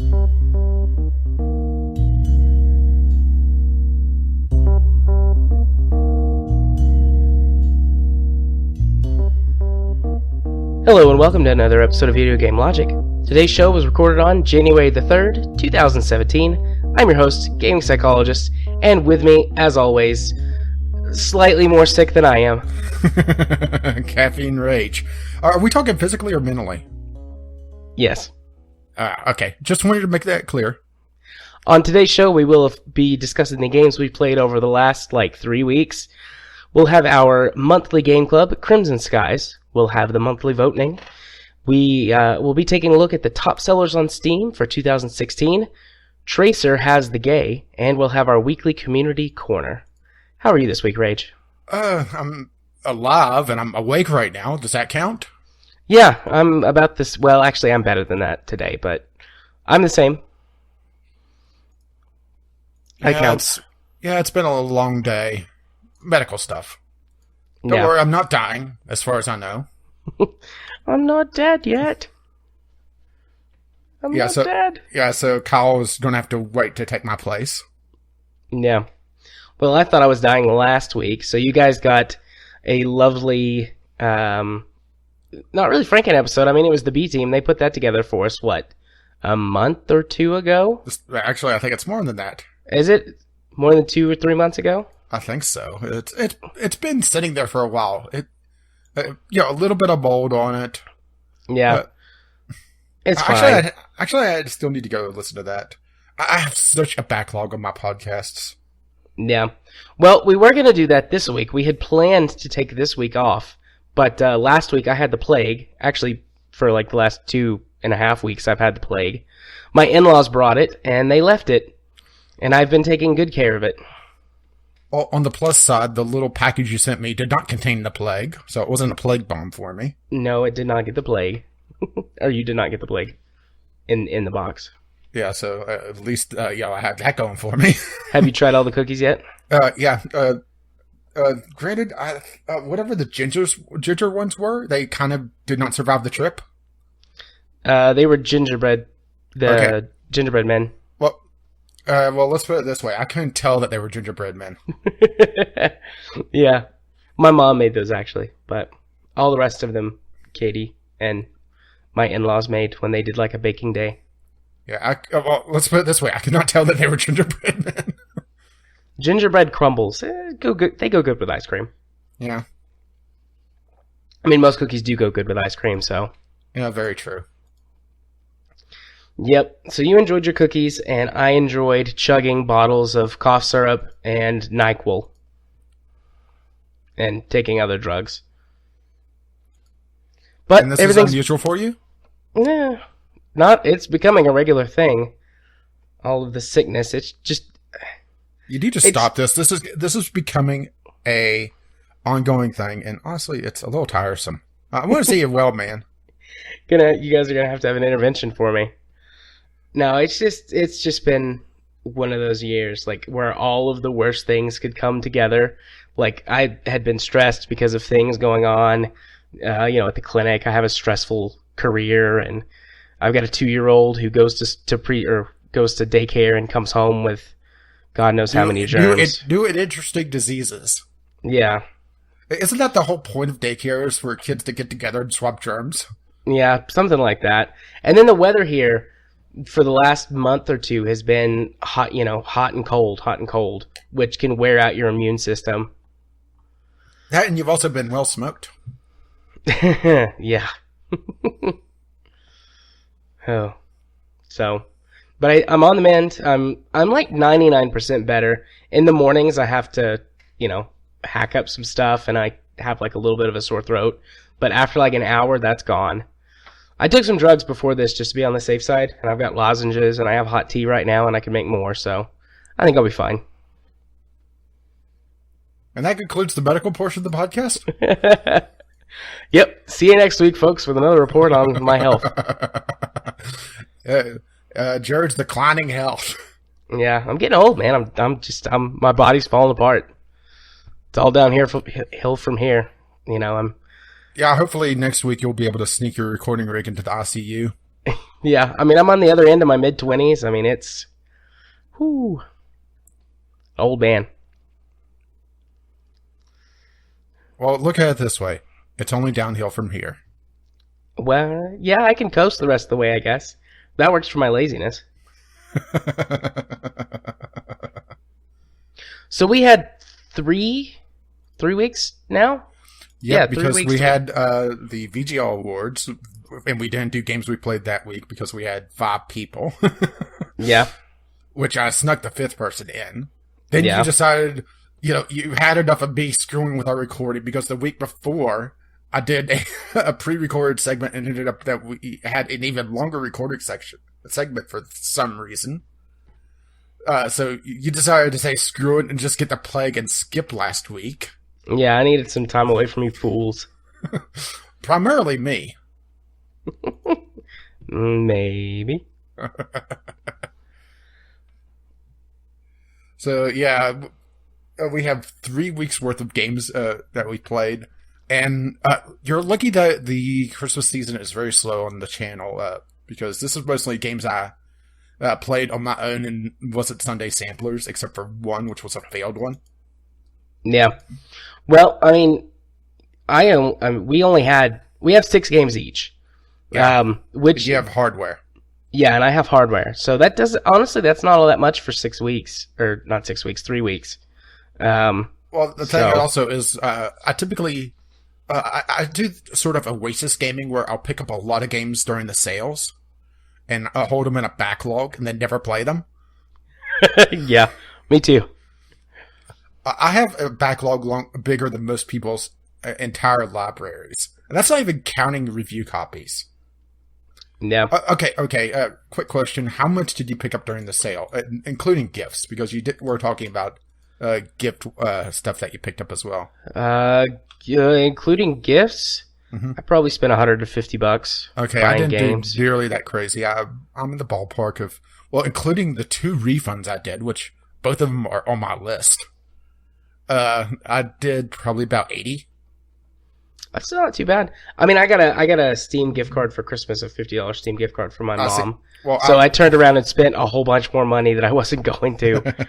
Hello and welcome to another episode of Video Game Logic. Today's show was recorded on January the 3rd, 2017. I'm your host, Gaming Psychologist, and with me, as always, slightly more sick than I am. Caffeine rage. Are we talking physically or mentally? Yes. Okay, just wanted to make that clear. On today's show, we will be discussing the games we played over the last, 3 weeks. We'll have our monthly game club, Crimson Skies. We'll have the monthly voting. We will be taking a look at the top sellers on Steam for 2016. Tracer has the gay, and we'll have our weekly community corner. How are you this week, Rage? I'm alive and I'm awake right now. Does that count? Yeah, I'm about this. Well, actually, I'm better than that today, but I'm the same. That counts. It's been a long day. Medical stuff. Don't worry, I'm not dying, as far as I know. I'm not dead yet. I'm not dead. Yeah, so Kyle is going to have to wait to take my place. Yeah. Well, I thought I was dying last week, so you guys got a lovely, not really Franken episode. I mean, it was the B team. They put that together for us, a month or two ago? Actually, I think it's more than that. Is it more than 2 or 3 months ago? I think so. It's been sitting there for a while. A little bit of mold on it. Yeah, it's fine. Actually, I still need to go listen to that. I have such a backlog of my podcasts. Yeah. Well, we were going to do that this week. We had planned to take this week off, but last week I had the plague. Actually, for the last 2.5 weeks, I've had the plague. My in-laws brought it, and they left it, and I've been taking good care of it. Well, on the plus side, the little package you sent me did not contain the plague, so it wasn't a plague bomb for me. No, it did not get the plague. Or you did not get the plague in the box. Yeah, so at least, I have that going for me. Have you tried all the cookies yet? Yeah. Granted, whatever the ginger ones were, they kind of did not survive the trip. They were gingerbread men. Well, let's put it this way. I couldn't tell that they were gingerbread men. Yeah. My mom made those, actually. But all the rest of them, Katie and my in-laws made when they did, a baking day. Yeah, let's put it this way. I could not tell that they were gingerbread men. Gingerbread crumbles. Go good. They go good with ice cream. Yeah. I mean, most cookies do go good with ice cream, so. Yeah, very true. Yep, so you enjoyed your cookies, and I enjoyed chugging bottles of cough syrup and NyQuil. And taking other drugs. But and this is unusual for you? Yeah. It's becoming a regular thing. All of the sickness, it's just... You need to stop this. This is becoming a ongoing thing, and honestly, it's a little tiresome. I want to see you well, man. You guys are going to have an intervention for me. No, it's just been one of those years, where all of the worst things could come together. I had been stressed because of things going on, at the clinic. I have a stressful career, and I've got a 2-year-old who goes to daycare and comes home with God knows how many germs. New and interesting diseases. Yeah. Isn't that the whole point of daycare, is for kids to get together and swap germs? Yeah, something like that. And then the weather here for the last month or two has been hot and cold, which can wear out your immune system. That, and you've also been well smoked. Yeah. Oh. So, but I'm on the mend. I'm 99% better. In the mornings I have to, hack up some stuff, and I have a little bit of a sore throat. But after an hour, that's gone. I took some drugs before this just to be on the safe side, and I've got lozenges, and I have hot tea right now, and I can make more, so I think I'll be fine. And that concludes the medical portion of the podcast? Yep. See you next week, folks, with another report on my health. Jared's declining health. Yeah, I'm getting old, man. My body's falling apart. It's all down here, hill from here. Yeah, hopefully next week you'll be able to sneak your recording rig into the ICU. Yeah, I mean, I'm on the other end of my mid-20s. I mean, it's... Whew. Old man. Well, look at it this way. It's only downhill from here. Well, yeah, I can coast the rest of the way, I guess. That works for my laziness. So we had three weeks now? Yeah, because we had the VGL awards, and we didn't do games we played that week because we had 5 people. Yeah. Which I snuck the 5th person in. Then Yeah. you decided, you had enough of me screwing with our recording because the week before I did a pre-recorded segment and ended up that we had an even longer recording segment for some reason. So you decided to say screw it and just get the plague and skip last week. Yeah, I needed some time away from you fools. Primarily me. Maybe. So, yeah, we have 3 weeks worth of games that we played. And you're lucky that the Christmas season is very slow on the channel because this is mostly games I played on my own and wasn't Sunday samplers, except for one, which was a failed one. Yeah. Well, I mean, we have 6 games each. Yeah. Which you have hardware. Yeah, and I have hardware. So that's not all that much for 6 weeks. Or not 6 weeks, 3 weeks. Well, the thing also is, I typically, I do sort of Oasis gaming where I'll pick up a lot of games during the sales and I'll hold them in a backlog and then never play them. Yeah, me too. I have a backlog bigger than most people's entire libraries. And that's not even counting review copies. Yeah. Okay. Quick question. How much did you pick up during the sale, including gifts? Because we're talking about gift stuff that you picked up as well. Including gifts, Mm-hmm. I probably spent $150. Okay, I didn't do nearly that crazy. I'm in the ballpark of, well, including the 2 refunds I did, which both of them are on my list. I did probably about 80. That's still not too bad. I mean, I got a Steam gift card for Christmas, a $50 Steam gift card for my mom. Well, so I turned around and spent a whole bunch more money that I wasn't going to.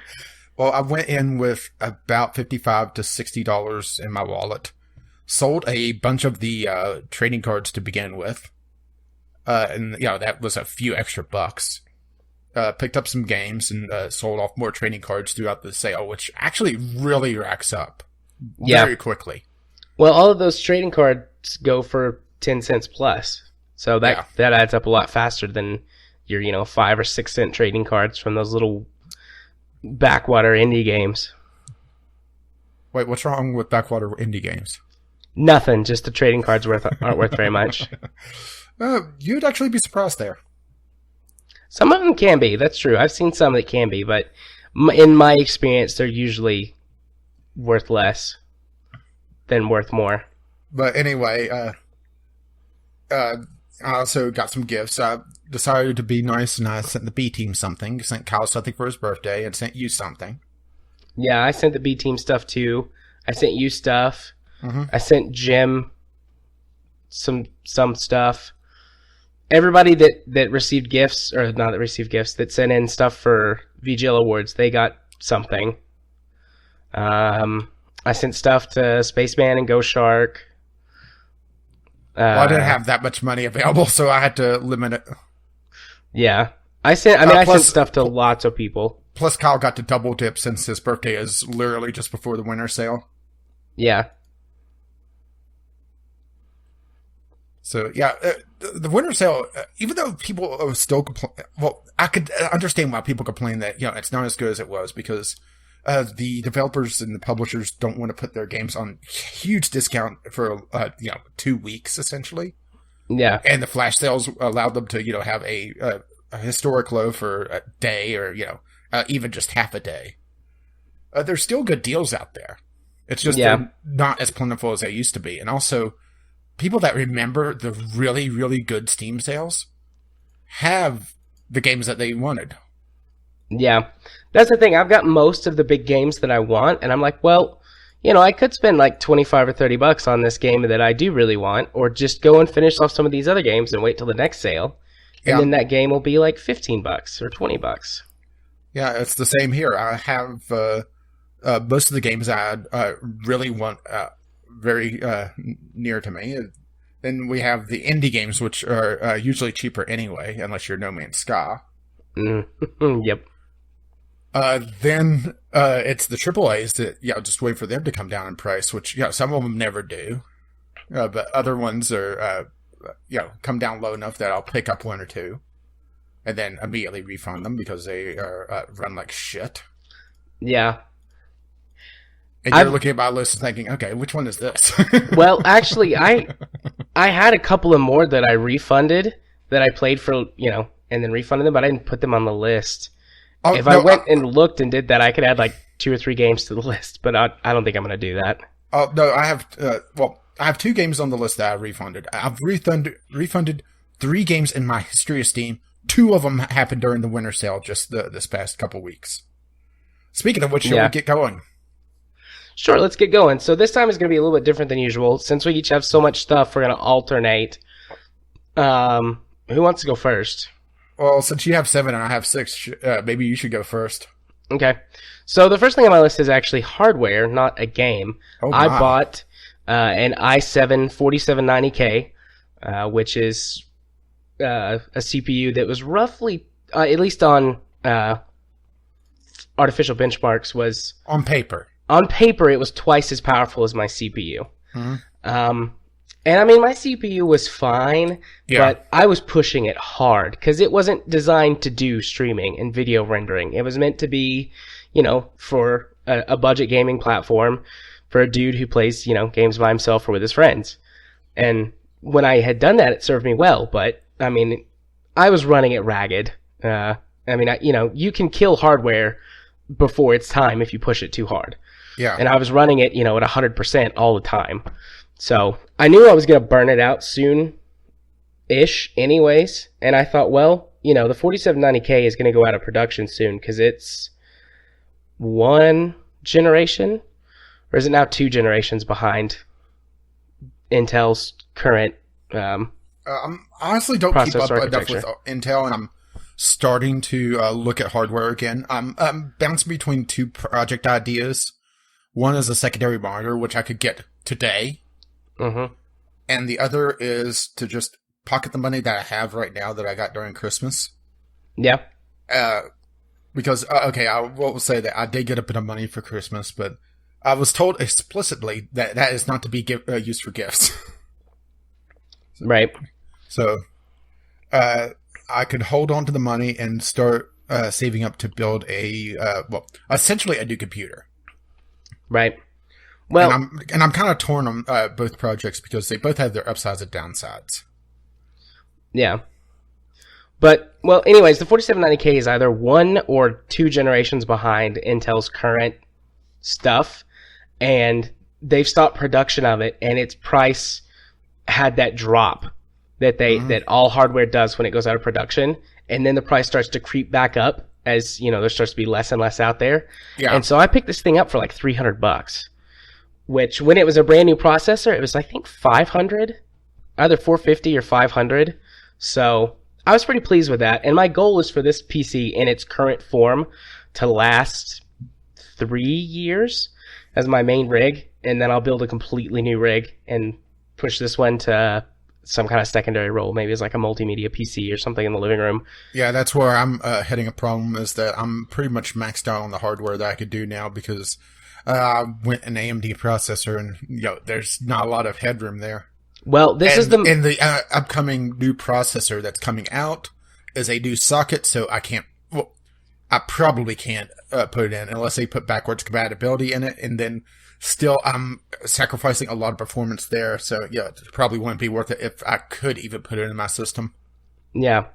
Well, I went in with about $55 to $60 in my wallet. Sold a bunch of the trading cards to begin with. And, that was a few extra bucks. Picked up some games and sold off more trading cards throughout the sale, which actually really racks up very quickly. Well, all of those trading cards go for 10 cents plus. So that adds up a lot faster than your, 5 or 6 cent trading cards from those little backwater indie games. Wait, what's wrong with backwater indie games? Nothing, just the trading cards aren't worth very much. You'd actually be surprised there. Some of them can be, that's true. I've seen some that can be, but in my experience, they're usually worth less than worth more. But anyway, I also got some gifts. I decided to be nice, and I sent the B team something. Sent Kyle something for his birthday, and sent you something. Yeah, I sent the B team stuff too. I sent you stuff. Mm-hmm. I sent Jim some stuff. Everybody that received gifts, or not that received gifts, that sent in stuff for VGL awards, they got something. I sent stuff to Spaceman and Ghost Shark. Well, I didn't have that much money available, so I had to limit it. Yeah. I sent stuff to lots of people. Plus, Kyle got to double dip since his birthday is literally just before the winter sale. Yeah. So, yeah, the winter sale, even though people are still I could understand why people complain that, it's not as good as it was, because the developers and the publishers don't want to put their games on huge discount for, 2 weeks, essentially. Yeah. And the flash sales allowed them to, have a historic low for a day or, even just half a day. There's still good deals out there. It's just they're not as plentiful as they used to be. And also, people that remember the really, really good Steam sales have the games that they wanted. Yeah. That's the thing. I've got most of the big games that I want, and I'm like, well, I could spend like $25 or $30 on this game that I do really want, or just go and finish off some of these other games and wait till the next sale. and Yeah, then that game will be like $15 or $20. yeah, it's the same here. I have most of the games I really want very near to me. Then we have the indie games, which are usually cheaper anyway, unless you're No Man's Sky. Yep. Then it's the AAAs that just wait for them to come down in price, which some of them never do, but other ones are come down low enough that I'll pick up one or two, and then immediately refund them because they are run like shit. Yeah. And you're looking at my list and thinking, okay, which one is this? Well, actually, I had a couple of more that I refunded that I played for, and then refunded them, but I didn't put them on the list. Oh, if I went and looked and did that, I could add like 2 or 3 games to the list, but I don't think I'm going to do that. Oh, no, I have, I have 2 games on the list that I refunded. I've refunded 3 games in my history of Steam. 2 of them happened during the winter sale just this past couple weeks. Speaking of which, shall we get going? Sure, let's get going. So this time is going to be a little bit different than usual. Since we each have so much stuff, we're going to alternate. Who wants to go first? Well, since you have 7 and I have 6, maybe you should go first. Okay. So the first thing on my list is actually hardware, not a game. Oh, I bought an i7 4790K, which is a CPU that was roughly, at least on artificial benchmarks, was... On paper. On paper, it was twice as powerful as my CPU. Mm-hmm. And I mean, my CPU was fine, but I was pushing it hard because it wasn't designed to do streaming and video rendering. It was meant to be, for a budget gaming platform for a dude who plays, games by himself or with his friends. And when I had done that, it served me well. But I mean, I was running it ragged. You can kill hardware before it's time if you push it too hard. Yeah. And I was running it, at 100% all the time. So I knew I was going to burn it out soon-ish anyways. And I thought, well, the 4790K is going to go out of production soon because it's 1 generation, or is it now 2 generations behind Intel's current I honestly don't keep up enough with Intel, and I'm starting to look at hardware again. I'm bouncing between 2 project ideas. One is a secondary monitor, which I could get today. Mm-hmm. And the other is to just pocket the money that I have right now that I got during Christmas. Yeah. Because, I will say that I did get a bit of money for Christmas, but I was told explicitly that that is not to be used for gifts. Right. So, I could hold on to the money and start saving up to build essentially a new computer. Right. Well, and I'm kind of torn on both projects because they both have their upsides and downsides. Yeah. But, well, anyways, the 4790K is either 1 or 2 generations behind Intel's current stuff, and they've stopped production of it, and its price had that drop that that all hardware does when it goes out of production, and then the price starts to creep back up as, there starts to be less and less out there. Yeah. And so I picked this thing up for like $300. Which, when it was a brand new processor, it was, I think, $500, either $450 or $500. So I was pretty pleased with that. And my goal is for this PC in its current form to last 3 years as my main rig. And then I'll build a completely new rig and push this one to some kind of secondary role. Maybe it's like a multimedia PC or something in the living room. Yeah, that's where I'm hitting a problem, is that I'm pretty much maxed out on the hardware that I could do now because... I went an AMD processor, and there's not a lot of headroom there. Well, the upcoming new processor that's coming out is a new socket, so I can't. Well, I probably can't put it in unless they put backwards compatibility in it, and then still I'm sacrificing a lot of performance there. So it probably wouldn't be worth it if I could even put it in my system. Yeah.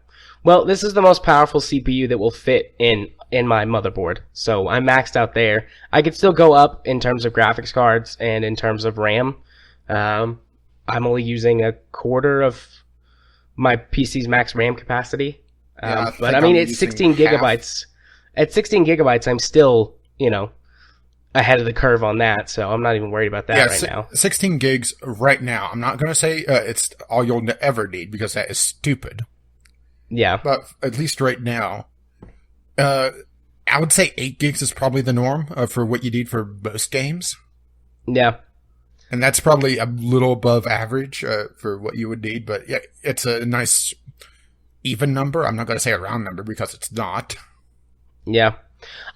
Well, this is the most powerful CPU that will fit in my motherboard. So I'm maxed out there. I could still go up in terms of graphics cards and in terms of RAM. I'm only using a quarter of my PC's max RAM capacity. But I mean, it's 16 gigabytes. At 16 gigabytes, I'm still, ahead of the curve on that. So I'm not even worried about that now. 16 gigs right now. I'm not going to say it's all you'll ever need because that is stupid. Yeah. but at least right now, I would say 8 gigs is probably the norm for what you need for most games. Yeah. And that's probably a little above average for what you would need, but yeah, it's a nice even number. I'm not going to say a round number because it's not. Yeah.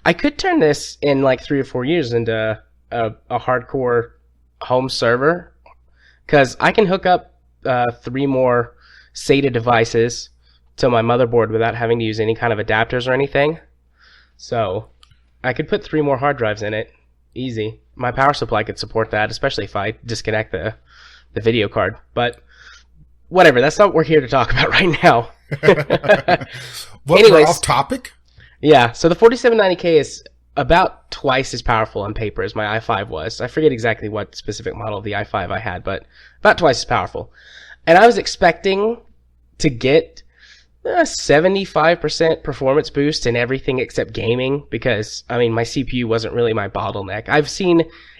I could turn this in like 3 or 4 years into a hardcore home server, because I can hook up 3 more SATA devices to my motherboard without having to use any kind of adapters or anything. So I could put 3 more hard drives in it. Easy. My power supply could support that, especially if I disconnect the video card. But whatever, that's not what we're here to talk about right now. Well, Anyways, we're off topic. Yeah, so the 4790K is about twice as powerful on paper as my i5 was. I forget exactly what specific model of the i5 I had, but about twice as powerful. And I was expecting to get a 75% performance boost in everything except gaming, because, I mean, my CPU wasn't really my bottleneck.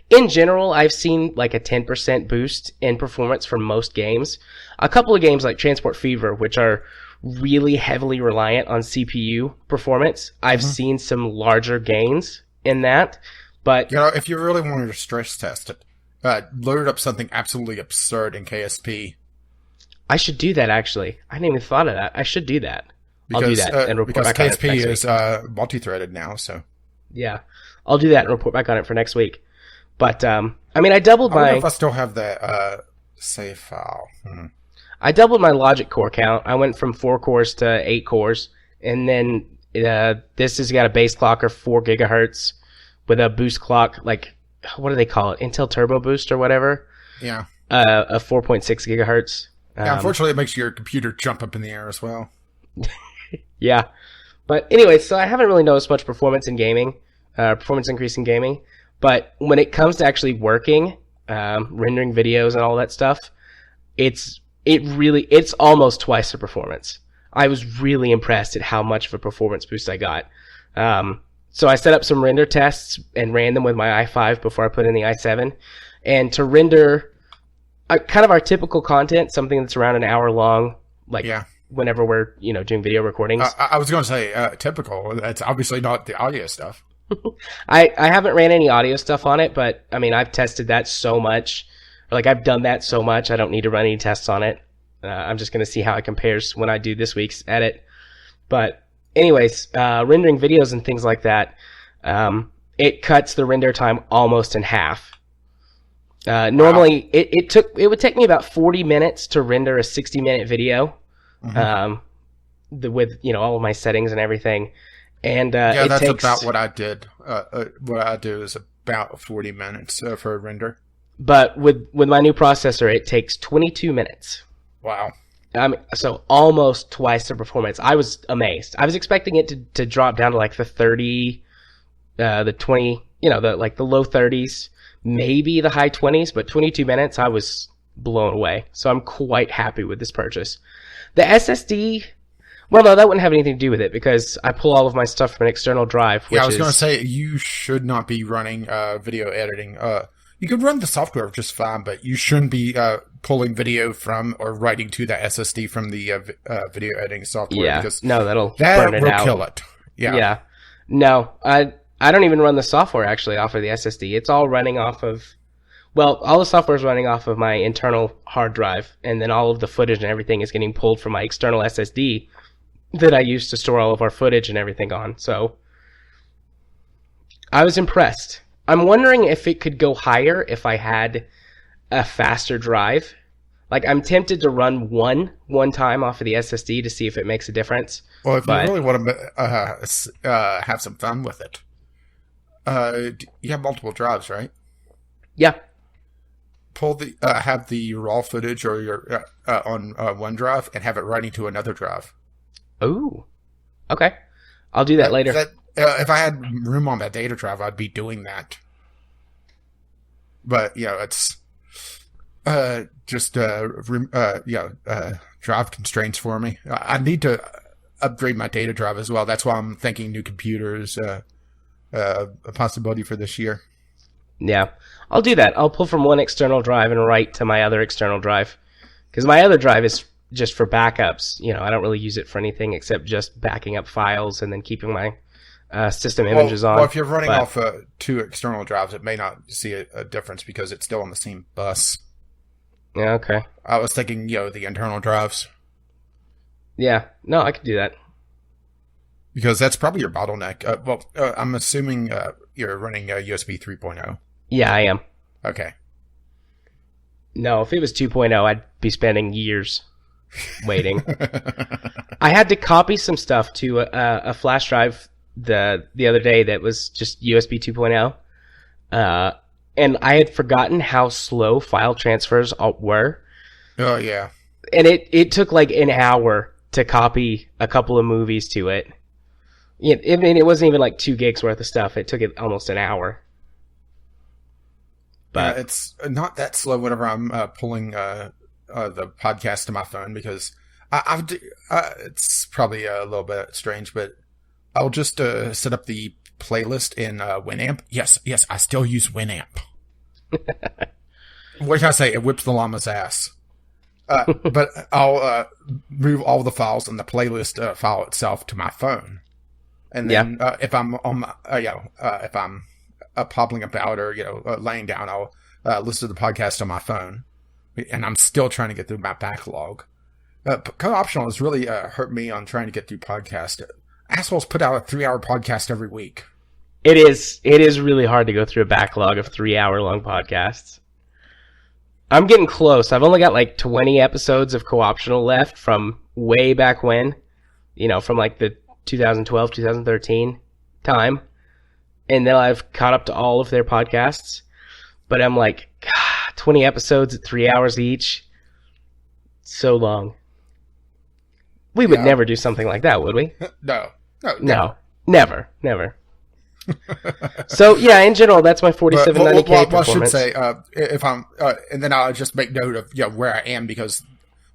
In general, I've seen like a 10% boost in performance for most games. A couple of games like Transport Fever, which are really heavily reliant on CPU performance, I've seen some larger gains in that. But if you really wanted to stress test it, load up something absolutely absurd in KSP. I should do that, actually. I hadn't even thought of that. I should do that. I'll do that and report back on it for next week. Because KSP is multi-threaded now, so... Yeah. I'll do that and report back on it for next week. But, I mean, I doubled my... I don't know if I still have that save file. I doubled my logic core count. I went from 4 cores to 8 cores. And then this has got a base clock of 4 gigahertz with a boost clock, like, what do they call it? Intel Turbo Boost or whatever? Yeah. Of 4.6 gigahertz. Yeah, unfortunately, it makes your computer jump up in the air as well. Yeah. But anyway, so I haven't really noticed much performance in gaming, performance increase in gaming. But when it comes to actually working, rendering videos and all that stuff, it's almost twice the performance. I was really impressed at how much of a performance boost I got. So I set up some render tests and ran them with my i5 before I put in the i7. And to render kind of our typical content, something that's around an hour long, like whenever we're doing video recordings. I was going to say typical. That's obviously not the audio stuff. I haven't ran any audio stuff on it, but I mean, I've tested that so much. Like, I've done that so much, I don't need to run any tests on it. I'm just going to see how it compares when I do this week's edit. But anyways, rendering videos and things like that, it cuts the render time almost in half. Normally, it would take me about 40 minutes to render a 60-minute video, with all of my settings and everything. And that's about what I did. What I do is about 40 minutes for a render. But with my new processor, it takes 22 minutes. Wow. So almost twice the performance. I was amazed. I was expecting it to drop down to like the 30, the 20, the low 30s, maybe the high 20s, but 22 minutes, I was blown away. So I'm quite happy with this purchase. The SSD, well, no, that wouldn't have anything to do with it because I pull all of my stuff from an external drive. I was going to say, you should not be running video editing. You could run the software just fine, but you shouldn't be pulling video from or writing to the SSD from the video editing software. Yeah, because that'll burn it out. Kill it. Yeah. Yeah. No, I don't even run the software actually off of the SSD. It's all running off of, all the software is running off of my internal hard drive, and then all of the footage and everything is getting pulled from my external SSD that I use to store all of our footage and everything on. So I was impressed. I'm wondering if it could go higher if I had a faster drive. Like, I'm tempted to run one time off of the SSD to see if it makes a difference. Well, if you really want to have some fun with it, you have multiple drives, right? Yeah. Have the raw footage or your on one drive and have it writing to another drive. Ooh. Okay. I'll do that later. If I had room on that data drive, I'd be doing that. But it's just drive constraints for me. I need to upgrade my data drive as well. That's why I'm thinking new computers, a possibility for this year. Yeah, I'll do that. I'll pull from one external drive and write to my other external drive, because my other drive is just for backups. I don't really use it for anything except just backing up files and then keeping my system images on. Well, if you're running But- off two external drives, it may not see a difference because it's still on the same bus. Yeah, okay. I was thinking, the internal drives. Yeah, no, I could do that. Because that's probably your bottleneck. I'm assuming you're running USB 3.0. Yeah, I am. Okay. No, if it was 2.0, I'd be spending years waiting. I had to copy some stuff to a flash drive the other day that was just USB 2.0. And I had forgotten how slow file transfers were. Oh, yeah. And it took like an hour to copy a couple of movies to it. It wasn't even like 2 gigs worth of stuff. It took it almost an hour. But it's not that slow whenever I'm pulling the podcast to my phone because it's probably a little bit strange, but I'll just set up the playlist in Winamp. Yes, I still use Winamp. What can I say? It whips the llama's ass. But I'll move all the files in the playlist file itself to my phone, and then if I'm on my, if I'm hobbling about or laying down, I'll listen to the podcast on my phone, and I'm still trying to get through my backlog. Co-optional has really hurt me on trying to get through podcasts. Assholes put out a 3-hour podcast every week. it is really hard to go through a backlog of 3-hour-long podcasts. I'm getting close. I've only got like 20 episodes of co-optional left from way back when, from like the 2012, 2013 time. And then I've caught up to all of their podcasts. But I'm like, God, 20 episodes at 3 hours each. So long. We would never do something like that, would we? No, never. So, yeah, in general, that's my 4790K performance. I should say, if I'm, and then I'll just make note of where I am because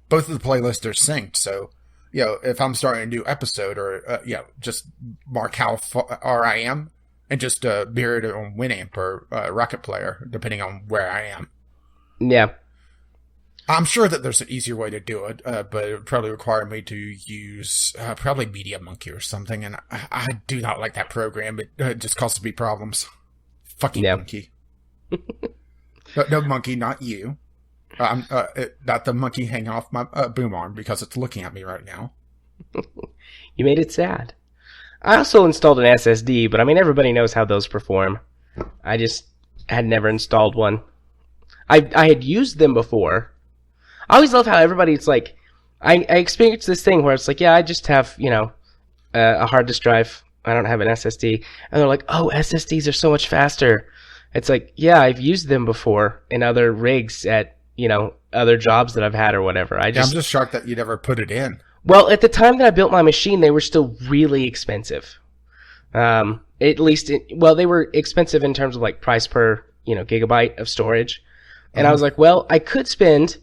both of the playlists are synced. So, if I'm starting a new episode or just mark how far I am and just mirror it on Winamp or Rocket Player, depending on where I am. Yeah. I'm sure that there's an easier way to do it, but it would probably require me to use probably Media Monkey or something, and I do not like that program. It just causes me problems. Fuck you, Monkey. No, Monkey, not you. Not the monkey hanging off my boom arm because it's looking at me right now. You made it sad. I also installed an SSD, but everybody knows how those perform. I just had never installed one. I had used them before. I always love how everybody's like, I experienced this thing where it's like, I just have, a hard disk drive. I don't have an SSD. And they're like, oh, SSDs are so much faster. It's like, yeah, I've used them before in other rigs at, other jobs that I've had or whatever. I'm just shocked that you never put it in. Well, at the time that I built my machine, they were still really expensive. At least, they were expensive in terms of like price per, gigabyte of storage. And I was like, well, I could spend,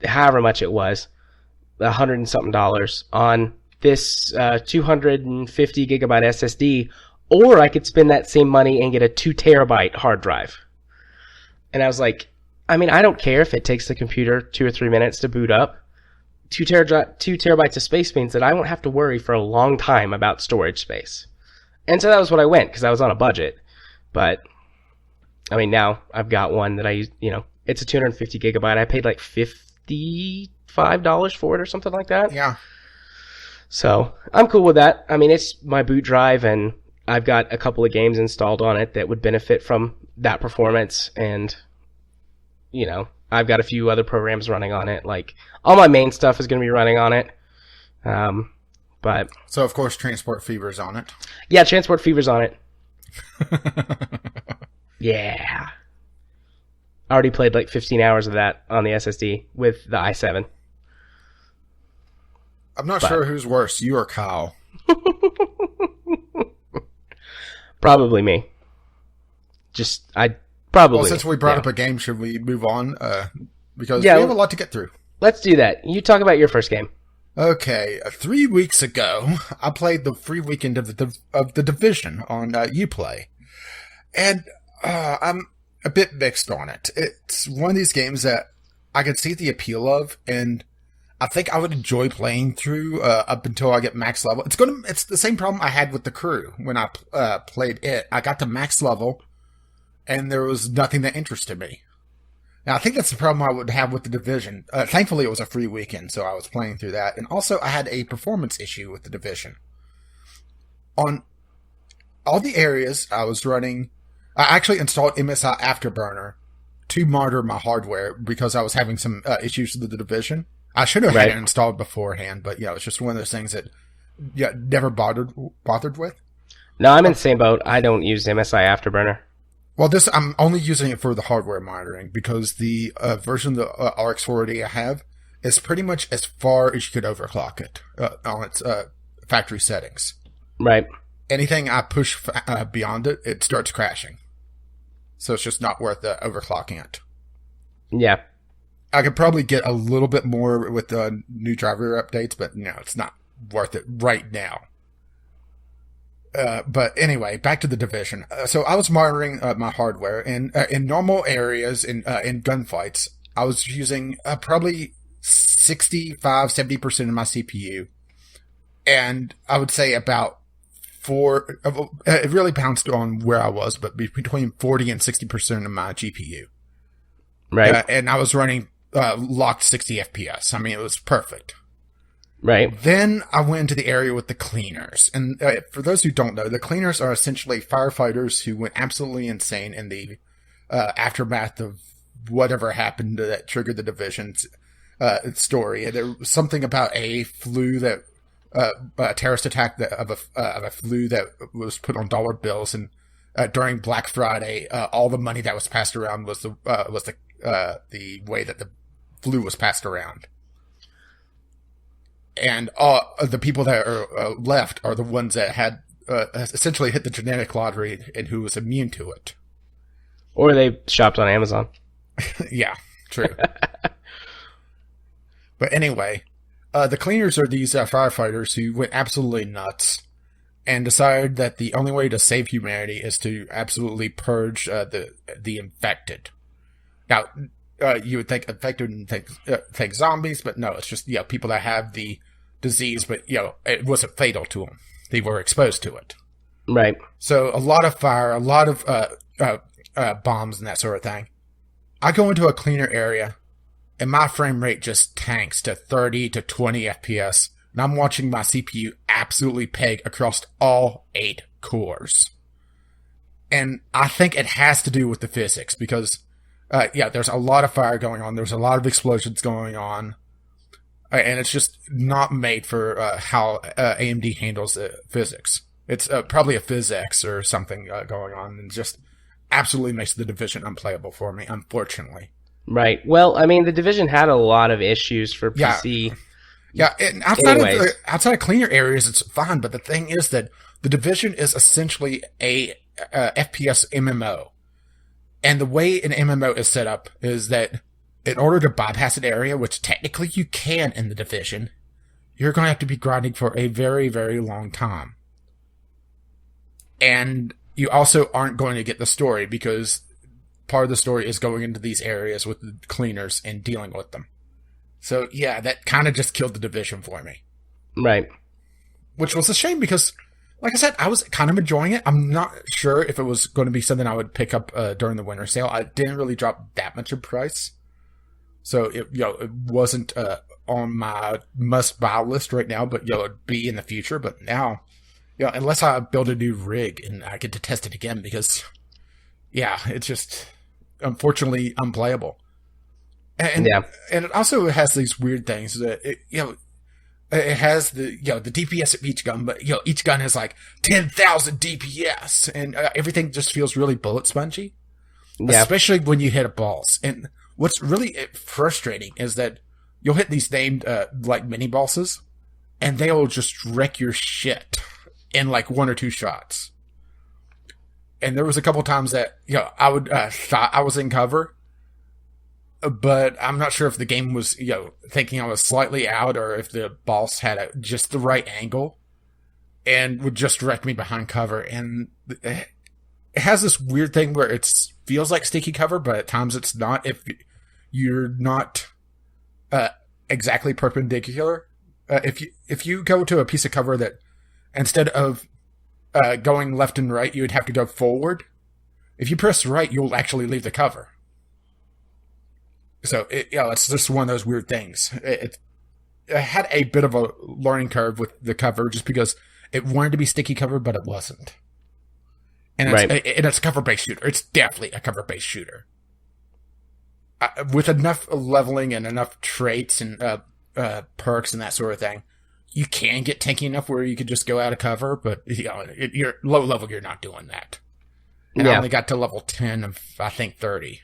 however much it was, $100 and something on this 250 gigabyte SSD, or I could spend that same money and get a 2 terabyte hard drive. And I was like, I don't care if it takes the computer 2 or 3 minutes to boot up. 2 terabytes of space means that I won't have to worry for a long time about storage space. And so that was what I went, because I was on a budget. But, now I've got one that I use, it's a 250 gigabyte. I paid like $55 for it or something like that. Yeah. So I'm cool with that. It's my boot drive, and I've got a couple of games installed on it that would benefit from that performance. And, I've got a few other programs running on it. Like, all my main stuff is going to be running on it. But so, of course, Transport Fever's on it. Yeah, Transport Fever's on it. Yeah. I already played like 15 hours of that on the SSD with the i7. I'm not sure who's worse, you or Kyle. Probably me. Probably. Well, since we brought up a game, should we move on? Because we have a lot to get through. Let's do that. You talk about your first game. Okay, 3 weeks ago, I played the free weekend of the Division on Uplay. And I'm a bit mixed on it. It's one of these games that I could see the appeal of, and I think I would enjoy playing through up until I get max level. It's the same problem I had with the crew when I played it. I got to max level, and there was nothing that interested me. Now, I think that's the problem I would have with the Division. Thankfully, it was a free weekend, so I was playing through that. And also, I had a performance issue with the Division. On all the areas I was running, I actually installed MSI Afterburner to monitor my hardware because I was having some issues with the Division. I should have had it installed beforehand, but it's just one of those things that never bothered with. No, I'm in the same boat. I don't use MSI Afterburner. Well, I'm only using it for the hardware monitoring because the version of the RX 480 I have is pretty much as far as you could overclock it on its factory settings. Right. Anything I push beyond it, it starts crashing. So it's just not worth overclocking it. Yeah. I could probably get a little bit more with the new driver updates, but no, it's not worth it right now. But anyway, back to the Division. So I was monitoring my hardware, and in normal areas, in gunfights, I was using probably 65-70% of my CPU. And I would say about it really bounced on where I was, but between 40 and 60% of my GPU. Right. And I was running locked 60 FPS. I mean, it was perfect. Right. Then I went into the area with the cleaners. And for those who don't know, the cleaners are essentially firefighters who went absolutely insane in the aftermath of whatever happened that triggered the Division's story. And there was something about a flu that a terrorist attack of a flu that was put on dollar bills, and during Black Friday, all the money that was passed around was the way that the flu was passed around. And the people that are left are the ones that had essentially hit the genetic lottery and who was immune to it. Or they shopped on Amazon. Yeah, true. But anyway, the cleaners are these firefighters who went absolutely nuts and decided that the only way to save humanity is to absolutely purge the infected. Now, you would think infected and think zombies, but no, it's just people that have the disease, but it wasn't fatal to them. They were exposed to it. Right. So a lot of fire, a lot of bombs and that sort of thing. I go into a cleaner area, and my frame rate just tanks to 30 to 20 FPS, and I'm watching my CPU absolutely peg across all 8 cores. And I think it has to do with the physics, because there's a lot of fire going on. There's a lot of explosions going on. And it's just not made for how AMD handles physics. It's probably a PhysX or something going on, and just absolutely makes the Division unplayable for me, unfortunately. Right. Well, I mean, the Division had a lot of issues for PC. Yeah, and outside of cleaner areas, it's fine. But the thing is that the Division is essentially a FPS MMO. And the way an MMO is set up is that in order to bypass an area, which technically you can in the Division, you're going to have to be grinding for a very, very long time. And you also aren't going to get the story, because part of the story is going into these areas with the cleaners and dealing with them. So, yeah, that kind of just killed the Division for me. Right. Which was a shame because, like I said, I was kind of enjoying it. I'm not sure if it was going to be something I would pick up during the winter sale. I didn't really drop that much in price. So, it wasn't on my must-buy list right now, but, it'd be in the future. But now, unless I build a new rig and I get to test it again, because, it's just, unfortunately, unplayable. And it also has these weird things that, it has the DPS of each gun, but, each gun has like 10,000 DPS, and everything just feels really bullet spongy. Yeah. Especially when you hit a boss. And what's really frustrating is that you'll hit these named, mini bosses, and they'll just wreck your shit in like 1 or 2 shots. And there was a couple times that, I would, thought I was in cover, but I'm not sure if the game was, thinking I was slightly out, or if the boss had just the right angle and would just wreck me behind cover. And it has this weird thing where it feels like sticky cover, but at times it's not. If you're not exactly perpendicular. If you go to a piece of cover that instead of going left and right, you would have to go forward. If you press right, you'll actually leave the cover. So it's just one of those weird things. It had a bit of a learning curve with the cover just because it wanted to be sticky cover, but it wasn't. And it's a cover-based shooter. It's definitely a cover-based shooter. With enough leveling and enough traits and perks and that sort of thing, you can get tanky enough where you could just go out of cover, but you're low level, you're not doing that. And I only got to level 10 of, I think, 30.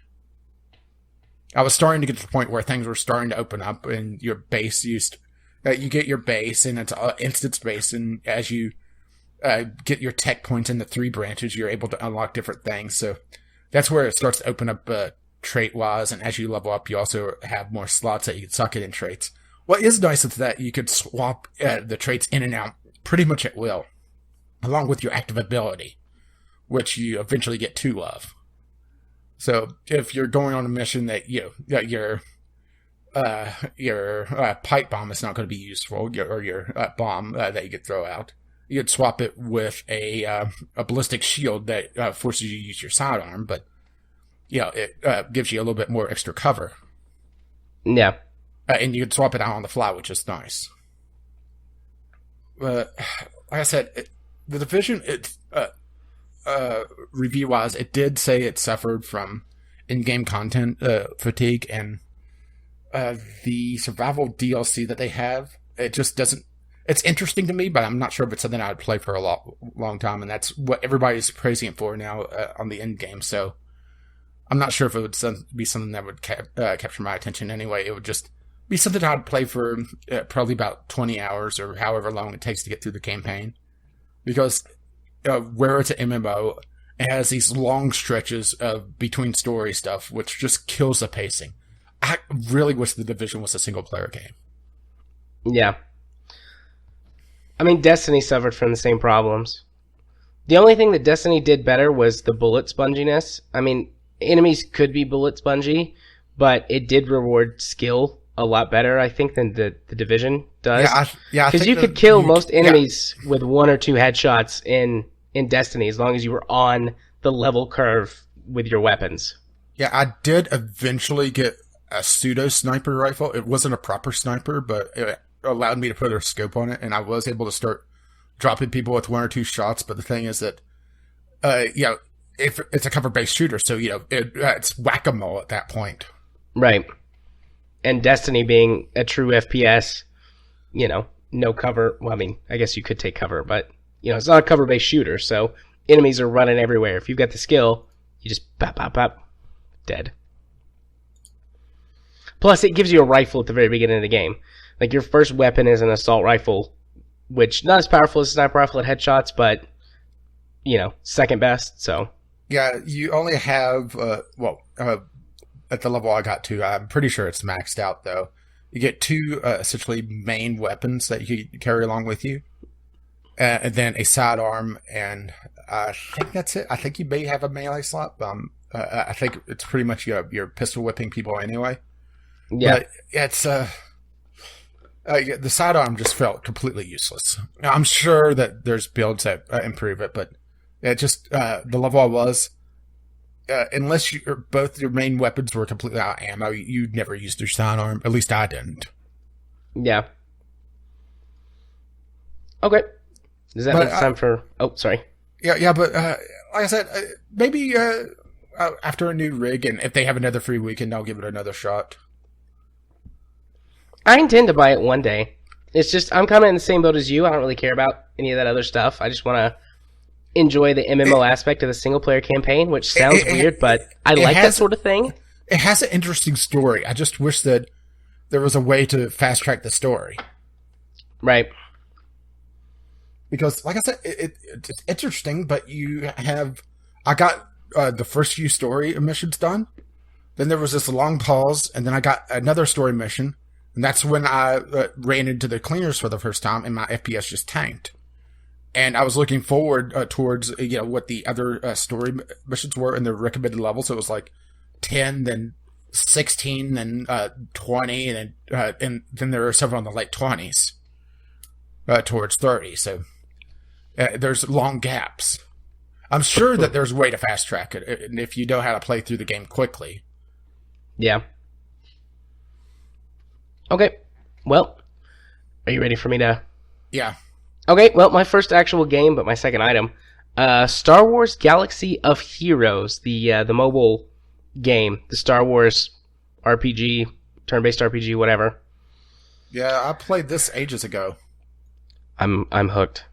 I was starting to get to the point where things were starting to open up, and your base you get your base, and it's instance base, and as you get your tech points in the 3 branches, you're able to unlock different things. So that's where it starts to open up trait-wise, and as you level up, you also have more slots that you can suck it in traits. What is nice is that you could swap the traits in and out pretty much at will, along with your active ability, which you eventually get 2 of. So if you're going on a mission that your pipe bomb is not going to be useful, or your bomb that you could throw out, you could swap it with a ballistic shield that forces you to use your sidearm, but it gives you a little bit more extra cover. Yeah. And you could swap it out on the fly, which is nice. Like I said, the Division, review-wise, it did say it suffered from in-game content fatigue, and the survival DLC that they have, it just doesn't... It's interesting to me, but I'm not sure if it's something I would play for a long time, and that's what everybody's praising it for now on the end game, so I'm not sure if it would be something that would capture my attention anyway. It would just be something I'd play for probably about 20 hours or however long it takes to get through the campaign, because where it's an MMO, it has these long stretches of between story stuff, which just kills the pacing. I really wish the Division was a single-player game. Yeah. I mean, Destiny suffered from the same problems. The only thing that Destiny did better was the bullet sponginess. I mean, enemies could be bullet spongy, but it did reward skill a lot better, I think, than the Division does. Yeah, because you could kill most enemies with 1 or 2 headshots in Destiny, as long as you were on the level curve with your weapons. Yeah, I did eventually get a pseudo sniper rifle. It wasn't a proper sniper, but it allowed me to put a scope on it, and I was able to start dropping people with 1 or 2 shots. But the thing is that, if it's a cover-based shooter, so it's whack-a-mole at that point. Right. And Destiny being a true FPS, no cover. Well, I mean, I guess you could take cover, but it's not a cover-based shooter, so enemies are running everywhere. If you've got the skill, you just bop, bop, bop, dead. Plus, it gives you a rifle at the very beginning of the game. Like, your first weapon is an assault rifle, which not as powerful as a sniper rifle at headshots, but, second best, so. Yeah, you only have, at the level I got to, I'm pretty sure it's maxed out, though. You get 2, essentially, main weapons that you can carry along with you. And then a sidearm, and I think that's it. I think you may have a melee slot. I think it's pretty much your pistol whipping people anyway. Yeah. But it's, the sidearm just felt completely useless. I'm sure that there's builds that improve it, but it just, the level I was, unless both your main weapons were completely out of ammo, you'd never used your sidearm. At least I didn't. Yeah. Okay. Does that mean it's time for... Oh, sorry. Yeah, but like I said, maybe after a new rig, and if they have another free weekend, I'll give it another shot. I intend to buy it one day. It's just, I'm kind of in the same boat as you. I don't really care about any of that other stuff. I just want to enjoy the MMO aspect of the single-player campaign, which sounds weird, but I like that sort of thing. It has an interesting story. I just wish that there was a way to fast-track the story. Right. Because, like I said, it's interesting, but you have... I got the first few story missions done. Then there was this long pause, and then I got another story mission. And that's when I ran into the cleaners for the first time, and my FPS just tanked. And I was looking forward towards, what the other story missions were in the recommended level. So it was like 10, then 16 and 20, and then there are several in the late 20s towards 30. So there's long gaps. I'm sure that there's a way to fast track it, and if you know how to play through the game quickly. Yeah. Okay. Well, are you ready for me to... Yeah. Okay, well, my first actual game, but my second item. Star Wars Galaxy of Heroes, the mobile game, the Star Wars RPG, turn-based RPG, whatever. Yeah, I played this ages ago. I'm hooked.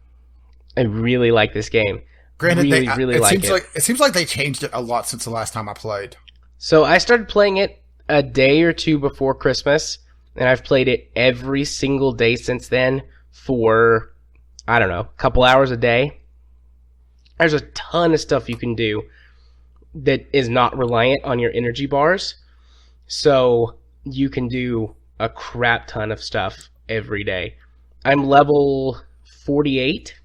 I really like this game. Granted, really like it. It seems like they changed it a lot since the last time I played. So I started playing it a day or two before Christmas, and I've played it every single day since then for, I don't know, a couple hours a day. There's a ton of stuff you can do that is not reliant on your energy bars. So you can do a crap ton of stuff every day. I'm level 48.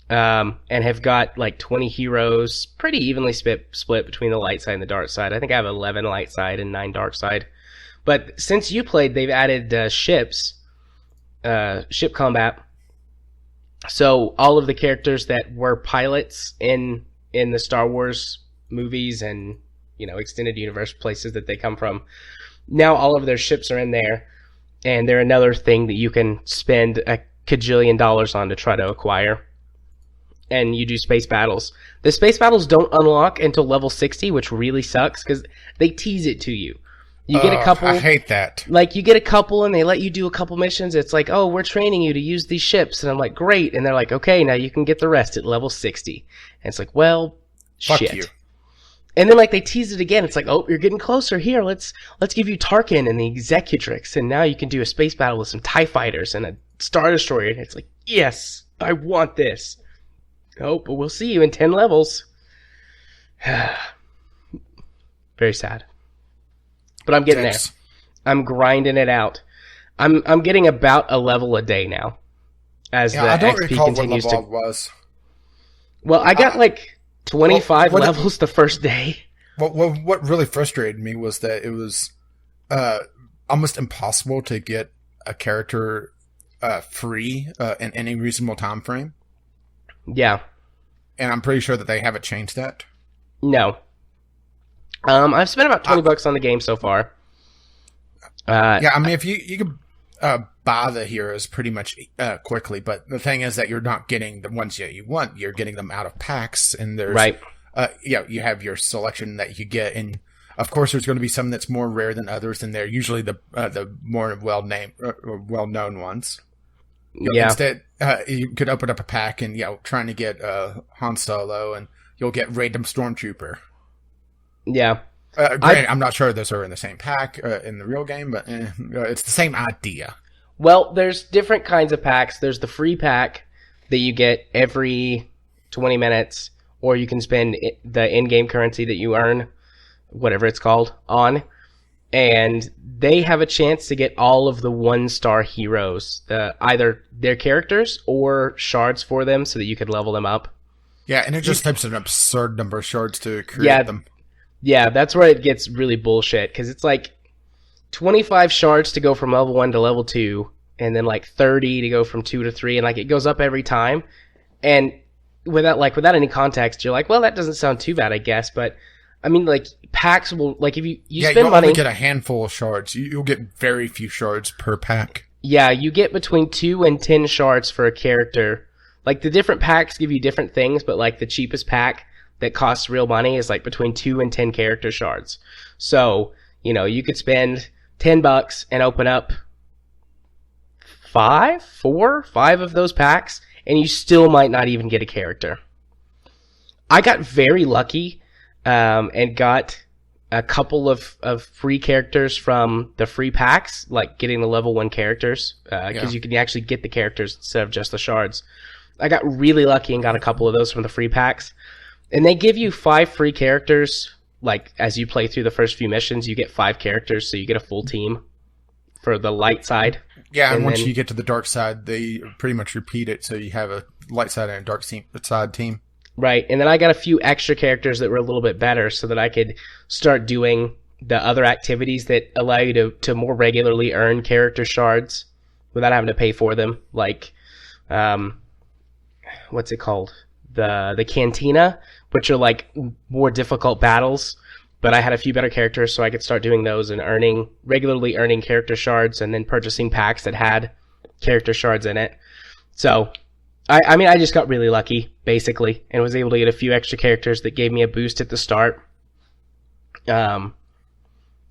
And have got like 20 heroes, pretty evenly split between the light side and the dark side. I think I have 11 light side and 9 dark side. But since you played, they've added ship combat. So all of the characters that were pilots in the Star Wars movies and, you know, extended universe places that they come from, now all of their ships are in there, and they're another thing that you can spend a cajillion dollars on to try to acquire. And you do space battles. The space battles don't unlock until level 60, which really sucks because they tease it to you. You get a couple. I hate that. Like, you get a couple and they let you do a couple missions. It's like, oh, we're training you to use these ships. And I'm like, great. And they're like, okay, now you can get the rest at level 60. And it's like, well, Fuck shit. you. And then, like, they tease it again. It's like, oh, you're getting closer. Here, let's give you Tarkin and the Executrix. And now you can do a space battle with some TIE fighters and a Star Destroyer. And it's like, yes, I want this. Oh, but we'll see you in 10 levels. Very sad. But I'm getting there. I'm grinding it out. I'm getting about a level a day now. As the I don't XP recall continues what to... level I was. Well, I got like 25 levels the first day. What really frustrated me was that it was almost impossible to get a character free in any reasonable time frame. Yeah. And I'm pretty sure that they haven't changed that. No. I've spent about $20 on the game so far. Yeah, I mean, if you could buy the heroes pretty much quickly, but the thing is that you're not getting the ones that you want. You're getting them out of packs, and there's right. You have your selection that you get, and of course, there's going to be some that's more rare than others, and they're usually the more well-known ones. Instead, you could open up a pack and, trying to get Han Solo, and you'll get random Stormtrooper. Yeah. Granted, I'm not sure those are in the same pack in the real game, but it's the same idea. Well, there's different kinds of packs. There's the free pack that you get every 20 minutes, or you can spend the in-game currency that you earn, whatever it's called, on. And they have a chance to get all of the one-star heroes, either their characters or shards for them so that you could level them up. Yeah, and it just takes an absurd number of shards to create them. Yeah, that's where it gets really bullshit, because it's like 25 shards to go from level 1 to level 2, and then like 30 to go from 2 to 3, and like it goes up every time. And without any context, you're like, well, that doesn't sound too bad, I guess, but... I mean, like, packs will, like, if you spend money... you'll only get a handful of shards. You'll get very few shards per pack. Yeah, you get between 2 and 10 shards for a character. Like, the different packs give you different things, but, like, the cheapest pack that costs real money is, like, between 2 and 10 character shards. So, you could spend $10 and open up 5 of those packs, and you still might not even get a character. I got very lucky... and got a couple of free characters from the free packs, like getting the level 1 characters, because you can actually get the characters instead of just the shards. I got really lucky and got a couple of those from the free packs. And they give you 5 free characters, like as you play through the first few missions, you get 5 characters, so you get a full team for the light side. Yeah, and once you get to the dark side, they pretty much repeat it, so you have a light side and a dark side team. Right, and then I got a few extra characters that were a little bit better so that I could start doing the other activities that allow you to more regularly earn character shards without having to pay for them, like what's it called? The cantina, which are like more difficult battles. But I had a few better characters, so I could start doing those and regularly earning character shards, and then purchasing packs that had character shards in it. So, I mean, I just got really lucky, basically, and was able to get a few extra characters that gave me a boost at the start. But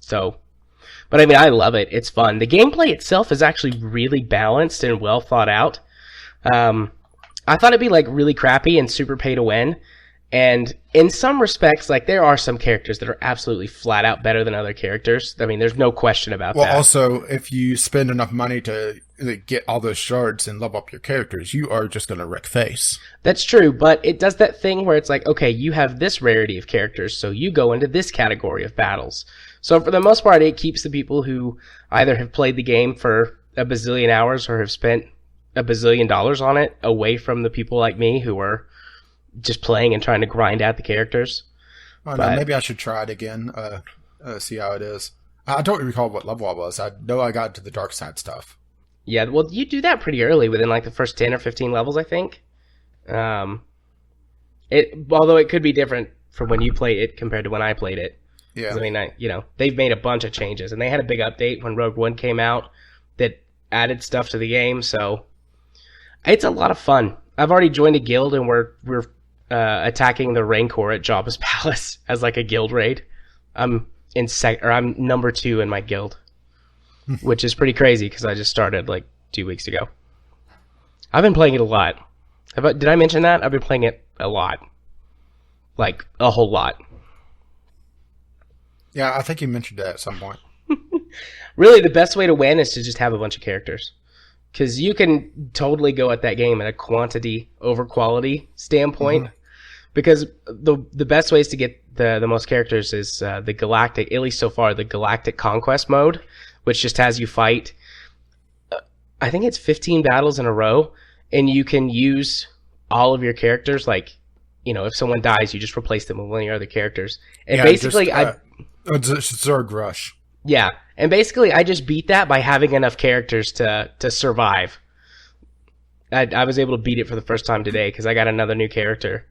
I mean, I love it. It's fun. The gameplay itself is actually really balanced and well thought out. I thought it'd be like really crappy and super pay to win. And in some respects, like, there are some characters that are absolutely flat out better than other characters. I mean, there's no question about that. Well, also, if you spend enough money to get all those shards and level up your characters, you are just going to wreck face. That's true, but it does that thing where it's like, okay, you have this rarity of characters, so you go into this category of battles. So for the most part, it keeps the people who either have played the game for a bazillion hours or have spent a bazillion dollars on it away from the people like me who are just playing and trying to grind out the characters. Oh, no, maybe I should try it again, see how it is. I don't recall what level I was. I know I got to the dark side stuff. Yeah, well, you do that pretty early, within like the first 10 or 15 levels, I think. Although it could be different from when you played it compared to when I played it. Yeah. I mean, they've made a bunch of changes, and they had a big update when Rogue One came out that added stuff to the game, so it's a lot of fun. I've already joined a guild, and we're attacking the Rancor at Jabba's Palace as like a guild raid. I'm number 2 in my guild, which is pretty crazy because I just started like 2 weeks ago. I've been playing it a lot. Did I mention that? I've been playing it a lot, like a whole lot. Yeah, I think you mentioned that at some point. Really, the best way to win is to just have a bunch of characters. Because you can totally go at that game at a quantity over quality standpoint. Mm-hmm. Because the best ways to get the most characters is the Galactic, at least so far, the Galactic Conquest mode, which just has you fight, I think it's 15 battles in a row, and you can use all of your characters. Like, if someone dies, you just replace them with one of your other characters. And basically, it's Zerg Rush. Yeah, and basically I just beat that by having enough characters to survive. I was able to beat it for the first time today because I got another new character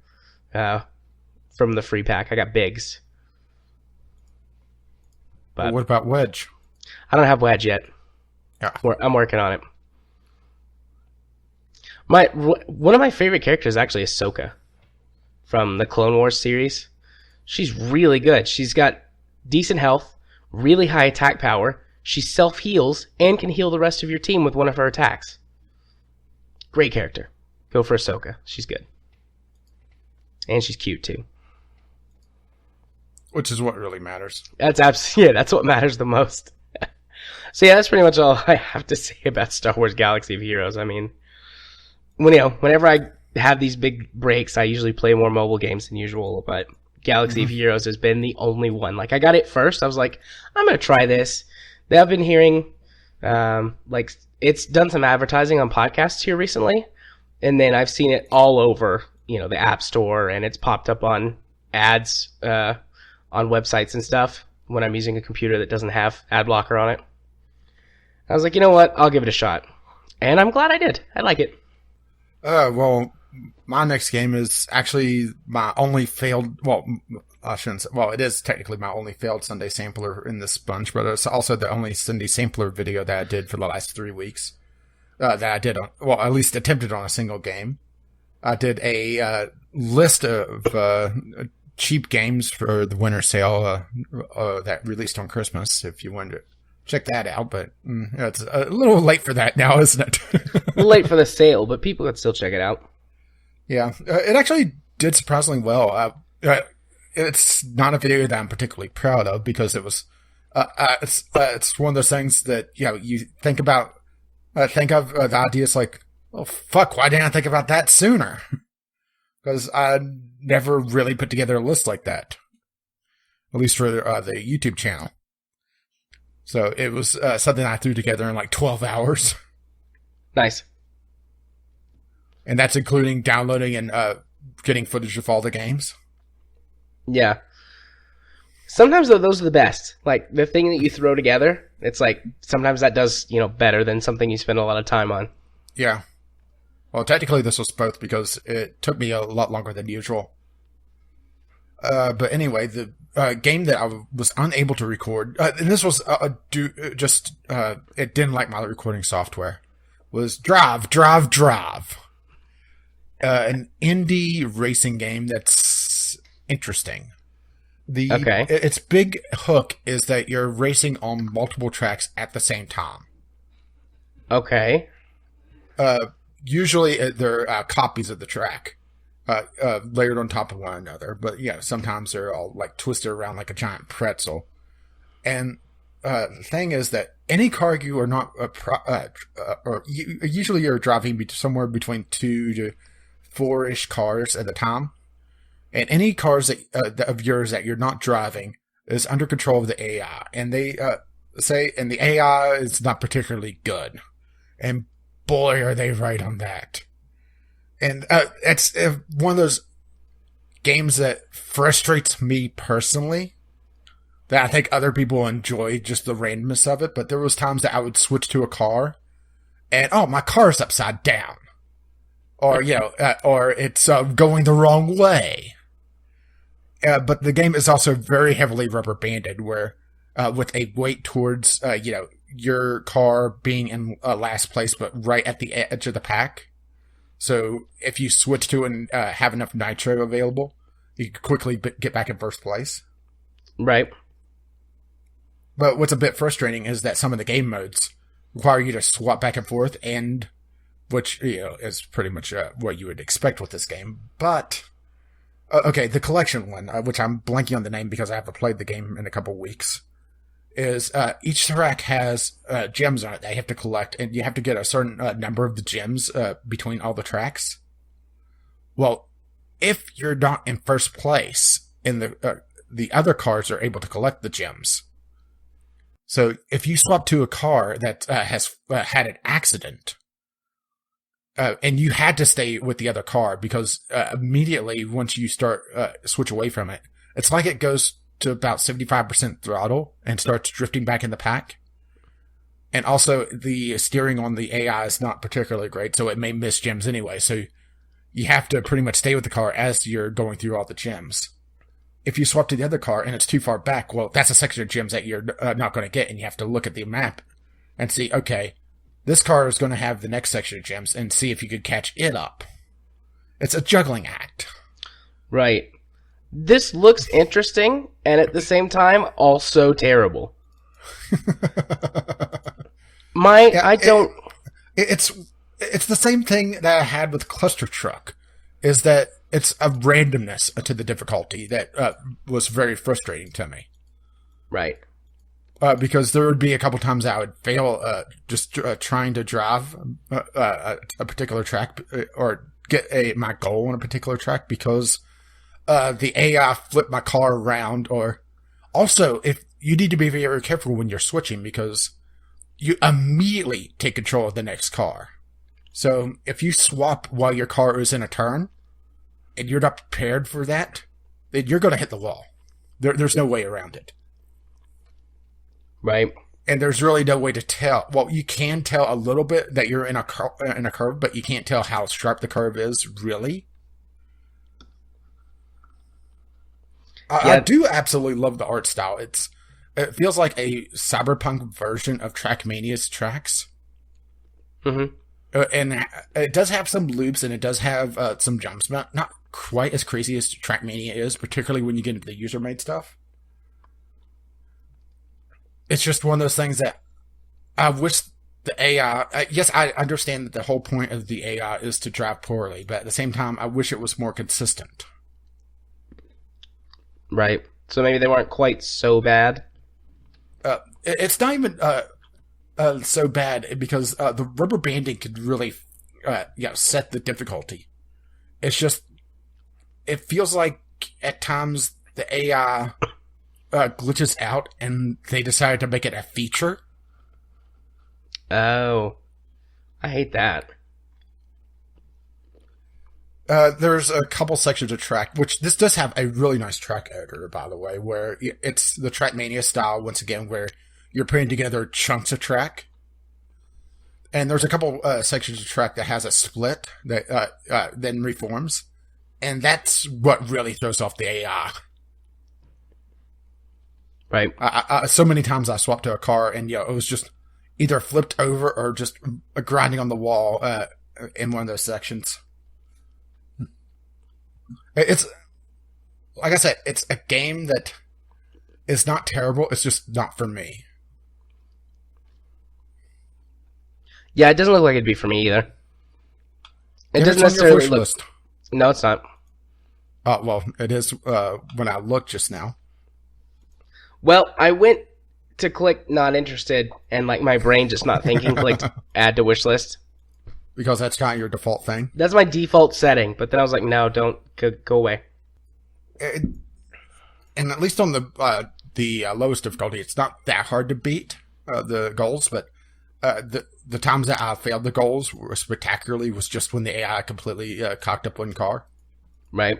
from the free pack. I got Biggs. But what about Wedge? I don't have Wedge yet. Yeah. I'm working on it. One of my favorite characters actually is Ahsoka from the Clone Wars series. She's really good. She's got decent health, really high attack power. She self-heals and can heal the rest of your team with one of her attacks. Great character. Go for Ahsoka. She's good. And she's cute too. Which is what really matters. That's what matters the most. So yeah, that's pretty much all I have to say about Star Wars Galaxy of Heroes. I mean, whenever I have these big breaks, I usually play more mobile games than usual, but Galaxy of Heroes has been the only one. Like, I got it first. I was like, I'm going to try this. I've been hearing, it's done some advertising on podcasts here recently. And then I've seen it all over, the App Store, and it's popped up on ads on websites and stuff when I'm using a computer that doesn't have ad blocker on it. I was like, you know what? I'll give it a shot. And I'm glad I did. I like it. Well, my next game is actually my only failed, well, I shouldn't say, well, it is technically my only failed Sunday sampler in this bunch, but it's also the only Sunday sampler video that I did for the last 3 weeks. That I did at least attempted on a single game. I did a list of cheap games for the winter sale that released on Christmas, if you wanted to check that out, but it's a little late for that now, isn't it? A little late for the sale, but people could still check it out. Yeah, it actually did surprisingly well. It's not a video that I'm particularly proud of because it was. It's one of those things that you think about. Think of the ideas like, oh fuck, why didn't I think about that sooner? Because I never really put together a list like that, at least for the YouTube channel. So it was something I threw together in like 12 hours. Nice. And that's including downloading and getting footage of all the games. Yeah. Sometimes though, those are the best. Like the thing that you throw together, it's like sometimes that does better than something you spend a lot of time on. Yeah. Well, technically this was both because it took me a lot longer than usual. But anyway, the game that I was unable to record, and this was it didn't like my recording software, was Drive. An indie racing game that's interesting. Okay. Its big hook is that you're racing on multiple tracks at the same time. Okay. Usually they're copies of the track, layered on top of one another. But yeah, sometimes they're all like twisted around like a giant pretzel. And the thing is that any car you are not, usually you're driving somewhere between 2 to 4-ish cars at a time. And any cars of yours that you're not driving is under control of the AI. And they and the AI is not particularly good. And boy, are they right on that. And it's one of those games that frustrates me personally. That I think other people enjoy just the randomness of it. But there was times that I would switch to a car. And, oh, my car's upside down. Or, or it's going the wrong way. But the game is also very heavily rubber banded, where with a weight towards your car being in last place, but right at the edge of the pack. So if you switch to and have enough nitro available, you can quickly get back in first place. Right. But what's a bit frustrating is that some of the game modes require you to swap back and forth, and which is pretty much what you would expect with this game, but. Okay, the collection one, which I'm blanking on the name because I haven't played the game in a couple weeks, is each track has gems on it that you have to collect, and you have to get a certain number of the gems between all the tracks. Well, if you're not in first place, in the other cars are able to collect the gems. So if you swap to a car that has had an accident, and you had to stay with the other car because immediately once you start switch away from it, it's like it goes to about 75% throttle and starts drifting back in the pack. And also the steering on the AI is not particularly great, so it may miss gems anyway. So you have to pretty much stay with the car as you're going through all the gems. If you swap to the other car and it's too far back, well, that's a section of gems that you're not going to get, and you have to look at the map and see, okay, this car is going to have the next section of gems, and see if you could catch it up. It's a juggling act. Right. This looks interesting, and at the same time, also terrible. I don't... It's the same thing that I had with Cluster Truck, is that it's a randomness to the difficulty that was very frustrating to me. Right. Because there would be a couple times I would fail trying to drive a particular track or get my goal on a particular track because the AI flipped my car around. Or also, if you need to be very careful when you're switching because you immediately take control of the next car. So if you swap while your car is in a turn and you're not prepared for that, then you're going to hit the wall. There's no way around it. Right. And there's really no way to tell. Well, you can tell a little bit that you're in a curve, but you can't tell how sharp the curve is, really. I do absolutely love the art style. It feels like a cyberpunk version of Trackmania's tracks. Mm-hmm. And it does have some loops, and it does have some jumps, but not quite as crazy as Trackmania is, particularly when you get into the user-made stuff. It's just one of those things that I wish the AI... yes, I understand that the whole point of the AI is to drive poorly, but at the same time, I wish it was more consistent. Right. So maybe they weren't quite so bad? It's not even so bad because the rubber banding could really set the difficulty. It's just... It feels like at times the AI... glitches out, and they decided to make it a feature. Oh. I hate that. There's a couple sections of track, which this does have a really nice track editor, by the way, where it's the Trackmania style, once again, where you're putting together chunks of track. And there's a couple sections of track that has a split that then reforms. And that's what really throws off the AI. Right. So many times I swapped to a car and, it was just either flipped over or just grinding on the wall in one of those sections. It's, like I said, it's a game that is not terrible. It's just not for me. Yeah, it doesn't look like it'd be for me either. It And doesn't it's on your necessarily wish look. list. No, it's not. Well, it is when I looked just now. Well, I went to click not interested, and like my brain just not thinking clicked add to wish list. Because that's kind of your default thing. That's my default setting, but then I was like, no, don't go away. And at least on the lowest difficulty, it's not that hard to beat the goals, but the times that I failed the goals were spectacularly was just when the AI completely cocked up one car. Right.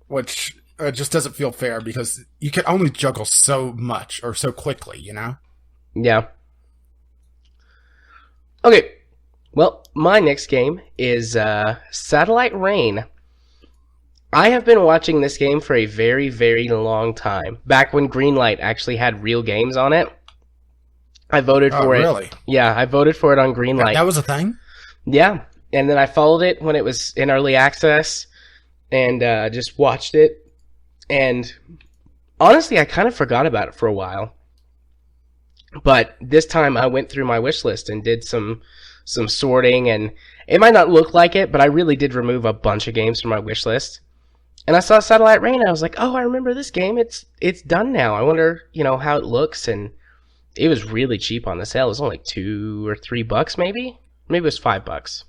Which just doesn't feel fair because you can only juggle so much or so quickly, Yeah. Okay. Well, my next game is Satellite Rain. I have been watching this game for a very, very long time. Back when Greenlight actually had real games on it. I voted for it. Really? Yeah, I voted for it on Greenlight. That was a thing? Yeah, and then I followed it when it was in early access and just watched it. And honestly, I kind of forgot about it for a while. But this time I went through my wish list and did some sorting, and it might not look like it, but I really did remove a bunch of games from my wish list. And I saw Satellite Rain, and I was like, oh, I remember this game. It's done now. I wonder, how it looks. And it was really cheap on the sale. It was only like $2 or $3 maybe. Maybe it was $5.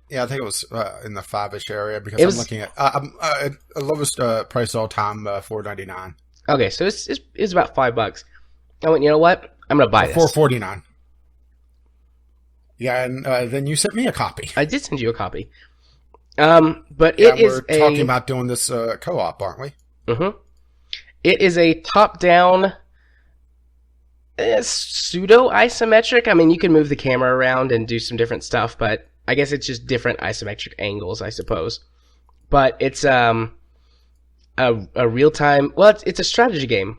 Yeah, I think it was in the 5-ish area because I'm looking at lowest price all time, $4.99. Okay, so it's about $5. I went, you know what? I'm gonna buy this. $4.49. Yeah, and then you sent me a copy. I did send you a copy. But it is we're talking about doing this co-op, aren't we? Mm-hmm. It is a top-down, pseudo-isometric. I mean, you can move the camera around and do some different stuff, but I guess it's just different isometric angles, I suppose. But it's a real-time. Well, it's a strategy game.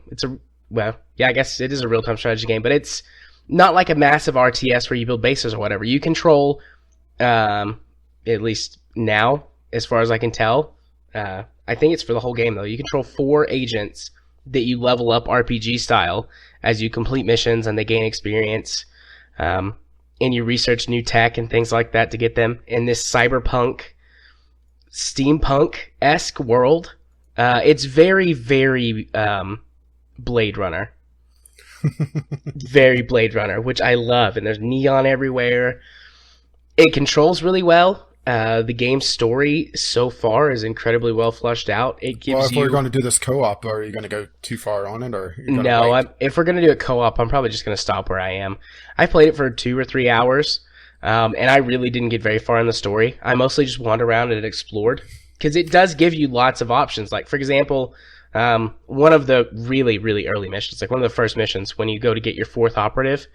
I guess it is a real-time strategy game, but it's not like a massive RTS where you build bases or whatever. You control, at least now, as far as I can tell, I think it's for the whole game though. You control 4 agents that you level up RPG style as you complete missions and they gain experience. And you research new tech and things like that to get them in this cyberpunk, steampunk-esque world. It's very, very Blade Runner. Very Blade Runner, which I love. And there's neon everywhere. It controls really well. The game's story so far is incredibly well fleshed out. It gives if we're going to do this co-op, are you going to go too far on it, or no? If we're going to do a co-op, I'm probably just going to stop where I am. I played it for 2 or 3 hours, and I really didn't get very far in the story. I mostly just wandered around and explored because it does give you lots of options. Like for example, one of the really, really early missions, like one of the first missions, when you go to get your 4th operative.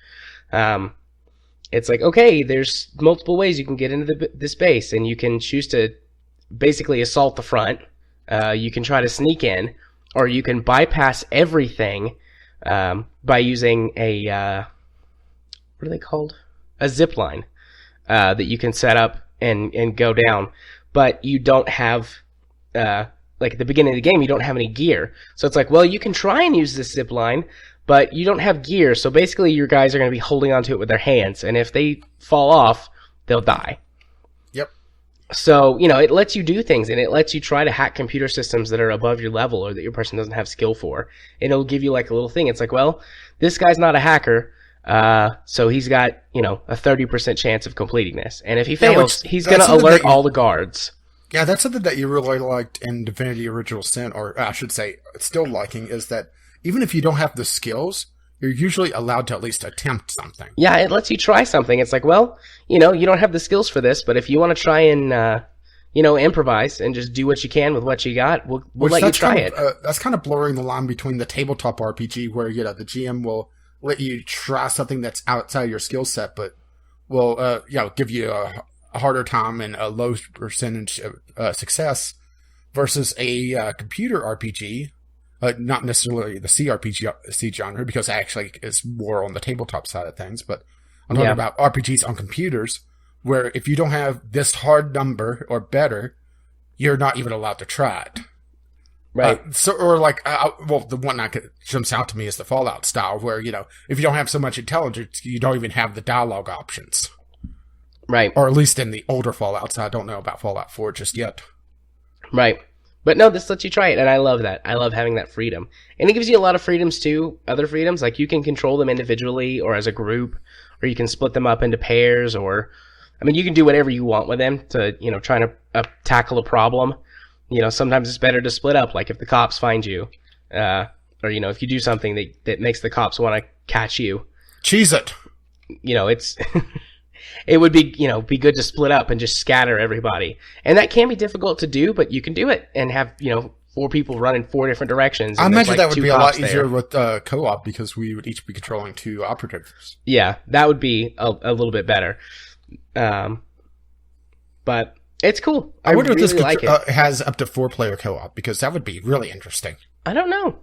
It's like, okay, there's multiple ways you can get into this base, and you can choose to basically assault the front. You can try to sneak in, or you can bypass everything by using a, what are they called? A zip line that you can set up and go down. But you don't have, like at the beginning of the game, you don't have any gear. So it's like, well, you can try and use this zip line, but you don't have gear, so basically your guys are going to be holding onto it with their hands, and if they fall off, they'll die. Yep. So, it lets you do things, and it lets you try to hack computer systems that are above your level or that your person doesn't have skill for. And it'll give you like a little thing. It's like, well, this guy's not a hacker, so he's got, a 30% chance of completing this. And if he fails, he's going to alert all the guards. Yeah, that's something that you really liked in Divinity Original Sin, or I should say, still liking, is that even if you don't have the skills, you're usually allowed to at least attempt something. Yeah, it lets you try something. It's like, well, you don't have the skills for this, but if you want to try and, improvise and just do what you can with what you got. We'll Which let you try it. That's kind of blurring the line between the tabletop RPG, where the GM will let you try something that's outside your skill set, but will give you a harder time and a low percentage of success, versus a computer RPG. Not necessarily the CRPG genre, because it actually is more on the tabletop side of things, but I'm talking about RPGs on computers, where if you don't have this hard number or better, you're not even allowed to try it. Right. The one that jumps out to me is the Fallout style, where, if you don't have so much intelligence, you don't even have the dialogue options. Right. Or at least in the older Fallouts. I don't know about Fallout 4 just yet. Right. But no, this lets you try it, and I love that. I love having that freedom. And it gives you a lot of freedoms, too, other freedoms. Like, you can control them individually or as a group, or you can split them up into pairs, or... you can do whatever you want with them to, trying to tackle a problem. Sometimes it's better to split up, like if the cops find you, or, if you do something that makes the cops want to catch you. Cheese it! It's... it would be, be good to split up and just scatter everybody. And that can be difficult to do, but you can do it and have, 4 people run in 4 different directions. I imagine that would be a lot easier with co-op, because we would each be controlling 2 operatives. Yeah, that would be a little bit better. But it's cool. I wonder if really this has up to 4-player co-op, because that would be really interesting. I don't know.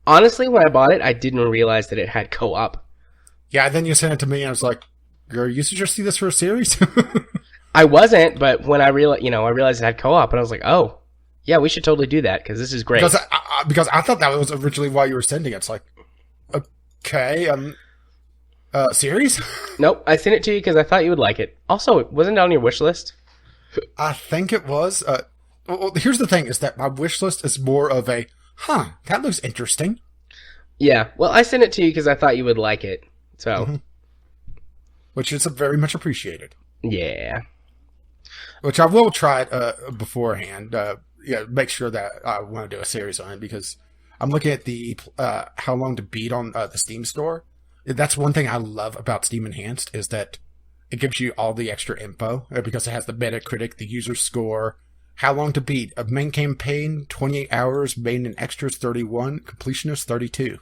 Honestly, when I bought it, I didn't realize that it had co-op. Yeah, then you sent it to me, and I was like, "Are you suggesting this for a series?" I wasn't, but when I realized it had co-op, and I was like, "Oh, yeah, we should totally do that, because this is great." Because I thought that was originally why you were sending it. It's like, okay, series? Nope, I sent it to you because I thought you would like it. Also, wasn't it on your wish list? I think it was. Well, here's the thing, is that my wish list is more of a, that looks interesting. Yeah, well, I sent it to you because I thought you would like it, so. Mm-hmm. Which is very much appreciated. Yeah. Which I will try it beforehand. Make sure that I want to do a series on it, because I'm looking at the how long to beat on the Steam store. That's one thing I love about Steam Enhanced, is that it gives you all the extra info, because it has the Metacritic, the user score, how long to beat. A main campaign, 28 hours, main and extras 31, completionist 32.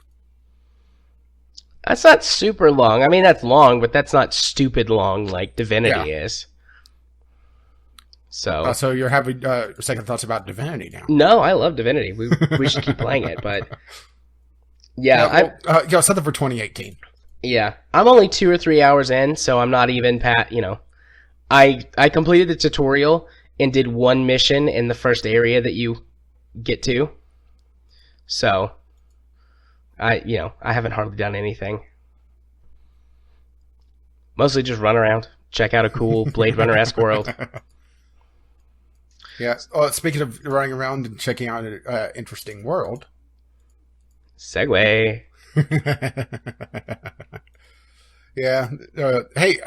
That's not super long. I mean, that's long, but that's not stupid long like Divinity is. So you're having second thoughts about Divinity now? No, I love Divinity. We should keep playing it, but something for 2018. Yeah, I'm only 2 or 3 hours in, so I'm not even I completed the tutorial and did 1 mission in the first area that you get to. So I haven't hardly done anything. Mostly just run around, check out a cool Blade Runner-esque world. Yeah. Speaking of running around and checking out an interesting world. Segue. Yeah. Hey,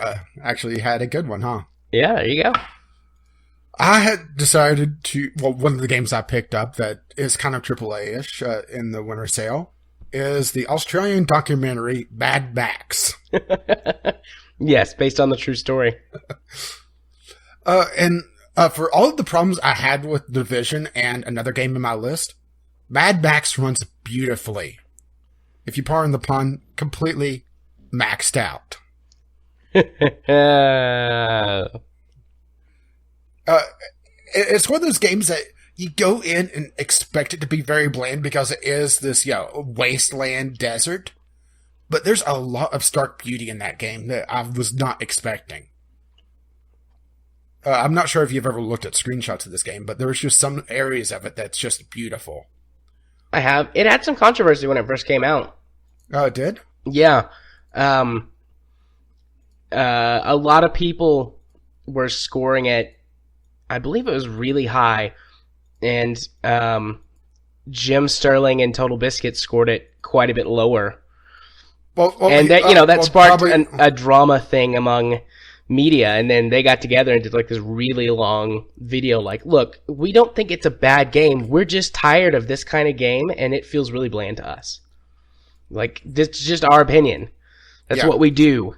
actually had a good one, huh? Yeah, there you go. I had decided one of the games I picked up that is kind of AAA-ish in the winter sale is the Australian documentary Mad Max. Yes, based on the true story. And for all of the problems I had with Division and another game in my list, Mad Max runs beautifully. If you pardon the pun, completely maxed out. It's one of those games that you go in and expect it to be very bland, because it is this wasteland desert. But there's a lot of stark beauty in that game that I was not expecting. I'm not sure if you've ever looked at screenshots of this game, but there's just some areas of it that's just beautiful. I have. It had some controversy when it first came out. Oh, it did? Yeah. A lot of people were scoring it, I believe it was really high, and Jim Sterling and Total Biscuit scored it quite a bit lower. And that sparked a drama thing among media, and then they got together and did like this really long video like, look, we don't think it's a bad game, we're just tired of this kind of game and it feels really bland to us. Like, this is just our opinion. That's what we do.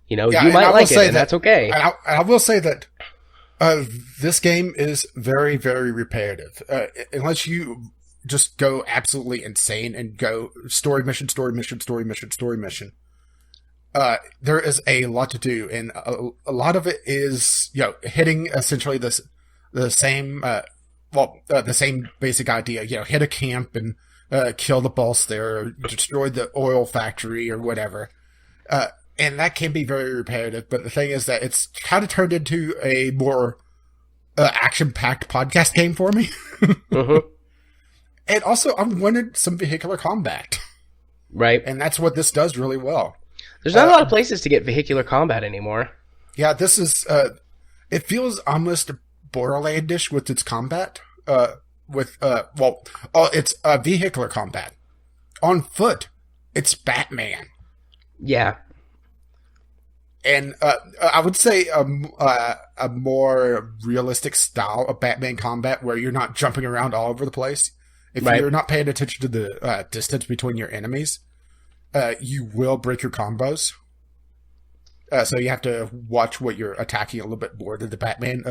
You might like it, and that's okay. And I will say that Uh, this game is very, very repetitive. Unless you just go absolutely insane and go story mission, story mission, story mission, story mission. There is a lot to do, and a lot of it is, hitting essentially the same, the same basic idea. Hit a camp and kill the boss there, or destroy the oil factory or whatever. And that can be very repetitive, but the thing is that it's kind of turned into a more action-packed podcast game for me. Uh-huh. And also, I wanted some vehicular combat. Right. And that's what this does really well. There's not a lot of places to get vehicular combat anymore. Yeah, this is... it feels almost Borderlandish with its combat. It's vehicular combat. On foot, it's Batman. Yeah. And I would say a more realistic style of Batman combat where you're not jumping around all over the place. If you're not paying attention to the distance between your enemies, you will break your combos. So you have to watch what you're attacking a little bit more than the Batman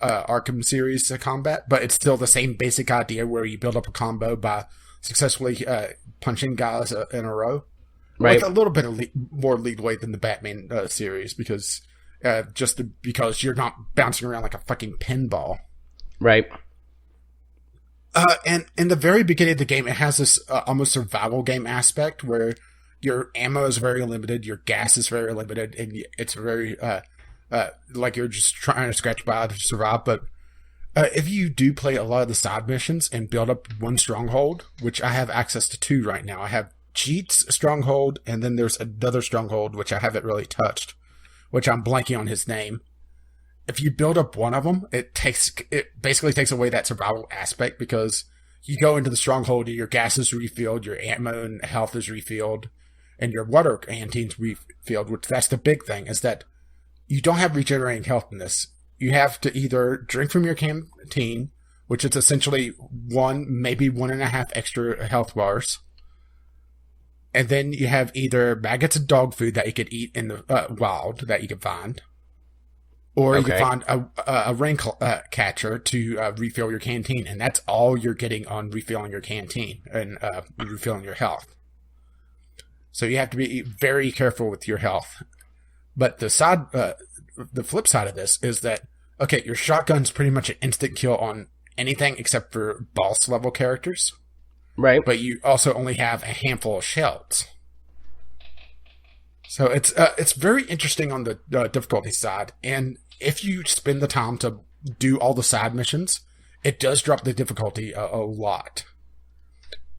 Arkham series combat. But it's still the same basic idea where you build up a combo by successfully punching guys in a row. Right. With a little bit of more leadway than the Batman series because because you're not bouncing around like a fucking pinball. Right. And in the very beginning of the game, it has this almost survival game aspect where your ammo is very limited, your gas is very limited, and it's very like you're just trying to scratch by to survive. But if you do play a lot of the side missions and build up one stronghold, which I have access to two right now, I have Cheat's stronghold, and then there's another stronghold which I haven't really touched, which I'm blanking on his name. If you build up one of them, it basically takes away that survival aspect because you go into the stronghold and your gas is refilled, your ammo and health is refilled, and your water canteen's refilled, which that's the big thing, is that you don't have regenerating health in this. You have to either drink from your canteen, which is essentially 1, maybe 1.5 extra health bars. And then you have either maggots and dog food that you could eat in the wild that you can find. Or you can find a rain catcher to refill your canteen. And that's all you're getting on refilling your canteen and refilling your health. So you have to be very careful with your health. But the flip side of this is that, okay, your shotgun's pretty much an instant kill on anything except for boss level characters. Right. But you also only have a handful of shells. So it's very interesting on the difficulty side. And if you spend the time to do all the side missions, it does drop the difficulty a lot.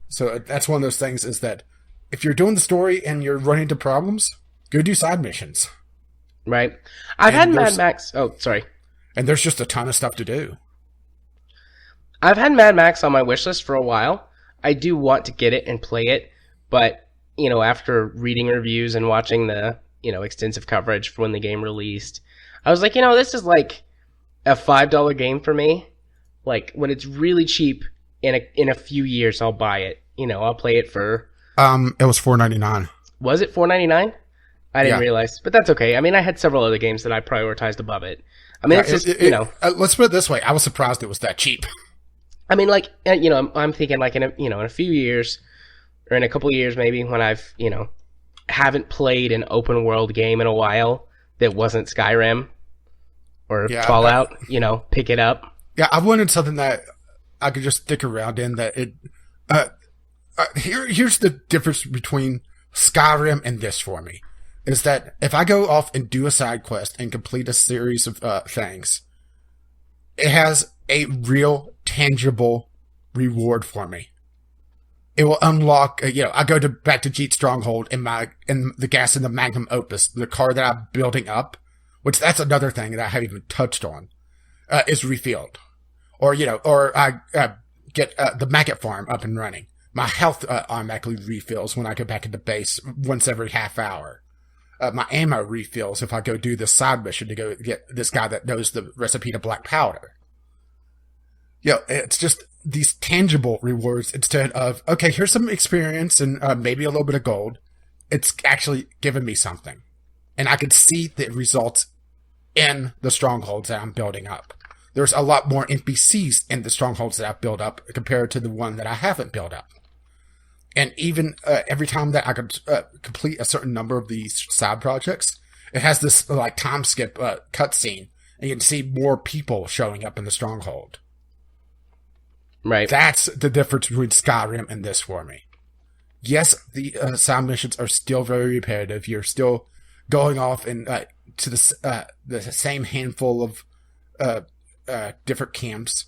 So that's one of those things is that if you're doing the story and you're running into problems, go do side missions. Right. I've had Mad Max... Oh, sorry. And there's just a ton of stuff to do. I've had Mad Max on my wish list for a while. I do want to get it and play it, but, after reading reviews and watching the, extensive coverage for when the game released, I was like, this is like a $5 game for me. Like, when it's really cheap, in a few years, I'll buy it. I'll play it for... It was $4.99. Was it $4.99? I didn't realize, but that's okay. I mean, I had several other games that I prioritized above it. I mean, it's just, let's put it this way. I was surprised it was that cheap. I mean, like, I'm thinking like in a few years or in a couple of years maybe when I've, haven't played an open world game in a while that wasn't Skyrim or Fallout, pick it up. Yeah, I wanted something that I could just stick around in that it, here's the difference between Skyrim and this for me is that if I go off and do a side quest and complete a series of things, it has a real tangible reward for me. It will unlock, I go back to Jeet Stronghold and the gas in the Magnum Opus, the car that I'm building up, which that's another thing that I haven't even touched on, is refilled. Or I get the maggot farm up and running. My health automatically refills when I go back into base once every half hour. My ammo refills if I go do this side mission to go get this guy that knows the recipe to black powder. It's just these tangible rewards instead of, okay, here's some experience and maybe a little bit of gold. It's actually giving me something. And I can see the results in the strongholds that I'm building up. There's a lot more NPCs in the strongholds that I've built up compared to the one that I haven't built up. And even every time that I could complete a certain number of these side projects, it has this like time skip cutscene, and you can see more people showing up in the stronghold. Right. That's the difference between Skyrim and this for me. Yes, the side missions are still very repetitive. You're still going off and to the same handful of different camps,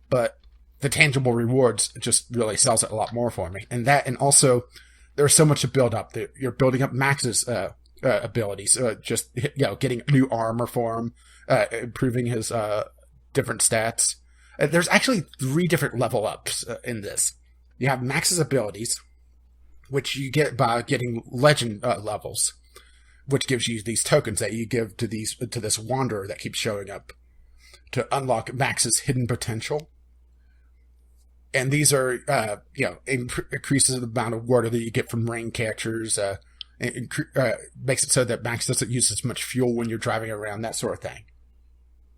but the tangible rewards just really sells it a lot more for me. And also there's so much to build up. You're building up Max's abilities, just getting new armor for him, improving his different stats. There's actually 3 different level ups in this. You have Max's abilities, which you get by getting legend levels, which gives you these tokens that you give to this wanderer that keeps showing up to unlock Max's hidden potential. And these are, increases the amount of water that you get from rain catchers. Makes it so that Max doesn't use as much fuel when you're driving around, that sort of thing.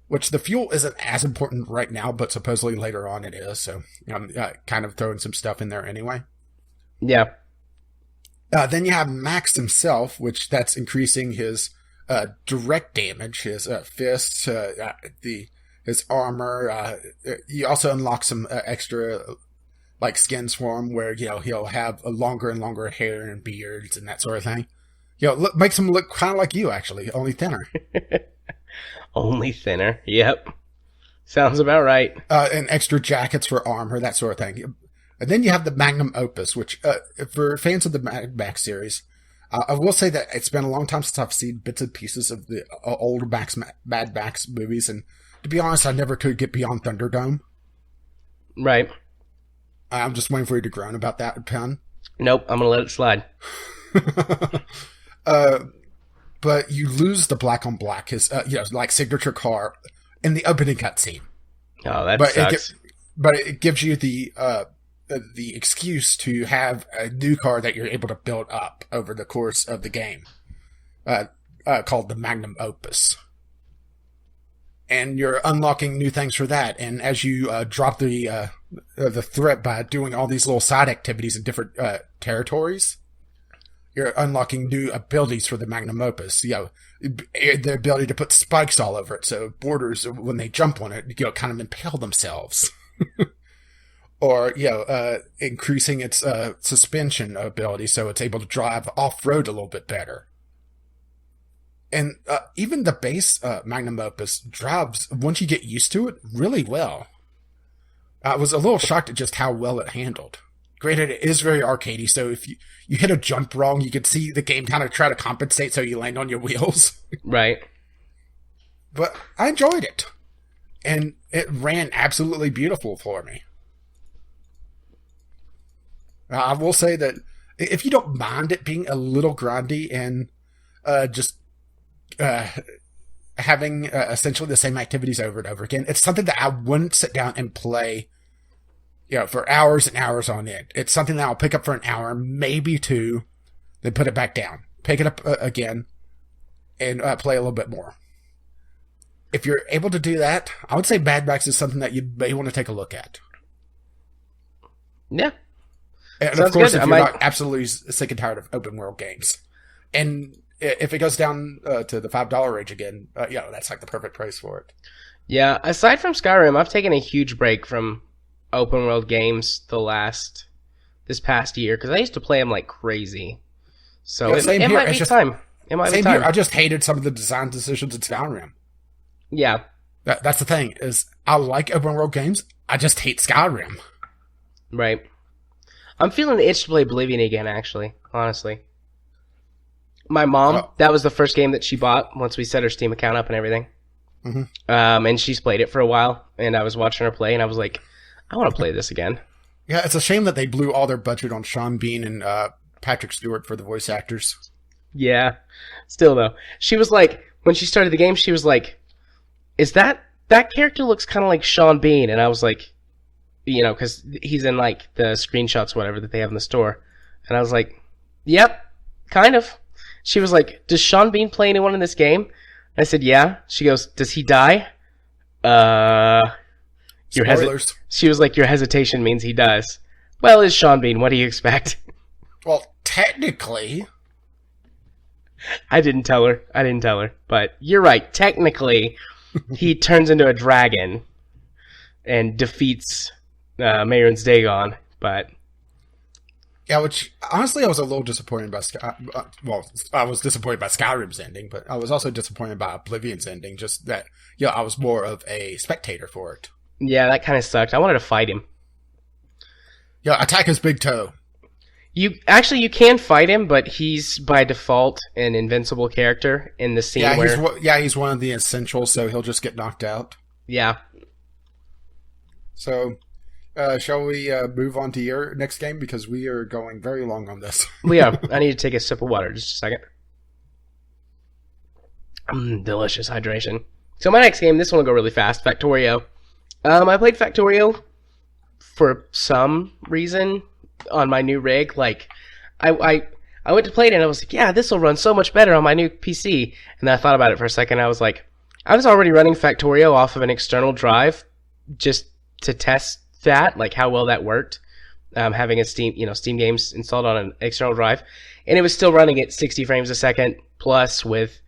Which the fuel isn't as important right now, but supposedly later on it is. So I'm kind of throwing some stuff in there anyway. Yeah. Then you have Max himself, which that's increasing his direct damage, his fists, his armor. You also unlock some extra like skins for him, where he'll have a longer and longer hair and beards and that sort of thing. Makes him look kind of like you, actually, only thinner. Only thinner. Yep. Sounds about right. And extra jackets for armor, that sort of thing. And then you have the Magnum Opus, which, for fans of the Mad Max series, I will say that it's been a long time since I've seen bits and pieces of the old Mad Max movies, and to be honest, I never could get beyond Thunderdome. Right. I'm just waiting for you to groan about that, Pen. Nope, I'm gonna let it slide. But you lose the black on black, his like signature car in the opening cutscene. Oh, that sucks. But it gives you the excuse to have a new car that you're able to build up over the course of the game, called the Magnum Opus. And you're unlocking new things for that. And as you drop the threat by doing all these little side activities in different territories, you're unlocking new abilities for the Magnum Opus. The ability to put spikes all over it, so boarders, when they jump on it, kind of impale themselves. Or, increasing its suspension ability so it's able to drive off-road a little bit better. And even the base Magnum Opus drives, once you get used to it, really well. I was a little shocked at just how well it handled. Granted, it is very arcadey, so if you hit a jump wrong, you could see the game kind of try to compensate so you land on your wheels. Right. But I enjoyed it. And it ran absolutely beautiful for me. I will say that if you don't mind it being a little grindy and just having essentially the same activities over and over again, it's something that I wouldn't sit down and play for hours and hours on end. It's something that I'll pick up for an hour, maybe 2, then put it back down. Pick it up again, and play a little bit more. If you're able to do that, I would say Mad Max is something that you may want to take a look at. Yeah. And sounds of course, good. If you're not absolutely sick and tired of open world games. And if it goes down to the $5 range again, that's like the perfect price for it. Yeah, aside from Skyrim, I've taken a huge break from open world games this past year, because I used to play them like crazy. So it might be time. Here. I just hated some of the design decisions in Skyrim. Yeah. That's the thing, is I like open world games, I just hate Skyrim. Right. I'm feeling the itch to play Oblivion again, actually, honestly. My mom, that was the first game that she bought once we set her Steam account up and everything. Mm-hmm. And she's played it for a while, and I was watching her play, and I was like, I want to play this again. Yeah, it's a shame that they blew all their budget on Sean Bean and Patrick Stewart for the voice actors. Yeah. Still, though. She was like, when she started the game, she was like, is that character looks kind of like Sean Bean? And I was like, because he's in like the screenshots, whatever, that they have in the store. And I was like, yep, kind of. She was like, does Sean Bean play anyone in this game? I said, yeah. She goes, does he die? Uh, Spoilers. She was like, your hesitation means he does. Well, it's Sean Bean. What do you expect? Well, technically, I didn't tell her. But you're right. Technically, he turns into a dragon and defeats Mayron's Dagon. But yeah, which honestly I was a little disappointed by. I was disappointed by Skyrim's ending, but I was also disappointed by Oblivion's ending. Just that, I was more of a spectator for it. yeah, that kind of sucked. I wanted to fight him. Yeah, attack his big toe. You can fight him, but he's by default an invincible character in the scene He's one of the essentials, so he'll just get knocked out. Yeah. So, shall we move on to your next game? Because we are going very long on this. We are. I need to take a sip of water. Just a second. Delicious hydration. So my next game, this one will go really fast. Factorio. I played Factorio for some reason on my new rig. Like, I went to play it and I was like, yeah, this will run so much better on my new PC. And then I thought about it for a second. I was like, I was already running Factorio off of an external drive just to test that, like how well that worked. Having a Steam games installed on an external drive, and it was still running at 60 frames a second plus with,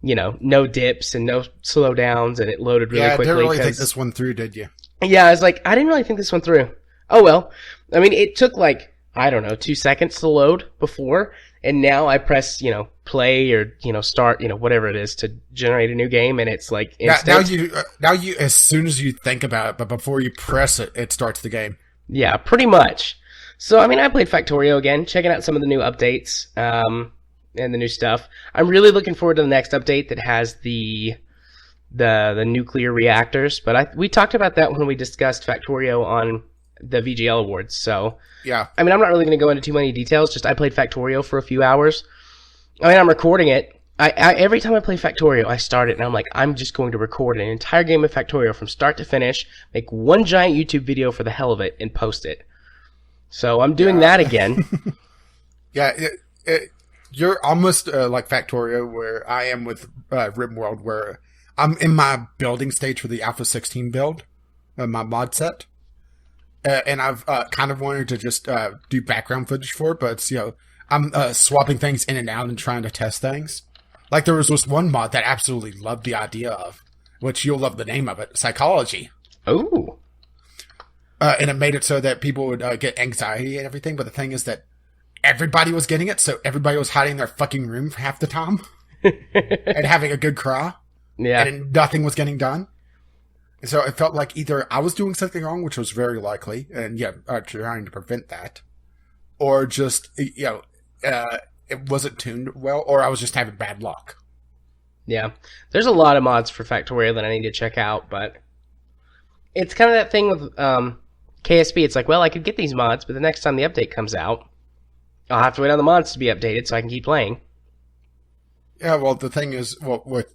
no dips and no slowdowns, and it loaded really quickly. Yeah, didn't really think this one through, did you? Yeah, I was like, I didn't really think this one through. Oh well. I mean, it took like, I don't know, 2 seconds to load before, and now I press, play or, start, whatever it is to generate a new game, and it's like instant. Now you, as soon as you think about it, but before you press it, it starts the game. Yeah, pretty much. So, I mean, I played Factorio again, checking out some of the new updates, and the new stuff. I'm really looking forward to the next update that has the nuclear reactors, but we talked about that when we discussed Factorio on the VGL Awards, so yeah. I mean, I'm not really going to go into too many details, just I played Factorio for a few hours. I mean, I'm recording it. I every time I play Factorio, I start it, and I'm like, I'm just going to record an entire game of Factorio from start to finish, make one giant YouTube video for the hell of it, and post it. So I'm doing that again. Yeah, you're almost like Factorio, where I am with RimWorld, where I'm in my building stage for the Alpha 16 build, my mod set. And I've kind of wanted to just do background footage for it, but it's, I'm swapping things in and out and trying to test things. Like there was this one mod that I absolutely loved the idea of, which you'll love the name of it, Psychology. Oh. And it made it so that people would get anxiety and everything, but the thing is that everybody was getting it, so everybody was hiding in their fucking room for half the time and having a good cry. Yeah. And nothing was getting done. So it felt like either I was doing something wrong, which was very likely, and trying to prevent that, or just, it wasn't tuned well, or I was just having bad luck. Yeah. There's a lot of mods for Factorio that I need to check out, but it's kind of that thing with KSP. It's like, well, I could get these mods, but the next time the update comes out, I'll have to wait on the mods to be updated so I can keep playing. Yeah, well, the thing is, with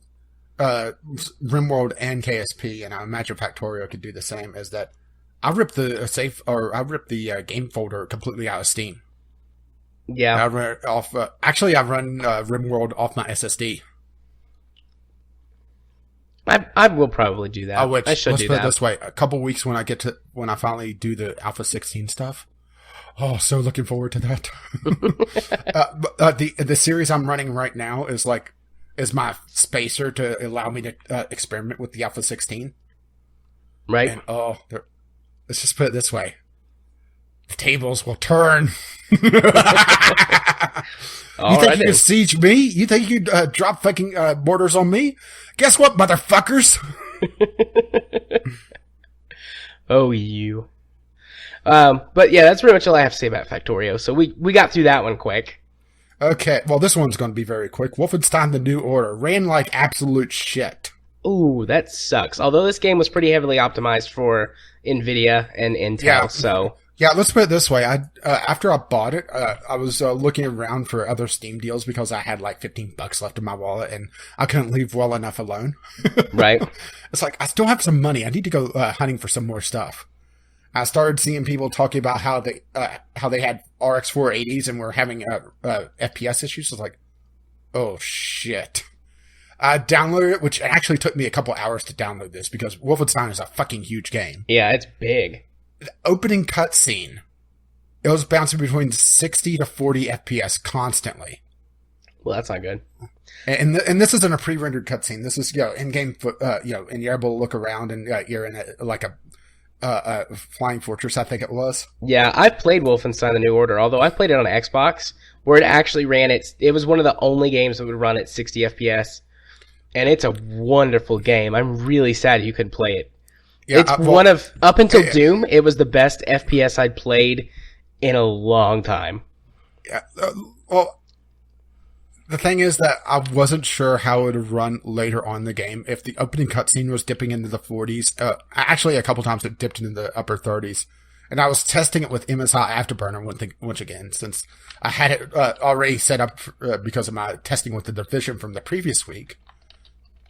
RimWorld and KSP, and I imagine Factorio could do the same, is that I ripped the game folder completely out of Steam. Yeah. I run off. I run RimWorld off my SSD. I will probably do that. I should do that. Let's put it this way: a couple weeks when I finally do the Alpha 16 stuff. Oh, so looking forward to that. The series I'm running right now is my spacer to allow me to experiment with the Alpha 16. Right. And let's just put it this way: the tables will turn. You think you can siege me? You think you could drop fucking mortars on me? Guess what, motherfuckers? Oh, you. But yeah, that's pretty much all I have to say about Factorio. So we got through that one quick. Okay, well, this one's going to be very quick. Wolfenstein: The New Order ran like absolute shit. Ooh, that sucks. Although this game was pretty heavily optimized for NVIDIA and Intel, so... Yeah, let's put it this way. After I bought it, I was looking around for other Steam deals because I had like $15 left in my wallet and I couldn't leave well enough alone. Right. It's like, I still have some money. I need to go hunting for some more stuff. I started seeing people talking about how they had RX 480s and were having FPS issues. I was like, oh shit. I downloaded it, which actually took me a couple hours to download this because Wolfenstein is a fucking huge game. Yeah, it's big. The opening cutscene, it was bouncing between 60 to 40 FPS constantly. Well, that's not good. And this isn't a pre-rendered cutscene. This is, in-game, and you're able to look around and you're in a flying fortress, I think it was. Yeah, I've played Wolfenstein: The New Order, although I played it on Xbox, where it actually ran it was one of the only games that would run at 60 FPS. And it's a wonderful game. I'm really sad you couldn't play it. Yeah, it's up until Doom, it was the best FPS I'd played in a long time. Yeah, well, the thing is that I wasn't sure how it would run later on in the game. If the opening cutscene was dipping into the 40s, actually a couple times it dipped into the upper 30s. And I was testing it with MSI Afterburner once again, since I had it already set up because of my testing with the Division from the previous week.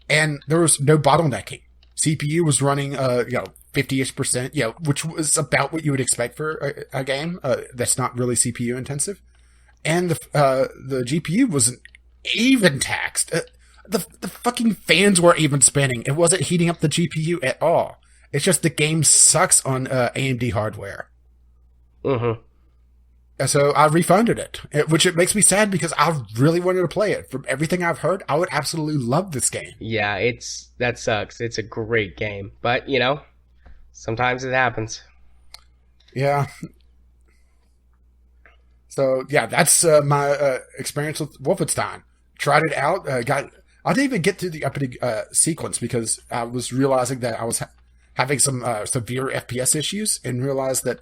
And there was no bottlenecking. CPU was running, 50-ish%, which was about what you would expect for a game that's not really CPU intensive. And the GPU wasn't even taxed. The fucking fans weren't even spinning. It wasn't heating up the GPU at all. It's just the game sucks on AMD hardware. Mm-hmm. So I refunded it, which it makes me sad because I really wanted to play it. From everything I've heard, I would absolutely love this game. Yeah, that sucks. It's a great game. But, sometimes it happens. Yeah. So, yeah, that's my experience with Wolfenstein. Tried it out. I didn't even get to the opening sequence because I was realizing that I was having some severe FPS issues and realized that,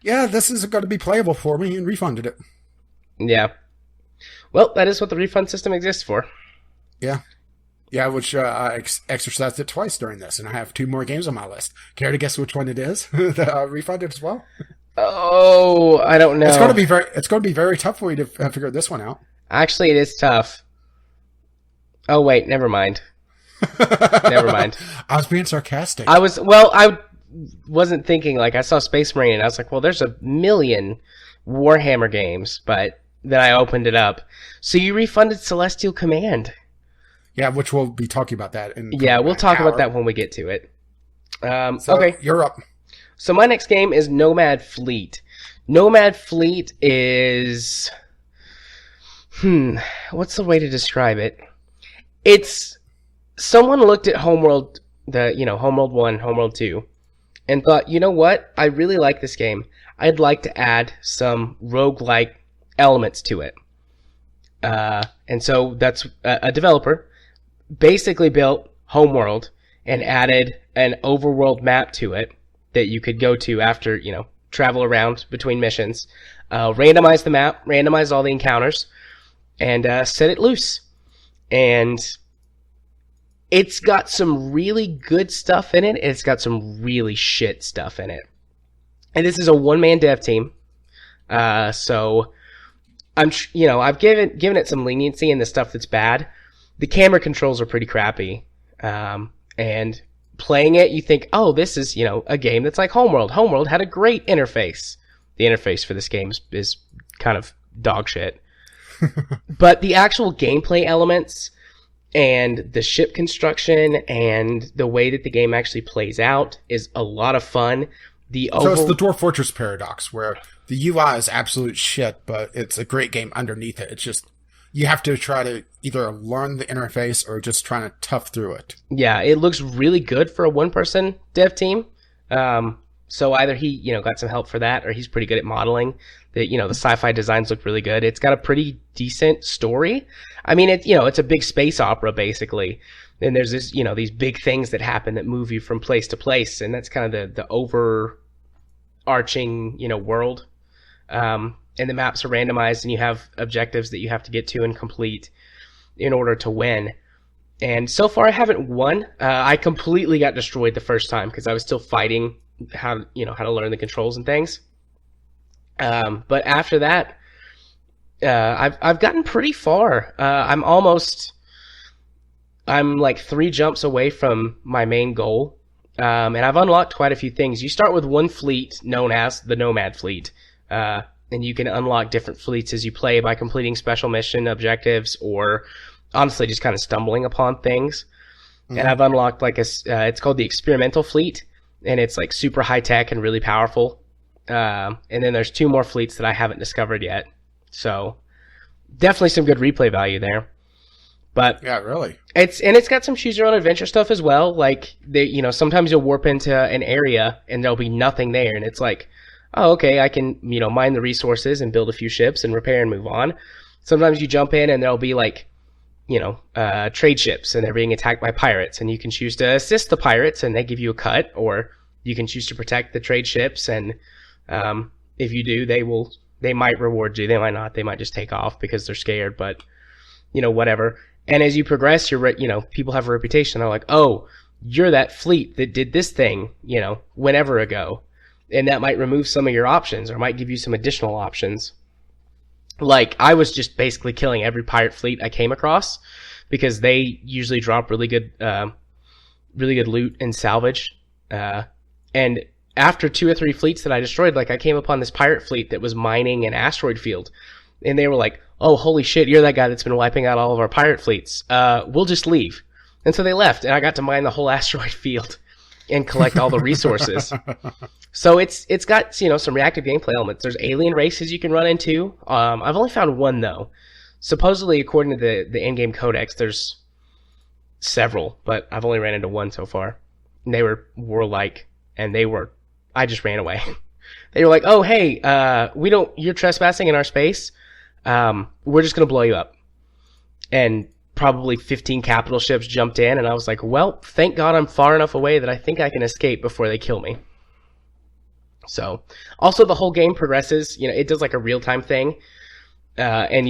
this isn't going to be playable for me, and refunded it. Yeah. Well, that is what the refund system exists for. Yeah. Yeah, which I exercised it twice during this, and I have 2 more games on my list. Care to guess which one it is that I refunded as well? Oh, I don't know. It's going to be very tough for you to figure this one out. Actually, it is tough. Oh, wait, never mind. Never mind. I was being sarcastic. I wasn't thinking, I saw Space Marine, and I was like, well, there's a million Warhammer games, but then I opened it up. So you refunded Celestial Command. Yeah, which we'll be talking about that in we'll talk about that when we get to it. Okay. You're up. So my next game is Nomad Fleet. Nomad Fleet is... what's the way to describe it? It's... Someone looked at Homeworld, Homeworld 1, Homeworld 2, and thought, you know what? I really like this game. I'd like to add some roguelike elements to it. And so that's a developer basically built Homeworld and added an overworld map to it that you could go to after, travel around between missions, randomize the map, randomize all the encounters, and set it loose. And it's got some really good stuff in it. It's got some really shit stuff in it. And this is a one-man dev team. So I've given it some leniency in the stuff that's bad. The camera controls are pretty crappy. And playing it, you think, oh, this is, a game that's like Homeworld. Homeworld had a great interface. The interface for this game is kind of dog shit. But the actual gameplay elements and the ship construction and the way that the game actually plays out is a lot of fun. So it's the Dwarf Fortress paradox, where the UI is absolute shit, but it's a great game underneath it. It's just, you have to try to either learn the interface or just trying to tough through it. Yeah, it looks really good for a one-person dev team. So either he, got some help for that, or he's pretty good at modeling. The sci-fi designs look really good. It's got a pretty decent story. I mean, it's a big space opera, basically. And there's this, these big things that happen that move you from place to place, and that's kind of the overarching, world. And the maps are randomized, and you have objectives that you have to get to and complete in order to win. And so far, I haven't won. I completely got destroyed the first time because I was still fighting how to learn the controls and things. But after that, I've gotten pretty far. I'm like 3 jumps away from my main goal. And I've unlocked quite a few things. You start with one fleet known as the Nomad Fleet. And you can unlock different fleets as you play by completing special mission objectives or honestly just kind of stumbling upon things. Mm-hmm. And I've unlocked like it's called the experimental fleet, and it's like super high tech and really powerful. And then there's 2 more fleets that I haven't discovered yet. So definitely some good replay value there. But yeah, really, it's got some choose your own adventure stuff as well. Like sometimes you'll warp into an area and there'll be nothing there, and it's like, oh, okay, I can mine the resources and build a few ships and repair and move on. Sometimes you jump in and there'll be like trade ships and they're being attacked by pirates, and you can choose to assist the pirates and they give you a cut, or you can choose to protect the trade ships, and if you do, they might reward you. They might not. They might just take off because they're scared, but whatever. And as you progress, people have a reputation. They're like, oh, you're that fleet that did this thing, whenever ago. And that might remove some of your options or might give you some additional options. Like, I was just basically killing every pirate fleet I came across because they usually drop really good loot and salvage. And after 2 or 3 fleets that I destroyed, like, I came upon this pirate fleet that was mining an asteroid field. And they were like, oh, holy shit, you're that guy that's been wiping out all of our pirate fleets. We'll just leave. And so they left, and I got to mine the whole asteroid field and collect all the resources. So it's got, some reactive gameplay elements. There's alien races you can run into. I've only found 1, though. Supposedly, according to the in-game codex, there's several, but I've only ran into 1 so far. And they were warlike, and I just ran away. They were like, oh, hey, you're trespassing in our space. We're just going to blow you up. And probably 15 capital ships jumped in, and I was like, well, thank God I'm far enough away that I think I can escape before they kill me. So, also the whole game progresses, it does like a real-time thing, and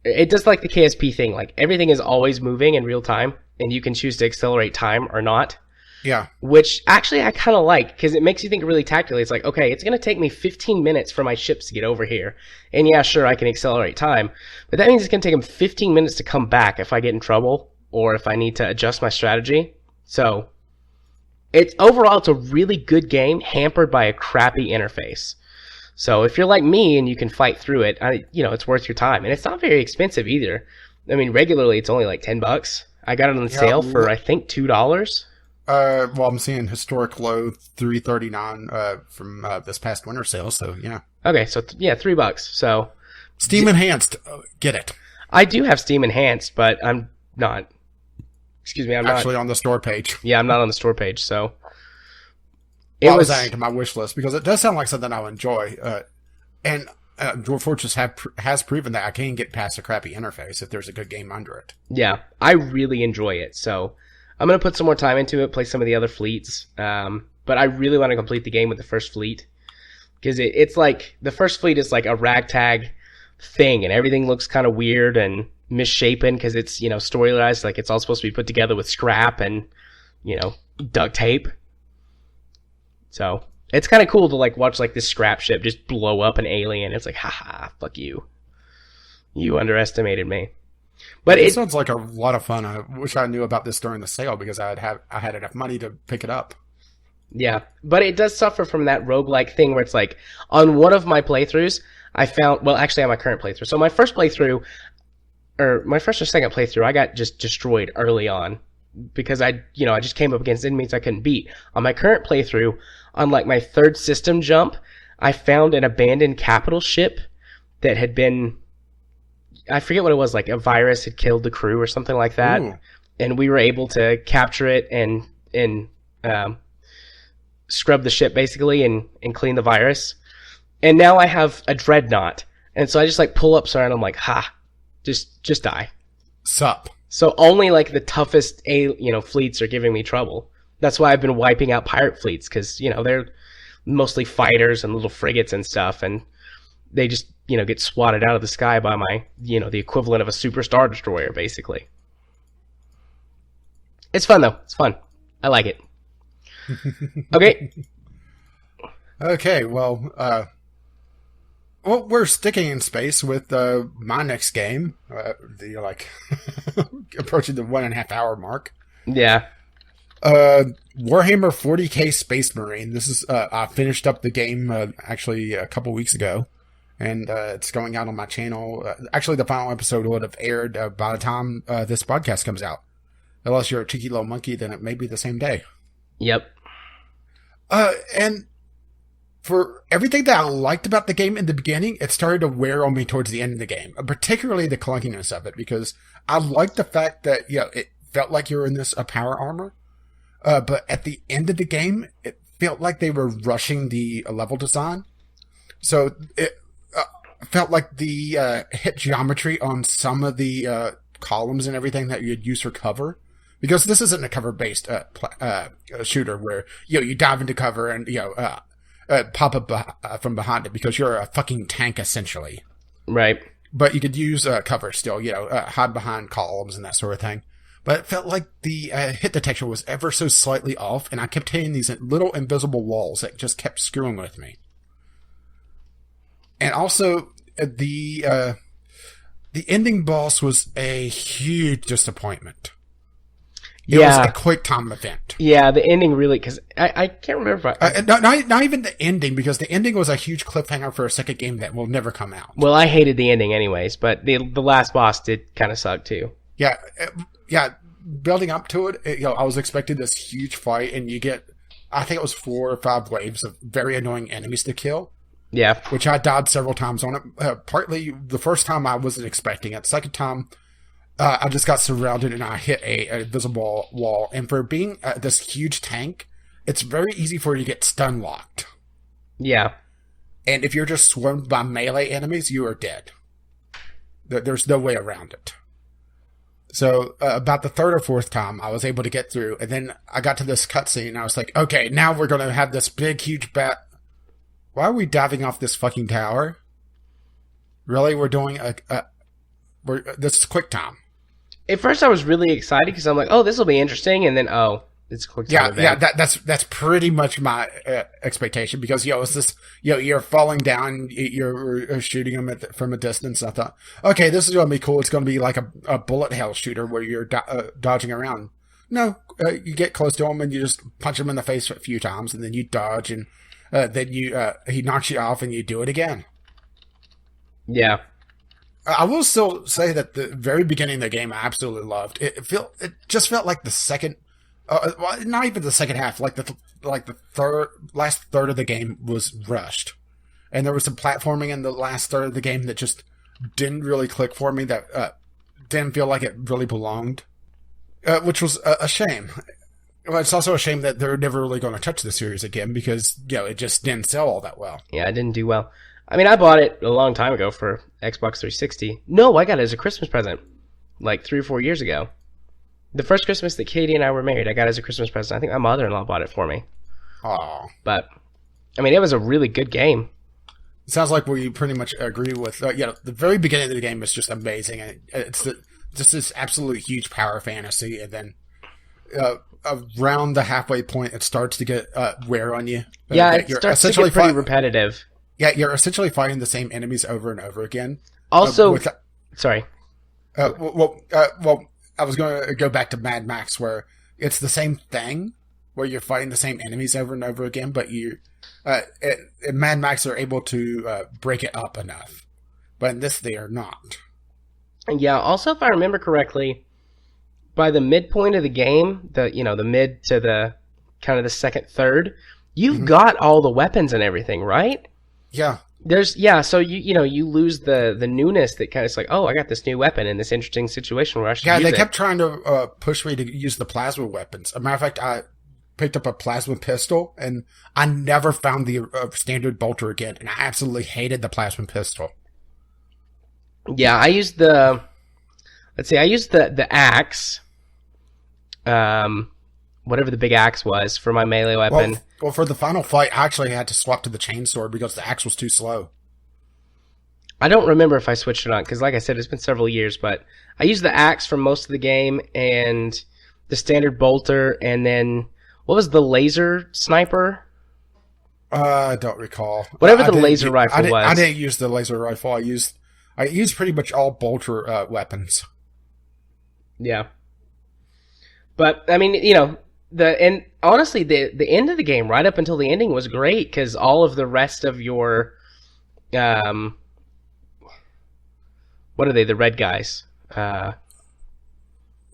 it does like the KSP thing, like everything is always moving in real time, and you can choose to accelerate time or not. Yeah. Which actually I kind of like, because it makes you think really tactically. It's like, okay, it's going to take me 15 minutes for my ships to get over here. And yeah, sure, I can accelerate time. But that means it's going to take them 15 minutes to come back if I get in trouble or if I need to adjust my strategy. So, overall, it's a really good game, hampered by a crappy interface. So if you're like me and you can fight through it, it's worth your time. And it's not very expensive either. I mean, regularly it's only like $10. I got it on sale for, I think, $2. Well, I'm seeing historic low $3.39 from this past winter sale, so yeah. Okay, so $3. So Steam Enhanced, get it. I do have Steam Enhanced, but I'm not. I'm actually not on the store page. Yeah, I'm not on the store page, so I was adding to my wish list because it does sound like something I'll enjoy. And Dwarf Fortress has proven that I can get past a crappy interface if there's a good game under it. Yeah, I really enjoy it, so I'm going to put some more time into it, play some of the other fleets. But I really want to complete the game with the first fleet. Because it's like, the first fleet is like a ragtag thing, and everything looks kind of weird and misshapen because it's, storylized, like it's all supposed to be put together with scrap and, duct tape. So, it's kind of cool to like watch like this scrap ship just blow up an alien. It's like, haha, fuck you. You underestimated me. But it sounds like a lot of fun. I wish I knew about this during the sale because I had enough money to pick it up. Yeah, but it does suffer from that roguelike thing where it's like, on one of my playthroughs, I found, well, actually on my current playthrough. So my first playthrough, or my first or second playthrough, I got just destroyed early on because I just came up against enemies I couldn't beat. On my current playthrough, on like my third system jump, I found an abandoned capital ship that had been, I forget what it was, like a virus had killed the crew or something like that. Ooh. And we were able to capture it and scrub the ship basically and clean the virus. And now I have a dreadnought. And so I just like pull up around, I'm like, ha, just die. Sup. So only like the toughest fleets are giving me trouble. That's why I've been wiping out pirate fleets, because they're mostly fighters and little frigates and stuff, and they just get swatted out of the sky by my the equivalent of a super star destroyer basically. It's fun though. It's fun. I like it. Okay. Okay. Well, we're sticking in space with my next game. Approaching the 1.5 hour mark. Yeah. Warhammer 40K Space Marine. This is I finished up the game actually a couple weeks ago, and it's going out on my channel. Actually, the final episode would have aired by the time this podcast comes out. Unless you're a cheeky little monkey, then it may be the same day. Yep. And for everything that I liked about the game in the beginning, it started to wear on me towards the end of the game, particularly the clunkiness of it, because I liked the fact that, it felt like you were in this power armor. But at the end of the game, it felt like they were rushing the level design. So it felt like the hit geometry on some of the columns and everything that you'd use for cover. Because this isn't a cover-based shooter where, you dive into cover and, pop up from behind it because you're a fucking tank, essentially. Right. But you could use cover still, hide behind columns and that sort of thing. But it felt like the hit detection was ever so slightly off, and I kept hitting these little invisible walls that just kept screwing with me. And also, the ending boss was a huge disappointment. It was a quick time event. Yeah, the ending really, because I can't remember if not even the ending, because the ending was a huge cliffhanger for a second game that will never come out. Well, I hated the ending anyways, but the last boss did kind of suck too. Yeah, building up to it, I was expecting this huge fight, and you get, I think it was 4 or 5 waves of very annoying enemies to kill. Yeah. Which I died several times on it. Partly, the first time I wasn't expecting it. Second time, I just got surrounded and I hit a visible wall. And for being this huge tank, it's very easy for you to get stun locked. Yeah. And if you're just swarmed by melee enemies, you are dead. There's no way around it. So about the third or fourth time, I was able to get through. And then I got to this cutscene and I was like, okay, now we're going to have this big, huge bat. Why are we diving off this fucking tower? Really? We're doing this is quick time. At first I was really excited because I'm like, oh, this will be interesting. And then, it's a quick time event. That's pretty much my expectation because, it's this, you're falling down, you're shooting them from a distance. I thought, okay, this is going to be cool. It's going to be like a bullet hell shooter where you're dodging around. No, you get close to him and you just punch him in the face a few times and then you dodge and then he knocks you off and you do it again. Yeah. I will still say that the very beginning of the game I absolutely loved. It just felt like the second, well, not even the second half, like the last third of the game was rushed, and there was some platforming in the last third of the game that just didn't really click for me. That didn't feel like it really belonged, which was a shame. Well, it's also a shame that they're never really going to touch the series again because it just didn't sell all that well. Yeah, it didn't do well. I mean, I bought it a long time ago for Xbox 360. No, I got it as a Christmas present, like 3 or 4 years ago. The first Christmas that Katie and I were married, I got it as a Christmas present. I think my mother-in-law bought it for me. Oh, but I mean, it was a really good game. It sounds like we pretty much agree with. The very beginning of the game is just amazing. It's just this absolute huge power fantasy, and then around the halfway point, it starts to get wear on you. Yeah, it starts to get pretty repetitive. Yeah, you're essentially fighting the same enemies over and over again. Also, sorry. Well, I was going to go back to Mad Max, where it's the same thing, where you're fighting the same enemies over and over again, but in Mad Max are able to break it up enough, but in this they are not. Yeah. Also, if I remember correctly, by the midpoint of the game, the mid to the kind of the second third, you've got all the weapons and everything, right? Yeah. So you lose the newness that kind of is like, oh, I got this new weapon in this interesting situation where I should use it. Yeah, they kept trying to push me to use the plasma weapons. As a matter of fact, I picked up a plasma pistol, and I never found the standard bolter again, and I absolutely hated the plasma pistol. Yeah, I used the axe, whatever the big axe was for my melee weapon. Well, for the final fight, I actually had to swap to the chainsaw because the axe was too slow. I don't remember if I switched it on, because like I said, it's been several years, but I used the axe for most of the game, and the standard bolter, and then, what was the laser sniper? I don't recall. Whatever the laser rifle was. I didn't use the laser rifle. I used pretty much all bolter weapons. Yeah. But, I mean, honestly, the end of the game, right up until the ending, was great, because all of the rest of your what are they? The red guys.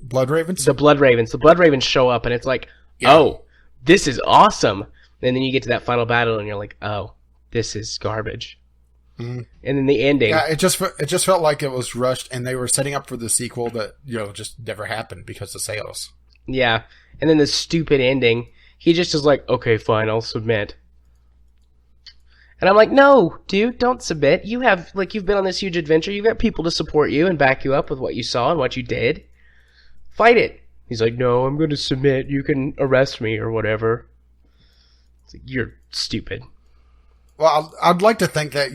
Blood Ravens? The Blood Ravens. The Blood Ravens show up, and it's like, Yeah. oh, this is awesome. And then you get to that final battle, and you're like, oh, this is garbage. Mm-hmm. And then the ending. Yeah, it just felt like it was rushed, and they were setting up for the sequel that just never happened because of sales. Yeah. And then the stupid ending. He just is like, okay, fine, I'll submit. And I'm like, no, dude, don't submit. You've been on this huge adventure. You've got people to support you and back you up with what you saw and what you did. Fight it. He's like, no, I'm going to submit. You can arrest me or whatever. It's like, you're stupid. Well, I'd like to think that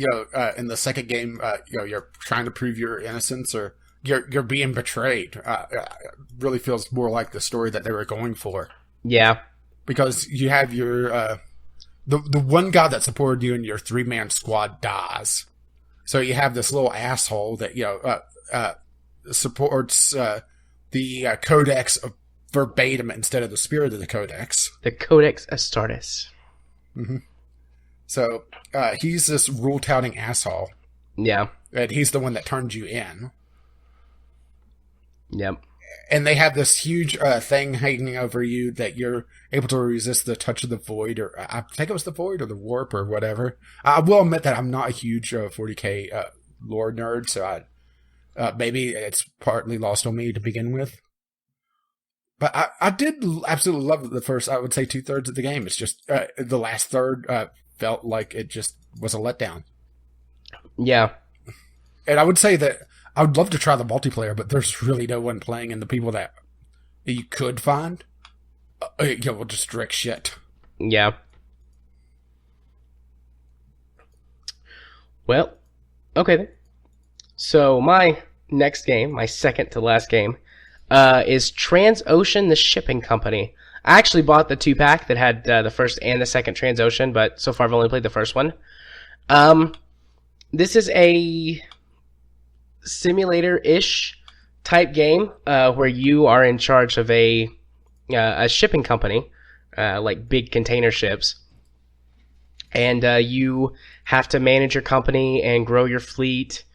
in the second game, you're trying to prove your innocence or you're being betrayed. It really feels more like the story that they were going for. Yeah, because you have your the one guy that supported you in your 3-man squad dies, so you have this little asshole that supports the Codex verbatim instead of the spirit of the Codex. The Codex Astartes. Mm-hmm. So he's this rule-touting asshole. Yeah. And he's the one that turned you in. Yep. And they have this huge thing hanging over you that you're able to resist the touch of the void, or I think it was the void or the warp or whatever. I will admit that I'm not a huge 40k lore nerd, so maybe it's partly lost on me to begin with. But I did absolutely love the first, I would say, 2/3 of the game. It's just the last third felt like it just was a letdown. Yeah. And I would say that I would love to try the multiplayer, but there's really no one playing, and the people that you could find, will just wreck shit. Yeah. Well, okay then. So my next game, my second to last game, is Transocean, the shipping company. I actually bought the 2-pack that had the first and the second Transocean, but so far I've only played the first one. This is a simulator-ish type game where you are in charge of a shipping company, like big container ships, and you have to manage your company and grow your fleet,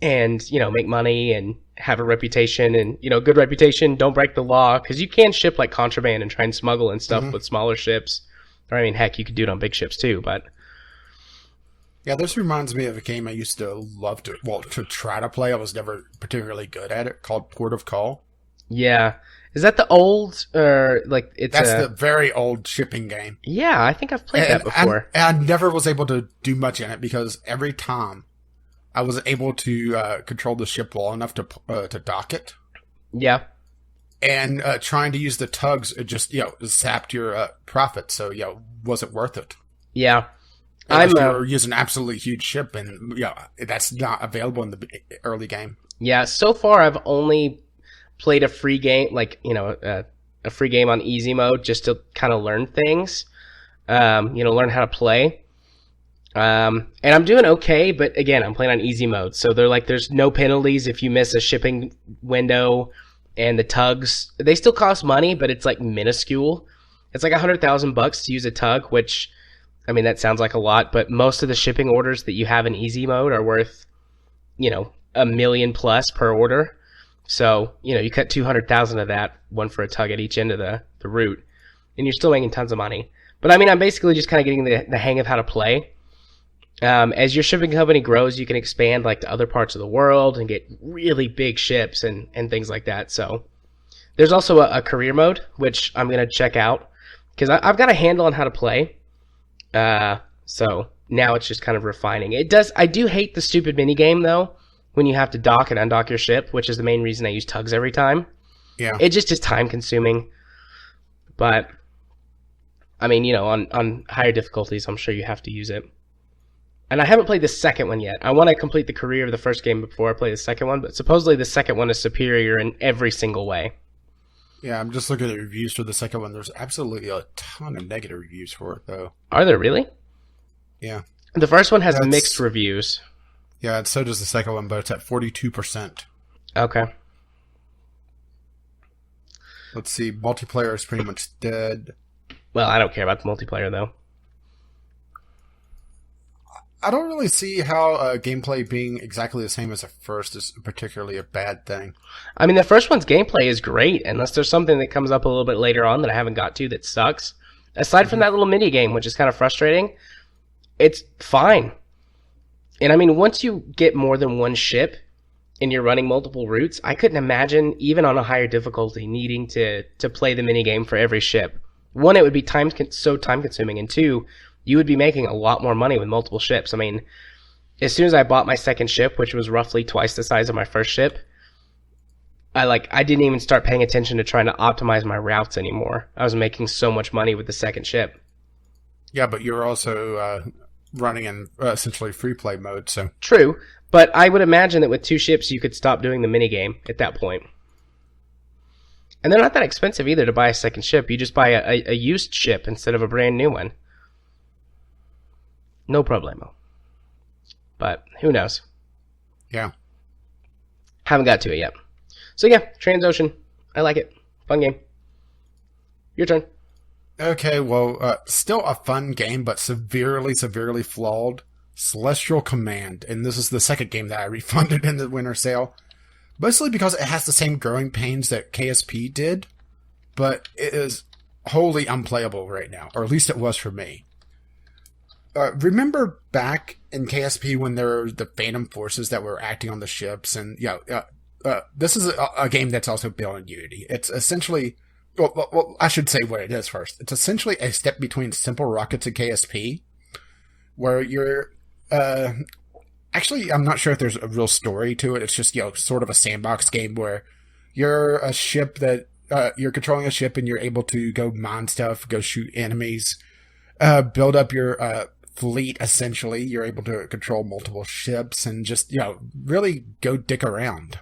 and make money and have a reputation, and good reputation. Don't break the law, because you can ship like contraband and try and smuggle and stuff with smaller ships. Or I mean, heck, you could do it on big ships too, but. Yeah, this reminds me of a game I used to love to try to play. I was never particularly good at it, called Port of Call. Yeah. Is that the old, or like it's That's the very old shipping game. Yeah, I think I've played that before. And I never was able to do much in it because every time I was able to control the ship well enough to dock it. Yeah. And trying to use the tugs, it just, sapped your profit. So, wasn't worth it. Yeah. You're using an absolutely huge ship, and that's not available in the early game. Yeah, so far I've only played a free game, like a free game on easy mode, just to kind of learn things, learn how to play. And I'm doing okay, but again, I'm playing on easy mode, so there's no penalties if you miss a shipping window, and the tugs, they still cost money, but it's like minuscule. It's like $100,000 to use a tug, which. I mean, that sounds like a lot, but most of the shipping orders that you have in easy mode are worth, $1 million plus per order. So, you cut 200,000 of that, one for a tug at each end of the route, and you're still making tons of money. But I mean, I'm basically just kind of getting the hang of how to play. As your shipping company grows, you can expand like to other parts of the world and get really big ships and things like that. So there's also a career mode, which I'm going to check out because I've got a handle on how to play. So now it's just kind of refining. I do hate the stupid mini game though, when you have to dock and undock your ship, which is the main reason I use tugs every time. Yeah. It just is time consuming. But I mean, on higher difficulties, I'm sure you have to use it. And I haven't played the second one yet. I want to complete the career of the first game before I play the second one, but supposedly the second one is superior in every single way. Yeah, I'm just looking at the reviews for the second one. There's absolutely a ton of negative reviews for it, though. Are there really? Yeah. The first one has mixed reviews. Yeah, and so does the second one, but it's at 42%. Okay. Let's see. Multiplayer is pretty much dead. Well, I don't care about the multiplayer, though. I don't really see how gameplay being exactly the same as the first is particularly a bad thing. I mean, the first one's gameplay is great, unless there's something that comes up a little bit later on that I haven't got to that sucks. Aside from Hmm. that little mini game, which is kind of frustrating, it's fine. And I mean, once you get more than one ship and you're running multiple routes, I couldn't imagine, even on a higher difficulty, needing to play the mini game for every ship. One, it would be so time consuming, and two, you would be making a lot more money with multiple ships. I mean, as soon as I bought my second ship, which was roughly twice the size of my first ship, I didn't even start paying attention to trying to optimize my routes anymore. I was making so much money with the second ship. Yeah, but you're also running in essentially free play mode, so True, but I would imagine that with two ships you could stop doing the minigame at that point. And they're not that expensive either to buy a second ship. You just buy a used ship instead of a brand new one. No problemo. But who knows? yeah. Haven't got to it yet. So yeah, Transocean. I like it. Fun game. Your turn. Okay, well, still a fun game, but severely, severely flawed. Celestial Command, and this is the second game that I refunded in the winter sale. Mostly because it has the same growing pains that KSP did, but it is wholly unplayable right now, or at least it was for me. Remember back in KSP when there were the Phantom Forces that were acting on the ships, and this is a game that's also built in Unity. It's essentially, well, I should say what it is first. It's essentially a step between Simple Rockets and KSP, where you're, actually, I'm not sure if there's a real story to it. It's just, sort of a sandbox game where you're a ship that, you're controlling a ship and you're able to go mine stuff, go shoot enemies, build up your, fleet, essentially. You're able to control multiple ships and just, really go dick around.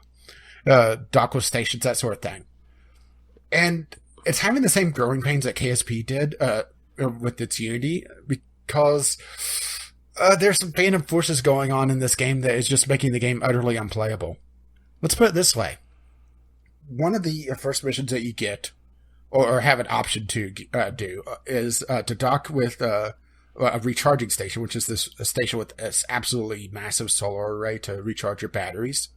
Dock with stations, that sort of thing. And it's having the same growing pains that KSP did, with its Unity, because there's some Phantom Forces going on in this game that is just making the game utterly unplayable. Let's put it this way. One of the first missions that you get, or have an option to do, is to dock with a recharging station, which is a station with this absolutely massive solar array to recharge your batteries,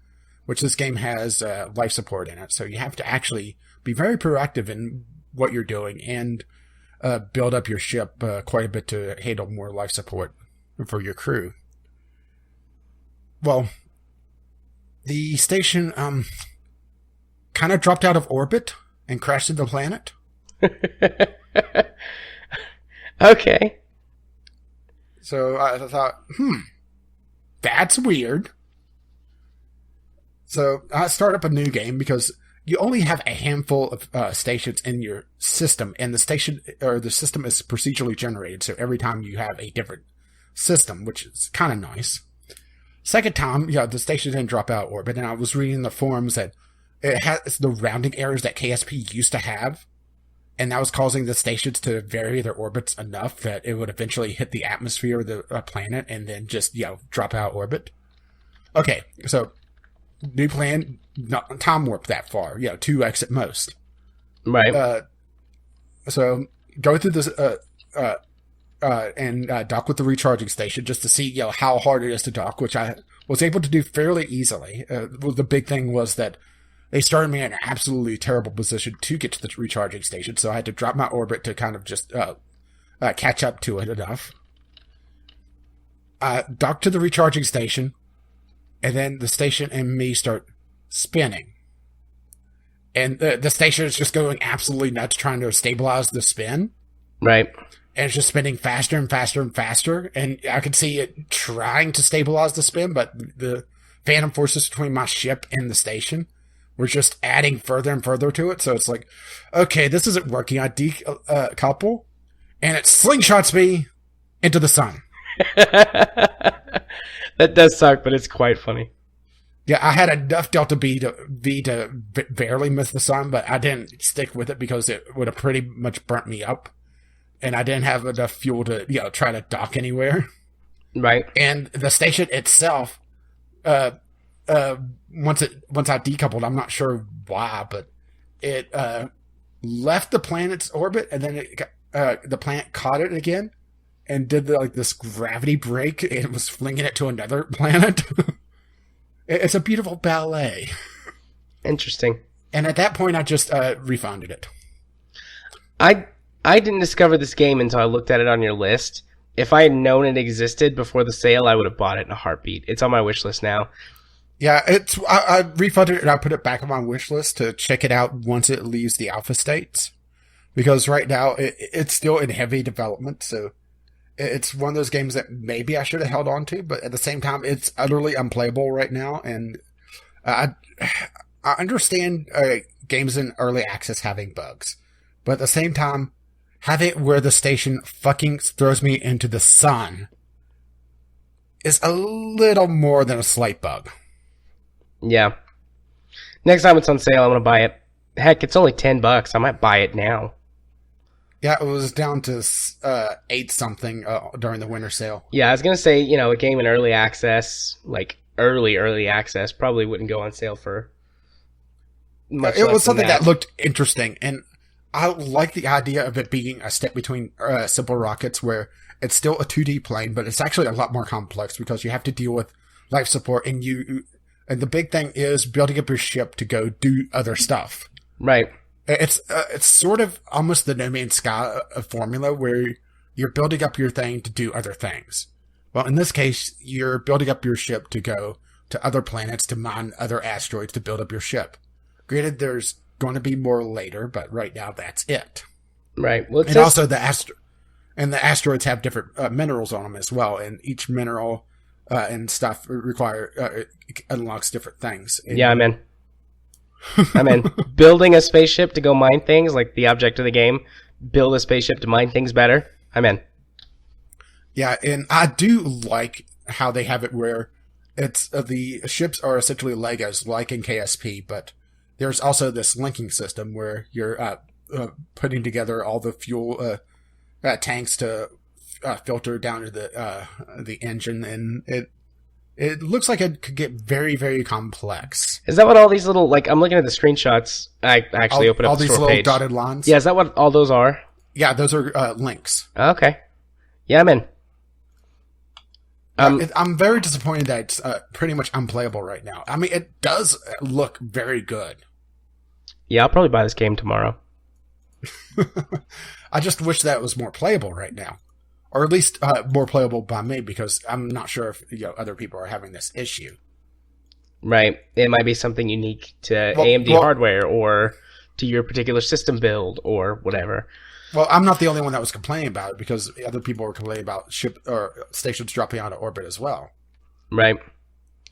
which this game has life support in it. So you have to actually be very proactive in what you're doing and build up your ship quite a bit to handle more life support for your crew. Well, the station kind of dropped out of orbit and crashed into the planet. Okay. So I thought, that's weird. So I start up a new game because you only have a handful of stations in your system, and the system is procedurally generated. So every time you have a different system, which is kind of nice. Second time, the station didn't drop out of orbit, and I was reading the forums that it has the rounding errors that KSP used to have, and that was causing the stations to vary their orbits enough that it would eventually hit the atmosphere of the planet and then just, drop out of orbit. Okay, so new plan, not time warp that far, 2x at most. Right. So go through this, and dock with the recharging station just to see, how hard it is to dock, which I was able to do fairly easily. Well, the big thing was that they started me in an absolutely terrible position to get to the recharging station, so I had to drop my orbit to kind of just catch up to it enough. Dock to the recharging station, and then the station and me start spinning. And the station is just going absolutely nuts trying to stabilize the spin. Right. And it's just spinning faster and faster and faster. And I could see it trying to stabilize the spin, but the Phantom Forces between my ship and the station were just adding further and further to it. So it's like, okay, this isn't working. I decouple, and it slingshots me into the sun. That does suck, but it's quite funny. Yeah, I had enough Delta V to barely miss the sun, but I didn't stick with it because it would have pretty much burnt me up. And I didn't have enough fuel to, try to dock anywhere. Right. And the station itself, once I decoupled, I'm not sure why, but it left the planet's orbit, and then the planet caught it again, and did this gravity break and was flinging it to another planet. It's a beautiful ballet. Interesting. And at that point, I just refunded it. I didn't discover this game until I looked at it on your list. If I had known it existed before the sale, I would have bought it in a heartbeat. It's on my wish list now. Yeah, I refunded it and I put it back on my wish list to check it out once it leaves the alpha states. Because right now, it's still in heavy development, so it's one of those games that maybe I should have held on to, but at the same time, it's utterly unplayable right now, and I understand games in early access having bugs, but at the same time, having it where the station fucking throws me into the sun is a little more than a slight bug. Yeah. Next time it's on sale, I'm going to buy it. Heck, it's only $10. I might buy it now. Yeah, it was down to 8 something during the winter sale. Yeah, I was going to say, a game in early access, like early access, probably wouldn't go on sale for much It less was something than that. that looked interesting, and I like the idea of it being a step between Simple Rockets, where it's still a 2D plane, but it's actually a lot more complex because you have to deal with life support, and the big thing is building up your ship to go do other stuff. Right. It's sort of almost the No Man's Sky formula, where you're building up your thing to do other things. Well, in this case, you're building up your ship to go to other planets to mine other asteroids to build up your ship. Granted, there's going to be more later, but right now that's it. Right. Well, And also the asteroids have different minerals on them as well, and each mineral and stuff unlocks different things. And yeah, I'm in. Building a spaceship to go mine things, like the object of the game. Build a spaceship to mine things better. I'm in. Yeah, and I do like how they have it where it's the ships are essentially Legos, like in KSP, but there's also this linking system where you're putting together all the fuel tanks to filter down to the engine, and it looks like it could get very, very complex. Is that what all these little, like, I'm looking at the screenshots. I actually opened up all the these store little page. dotted lines. Yeah, is that what all those are? Yeah, those are links. Okay. Yeah, I'm in. I'm very disappointed that it's pretty much unplayable right now. I mean, it does look very good. Yeah, I'll probably buy this game tomorrow. I just wish that it was more playable right now. Or at least more playable by me, because I'm not sure if other people are having this issue. Right. It might be something unique to AMD hardware or to your particular system build or whatever. Well, I'm not the only one that was complaining about it, because other people were complaining about ship or stations dropping out of orbit as well. Right.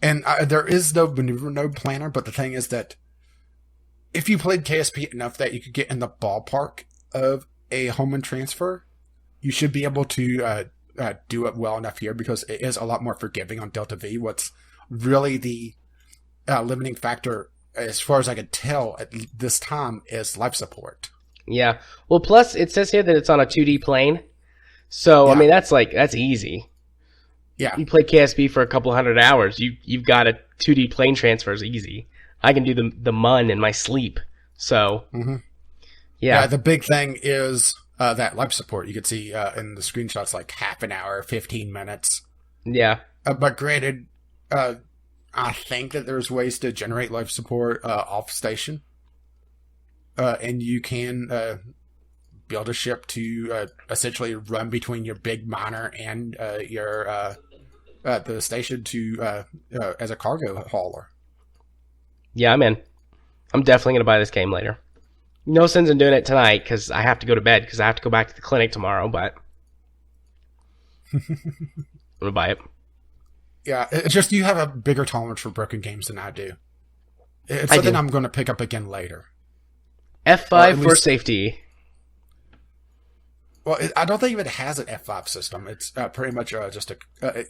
And there is no maneuver node planner, but the thing is that if you played KSP enough that you could get in the ballpark of a Hohmann transfer, you should be able to do it well enough here, because it is a lot more forgiving on Delta V. What's really the limiting factor, as far as I can tell at this time, is life support. Yeah. Well, plus it says here that it's on a 2D plane. So, yeah. I mean, that's easy. Yeah. You play KSP for a couple hundred hours, you've got a 2D plane transfers easy. I can do the MUN in my sleep. So, yeah. The big thing is that life support. You could see in the screenshots like half an hour, 15 minutes. Yeah. But granted, I think that there's ways to generate life support off station. And you can build a ship to essentially run between your big miner and your the station to as a cargo hauler. Yeah, I'm in. I'm definitely going to buy this game later. No sense in doing it tonight because I have to go to bed because I have to go back to the clinic tomorrow, but I'm going to buy it. Yeah, it's just you have a bigger tolerance for broken games than I do. It's something I'm going to pick up again later. F5 for safety. Well, I don't think it has an F5 system. It's pretty much just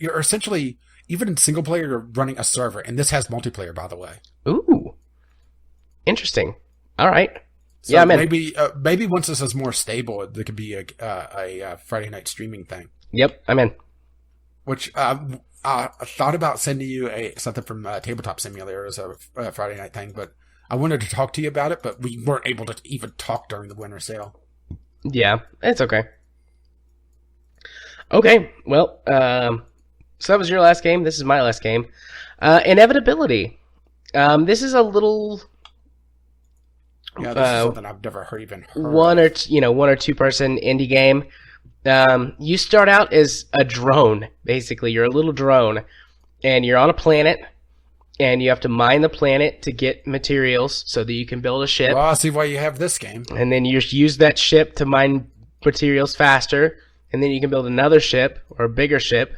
you're essentially, even in single player, you're running a server, and this has multiplayer, by the way. Ooh. Interesting. All right. So yeah, man. Maybe once this is more stable, there could be a Friday night streaming thing. Yep, I'm in. Which I thought about sending you something from Tabletop Simulator as a Friday night thing, but I wanted to talk to you about it, but we weren't able to even talk during the winter sale. Yeah, it's okay. Okay, well, so that was your last game. This is my last game. Inevitability. This is a little Yeah, this is something I've never even heard one of. or one or two person indie game. You start out as a drone. Basically, you're a little drone, and you're on a planet, and you have to mine the planet to get materials so that you can build a ship. Well, I see why you have this game. And then you use that ship to mine materials faster, and then you can build another ship or a bigger ship,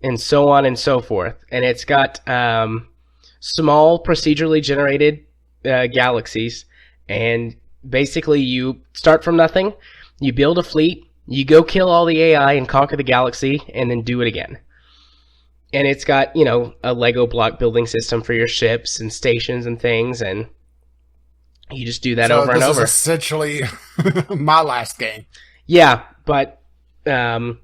and so on and so forth. And it's got small procedurally generated galaxies, and basically you start from nothing, you build a fleet, you go kill all the AI and conquer the galaxy, and then do it again. And it's got, a Lego block building system for your ships and stations and things, and you just do that over and over. This is essentially my last game. Yeah, but a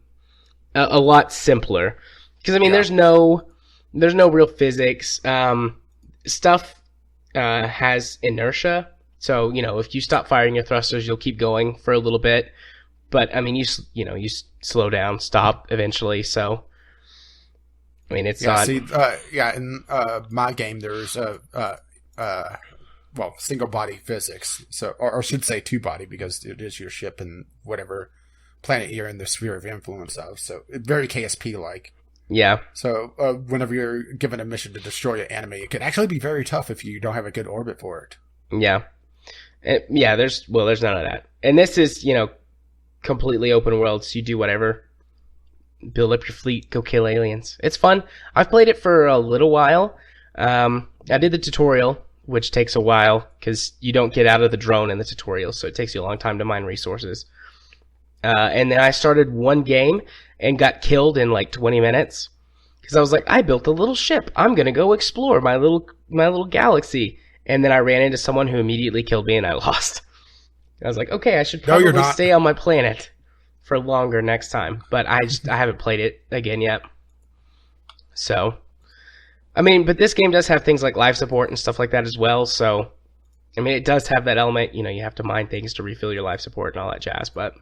lot simpler. Because there's no real physics. Stuff has inertia, so if you stop firing your thrusters, you'll keep going for a little bit. But you slow down, stop eventually. So it's not. See, in my game there's single body physics. So, or I should say two body, because it is your ship and whatever planet you're in the sphere of influence of. So very KSP like. Yeah. So whenever you're given a mission to destroy an enemy, it can actually be very tough if you don't have a good orbit for it. Yeah. There's none of that. And this is, completely open world, so you do whatever. Build up your fleet, go kill aliens. It's fun. I've played it for a little while. I did the tutorial, which takes a while, because you don't get out of the drone in the tutorial, so it takes you a long time to mine resources. And then I started one game and got killed in like 20 minutes. Because I was like, I built a little ship. I'm going to go explore my little galaxy. And then I ran into someone who immediately killed me and I lost. I was like, okay, I should probably stay on my planet for longer next time. But I haven't played it again yet. So, but this game does have things like life support and stuff like that as well. So, it does have that element, you have to mine things to refill your life support and all that jazz. But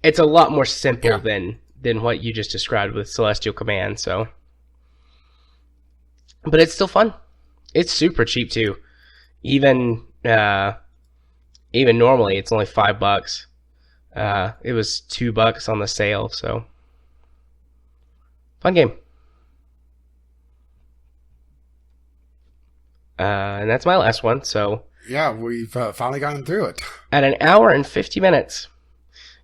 it's a lot more simple than what you just described with Celestial Command. So, but it's still fun. It's super cheap too. Even normally, it's only $5. It was $2 on the sale. So, fun game. And that's my last one. So, yeah, we've finally gotten through it at an hour and 50 minutes.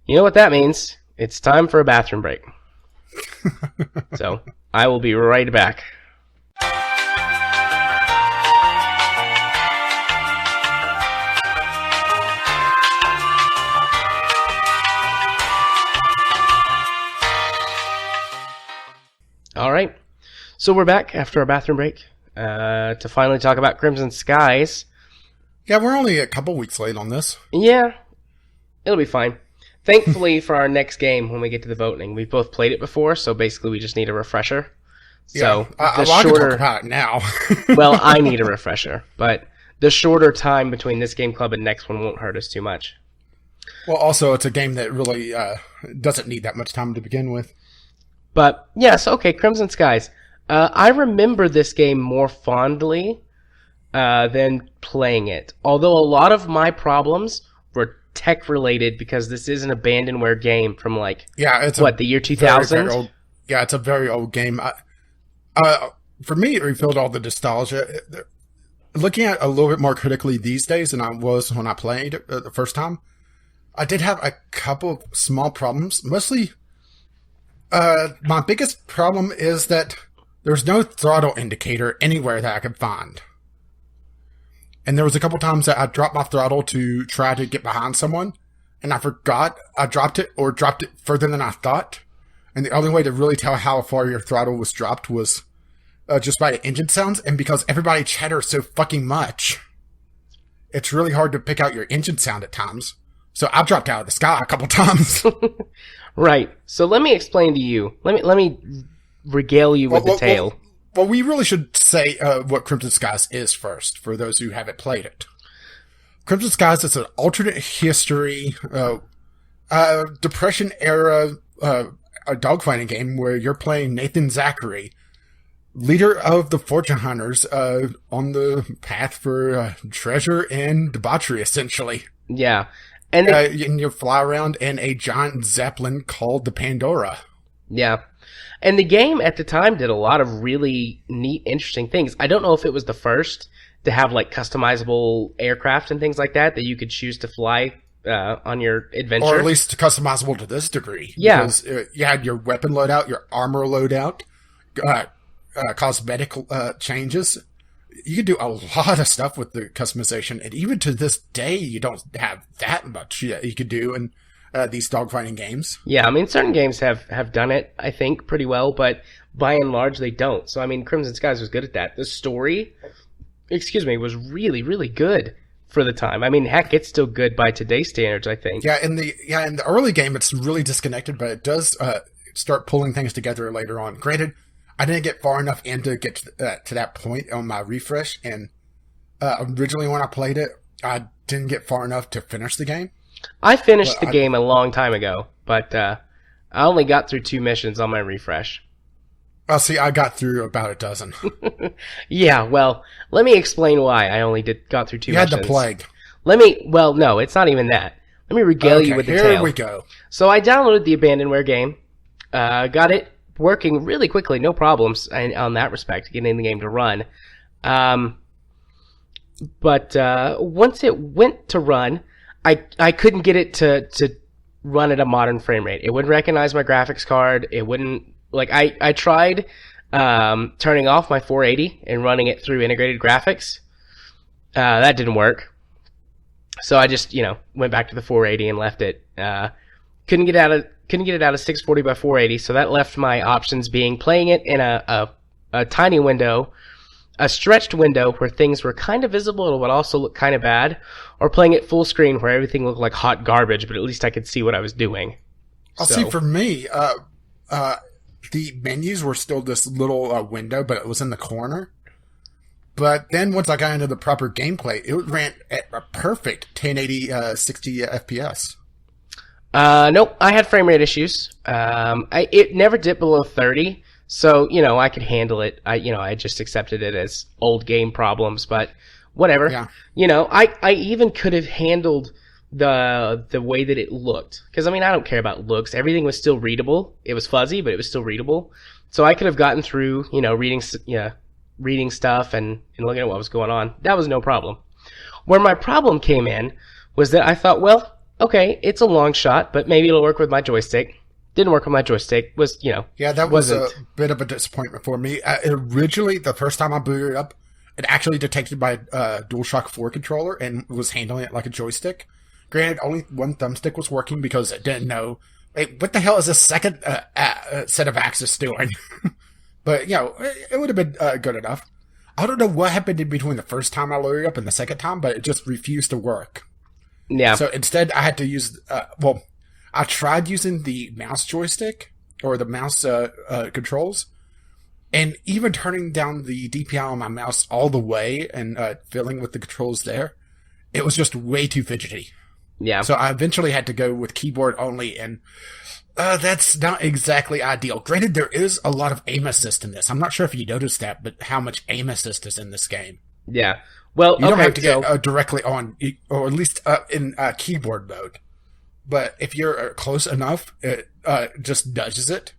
You know what that means? It's time for a bathroom break. So, I will be right back. All right. So, we're back after our bathroom break to finally talk about Crimson Skies. Yeah, we're only a couple weeks late on this. Yeah, it'll be fine. Thankfully, for our next game, when we get to the voting, we've both played it before, so basically we just need a refresher. So I can talk about it now. Well, I need a refresher, but the shorter time between this game club and next one won't hurt us too much. Well, also, it's a game that really doesn't need that much time to begin with. But, yes, okay, Crimson Skies. I remember this game more fondly than playing it, although a lot of my problems were tech related, because this is an abandonware game from the year 2000. Yeah, it's a very old game. For me, it refilled all the nostalgia. Looking at it a little bit more critically these days than I was when I played it the first time, I did have a couple of small problems. Mostly, my biggest problem is that there's no throttle indicator anywhere that I could find. And there was a couple times that I dropped my throttle to try to get behind someone, and I forgot I dropped it, or dropped it further than I thought. And the only way to really tell how far your throttle was dropped was just by the engine sounds, and because everybody chatters so fucking much, it's really hard to pick out your engine sound at times. So I dropped out of the sky a couple times. Right. So let me explain to you. Let me regale you with the tale. Well, we really should say what Crimson Skies is first, for those who haven't played it. Crimson Skies is an alternate history, Depression-era a dogfighting game where you're playing Nathan Zachary, leader of the fortune hunters, on the path for treasure and debauchery, essentially. Yeah. And and you fly around in a giant zeppelin called the Pandora. Yeah. And the game at the time did a lot of really neat, interesting things. I don't know if it was the first to have like customizable aircraft and things like that you could choose to fly on your adventure. Or at least customizable to this degree. Yeah. Because you had your weapon loadout, your armor loadout, cosmetic changes. You could do a lot of stuff with the customization. And even to this day, you don't have that much you could do in these dogfighting games. Yeah, I mean, certain games have done it, I think, pretty well, but by and large, they don't. So, I mean, Crimson Skies was good at that. The story, was really, really good for the time. I mean, heck, it's still good by today's standards, I think. Yeah, in the early game, it's really disconnected, but it does start pulling things together later on. Granted, I didn't get far enough in to get to that point on my refresh, and originally when I played it, I didn't get far enough to finish the game. I finished the game a long time ago, but I only got through 2 missions on my refresh. Oh, see, I got through about a dozen. Yeah, well, let me explain why I only got through 2 missions. You had the plague. Well, no, it's not even that. Let me regale you with the tale. Here we go. So I downloaded the Abandonware game, got it working really quickly, no problems on that respect, getting the game to run. But once it went to run, I couldn't get it to run at a modern frame rate. It wouldn't recognize my graphics card. It wouldn't, like, I tried turning off my 480 and running it through integrated graphics. That didn't work. So I just, went back to the 480 and left it. Couldn't get it out of 640 by 480, so that left my options being playing it in a tiny window, a stretched window where things were kind of visible but also looked kind of bad, or playing it full screen where everything looked like hot garbage, but at least I could see what I was doing. See, for me, the menus were still this little window, but it was in the corner. But then once I got into the proper gameplay, it ran at a perfect 1080 60 FPS. Nope, I had frame rate issues. It never dipped below 30, so, I could handle it. I just accepted it as old game problems, but whatever. Yeah. I even could have handled the way that it looked. Because, I don't care about looks. Everything was still readable. It was fuzzy, but it was still readable. So I could have gotten through, reading stuff and looking at what was going on. That was no problem. Where my problem came in was that I thought, well, okay, it's a long shot, but maybe it'll work with my joystick. Didn't work with my joystick. Yeah, that was a bit of a disappointment for me. Originally, the first time I booted it up, it actually detected my DualShock 4 controller and was handling it like a joystick. Granted, only one thumbstick was working because it didn't know, hey, what the hell is this second set of axis doing? But, it would have been good enough. I don't know what happened in between the first time I loaded it up and the second time, but it just refused to work. Yeah. So instead, I had to use, I tried using the mouse joystick or the mouse controls, and even turning down the DPI on my mouse all the way and filling with the controls there, it was just way too fidgety. Yeah. So I eventually had to go with keyboard only, and that's not exactly ideal. Granted, there is a lot of aim assist in this. I'm not sure if you noticed that, but how much aim assist is in this game. Yeah. Well, you don't have to get directly on, or at least in keyboard mode. But if you're close enough, it just nudges it,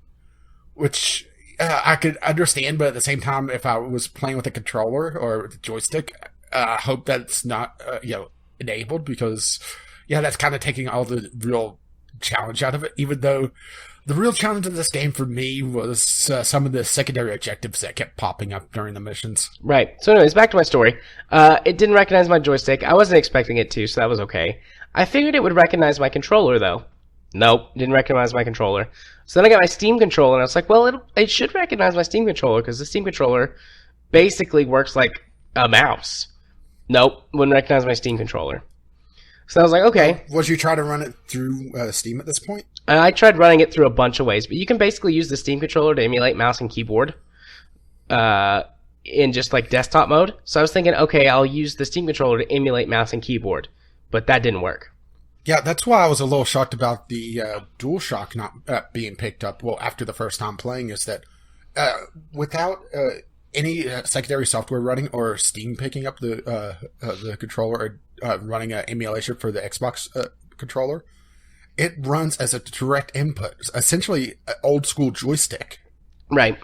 which I could understand. But at the same time, if I was playing with a controller or the joystick, I hope that's not enabled, because that's kind of taking all the real challenge out of it. Even though the real challenge of this game for me was some of the secondary objectives that kept popping up during the missions. Right. So anyways, back to my story. It didn't recognize my joystick. I wasn't expecting it to, so that was okay. I figured it would recognize my controller, though. Nope, didn't recognize my controller. So then I got my Steam controller, and I was like, well, it should recognize my Steam controller, because the Steam controller basically works like a mouse. Nope, wouldn't recognize my Steam controller. So I was like, okay. Would you try to run it through Steam at this point? I tried running it through a bunch of ways, but you can basically use the Steam controller to emulate mouse and keyboard in just like desktop mode. So I was thinking, okay, I'll use the Steam controller to emulate mouse and keyboard, but that didn't work. Yeah, that's why I was a little shocked about the DualShock not being picked up. Well, after the first time playing, is that without any secondary software running or Steam picking up the controller or running an emulation for the Xbox controller, it runs as a direct input, essentially an old school joystick. Right.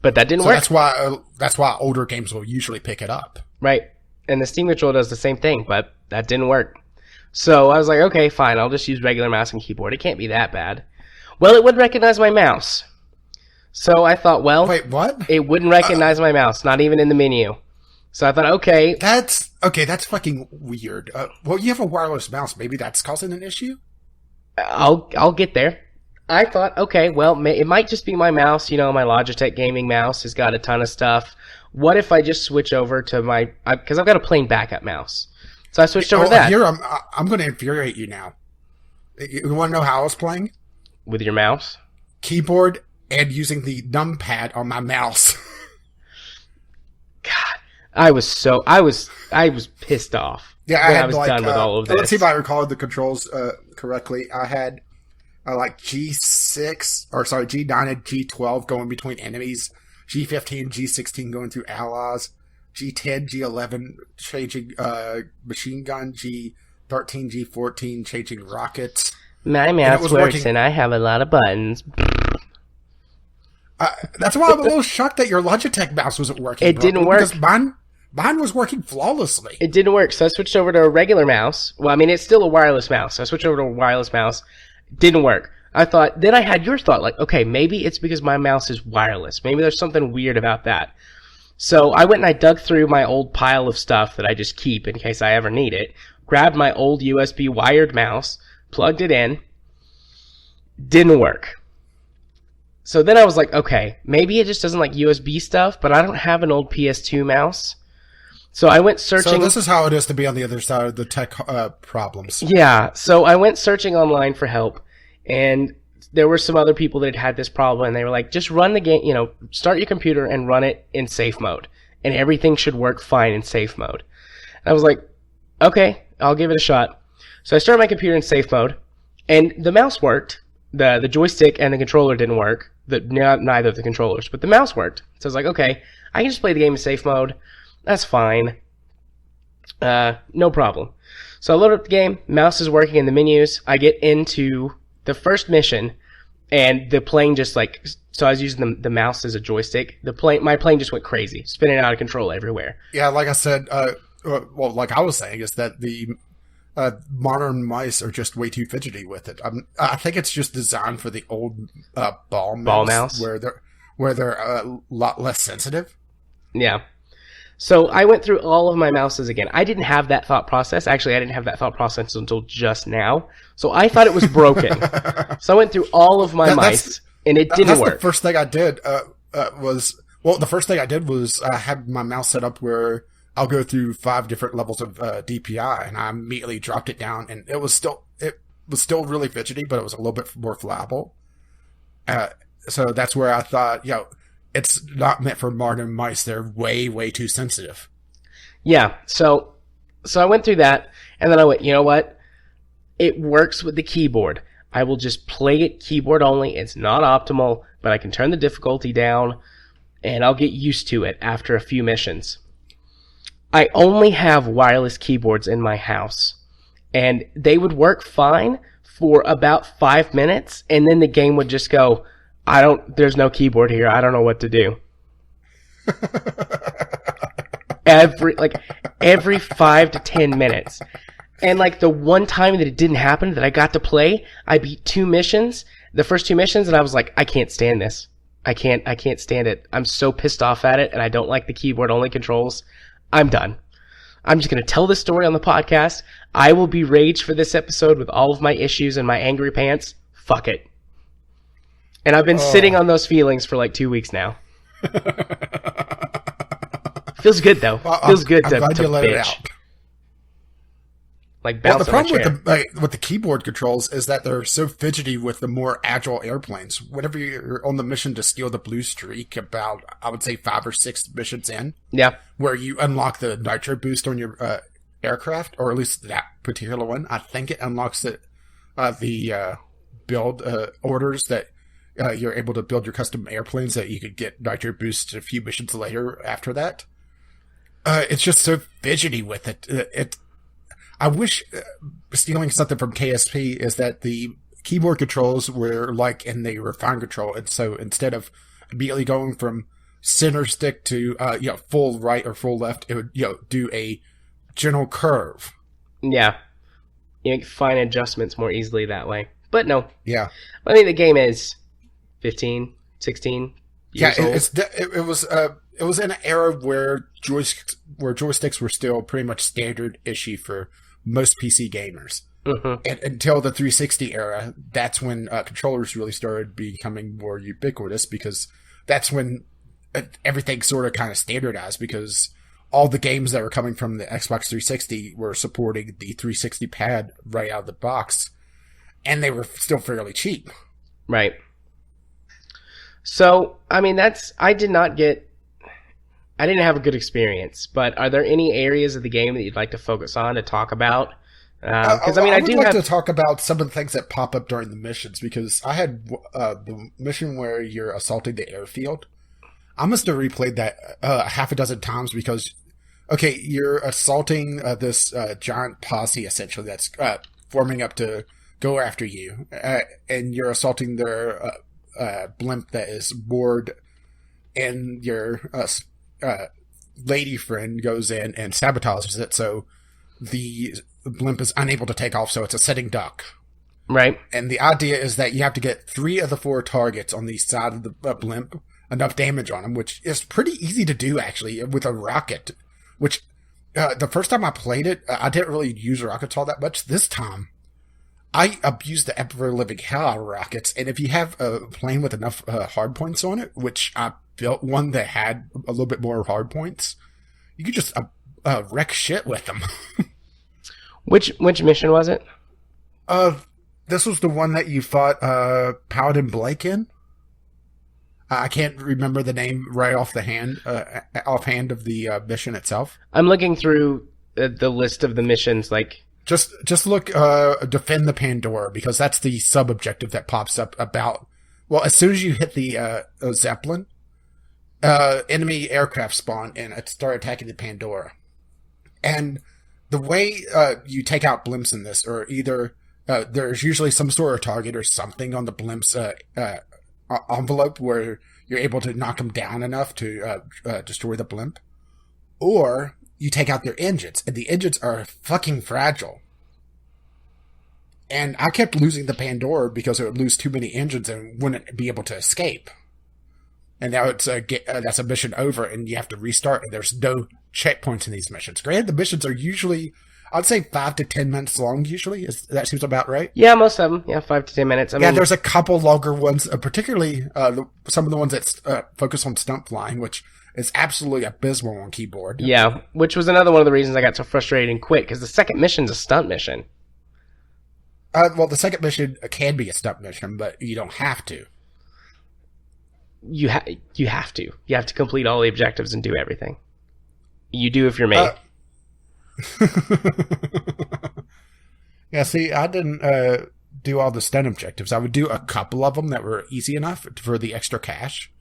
But that didn't So work. that's why older games will usually pick it up. Right. And the Steam controller does the same thing, but that didn't work. So I was like, okay, fine, I'll just use regular mouse and keyboard. It can't be that bad. Well, it would recognize my mouse. So I thought, well, Wait, what? it wouldn't recognize my mouse, not even in the menu. So I thought, okay, That's fucking weird. Well, you have a wireless mouse. Maybe that's causing an issue. I'll get there. I thought, okay, well, it might just be my mouse. You know, my Logitech gaming mouse has got a ton of stuff. What if I just switch over to my, because I've got a plain backup mouse. So I switched over to that. Here, I'm going to infuriate you now. You want to know how I was playing? With your mouse? Keyboard and using the numpad on my mouse. God, I was pissed off. Yeah, I when had I was like, done with all of this. Let's see if I recall the controls correctly. I had like G6, or sorry, G9 and G12 going between enemies, G15, G16 going through allies, G10, G11 changing machine gun, G13, G14 changing rockets. My mouse works and I have a lot of buttons. That's why I'm a little shocked that your Logitech mouse wasn't working. It didn't work. Because mine was working flawlessly. It didn't work, so I switched over to a regular mouse. Well, I mean, it's still a wireless mouse. So I switched over to a wireless mouse. Didn't work. Then I had your thought, like, okay, maybe it's because my mouse is wireless. Maybe there's something weird about that. So I went and I dug through my old pile of stuff that I just keep in case I ever need it, grabbed my old USB wired mouse, plugged it in, didn't work. So then I was like, okay, maybe it just doesn't like USB stuff, but I don't have an old PS2 mouse. So I went searching. So this is how it is to be on the other side of the tech problems. Yeah, so I went searching online for help, and there were some other people that had this problem, and they were like, just run the game, start your computer and run it in safe mode, and everything should work fine in safe mode. And I was like, okay, I'll give it a shot. So I started my computer in safe mode, and the mouse worked. The joystick and the controller didn't work. Neither of the controllers, but the mouse worked. So I was like, okay, I can just play the game in safe mode. That's fine. No problem. So I load up the game, mouse is working in the menus, I get into the first mission, and the plane just so I was using the mouse as a joystick, my plane just went crazy, spinning out of control everywhere. Yeah, like I said, well, like I was saying, is that the modern mice are just way too fidgety with it. I think it's just designed for the old ball mouse where they're a lot less sensitive. Yeah. So I went through all of my mouses again. I didn't have that thought process. Actually, I didn't have that thought process until just now. So I thought it was broken. So I went through all of my mice, and it didn't work. The first thing I did was I had my mouse set up where I'll go through 5 different levels of DPI, and I immediately dropped it down, and it was still really fidgety, but it was a little bit more flappable. So that's where I thought, it's not meant for modern mice. They're way, way too sensitive. Yeah, so I went through that, and then I went, you know what? It works with the keyboard. I will just play it keyboard only. It's not optimal, but I can turn the difficulty down, and I'll get used to it after a few missions. I only have wireless keyboards in my house, and they would work fine for about 5 minutes, and then the game would just go, there's no keyboard here. I don't know what to do. every 5 to 10 minutes. And the one time that it didn't happen that I got to play, I beat 2 missions, the first 2 missions, and I was like, I can't stand this. I can't stand it. I'm so pissed off at it, and I don't like the keyboard only controls. I'm done. I'm just going to tell this story on the podcast. I will be rage for this episode with all of my issues and my angry pants. Fuck it. And I've been sitting on those feelings for 2 weeks now. Feels good though. Feels good to let bitch. it out. Bounce the problem on a chair. with the keyboard controls is that they're so fidgety with the more agile airplanes. Whenever you're on the mission to steal the blue streak, about I would say 5 or 6 missions in, Yeah. where you unlock the nitro boost on your aircraft, or at least that particular one. I think it unlocks the build orders that you're able to build your custom airplanes that you could get nitro boosts a few missions later after that. It's just so fidgety with it. I wish stealing something from KSP is that the keyboard controls were like in the refined control, and so instead of immediately going from center stick to full right or full left, it would do a general curve. Yeah. You make fine adjustments more easily that way. But no. Yeah. I mean, the game is 15, 16 years old. It was in an era where joysticks were still pretty much standard issue for most PC gamers. Mm-hmm. And until the 360 era, that's when controllers really started becoming more ubiquitous, because that's when everything sort of kind of standardized, because all the games that were coming from the Xbox 360 were supporting the 360 pad right out of the box, and they were still fairly cheap. Right. So, I mean, I didn't have a good experience, but are there any areas of the game that you'd like to focus on to talk about? Because I would like to talk about some of the things that pop up during the missions, because I had the mission where you're assaulting the airfield. I must have replayed that half a dozen times, because, okay, you're assaulting this giant posse, essentially, that's forming up to go after you, and you're assaulting their blimp that is moored, and your lady friend goes in and sabotages it, so the blimp is unable to take off, so it's a sitting duck. Right. And the idea is that you have to get 3 of the 4 targets on the side of the blimp, enough damage on them, which is pretty easy to do, actually, with a rocket, which the first time I played it, I didn't really use rockets all that much. This time, I abused the ever-living hell out of rockets, and if you have a plane with enough hard points on it, which I built one that had a little bit more hard points, you could just wreck shit with them. Which mission was it? This was the one that you fought Paladin Blake in. I can't remember the name right offhand of the mission itself. I'm looking through the list of the missions, like... Just look, defend the Pandora, because that's the sub-objective that pops up about... Well, as soon as you hit the Zeppelin, enemy aircraft spawn and start attacking the Pandora. And the way you take out blimps in this, or either there's usually some sort of target or something on the blimp's envelope where you're able to knock them down enough to destroy the blimp, or you take out their engines, and the engines are fucking fragile. And I kept losing the Pandora because it would lose too many engines and wouldn't be able to escape. And now that's a mission over, and you have to restart, and there's no checkpoints in these missions. Granted, the missions are usually, I'd say 5 to 10 minutes long, usually. That seems about right? Yeah, most of them. Yeah, 5 to 10 minutes. I mean, there's a couple longer ones, particularly some of the ones that focus on stunt flying, which is absolutely abysmal on keyboard. Yeah, which was another one of the reasons I got so frustrated and quit, because the second mission's a stunt mission. Well, the second mission can be a stunt mission, but you don't have to. You have to. You have to complete all the objectives and do everything. You do if you're me. Yeah, see, I didn't do all the stunt objectives. I would do a couple of them that were easy enough for the extra cash.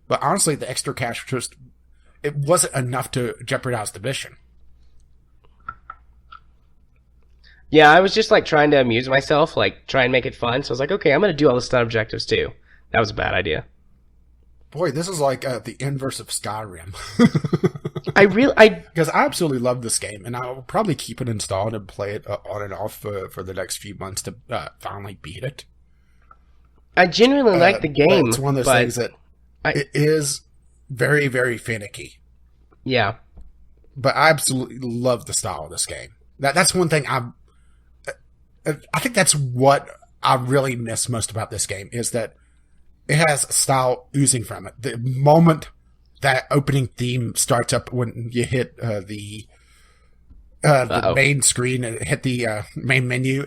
But honestly, the extra cash it wasn't enough to jeopardize the mission. Yeah, I was just like trying to amuse myself, like try and make it fun. So I was like, okay, I'm going to do all the stunt objectives too. That was a bad idea. Boy, this is like the inverse of Skyrim. Because I absolutely love this game, and I'll probably keep it installed and play it on and off for the next few months to finally beat it. I genuinely like the game. It's one of those things that it is very, very finicky. Yeah. But I absolutely love the style of this game. That's one thing I think that's what I really miss most about this game, is that it has style oozing from it. The moment that opening theme starts up, when you hit the main screen and hit the main menu,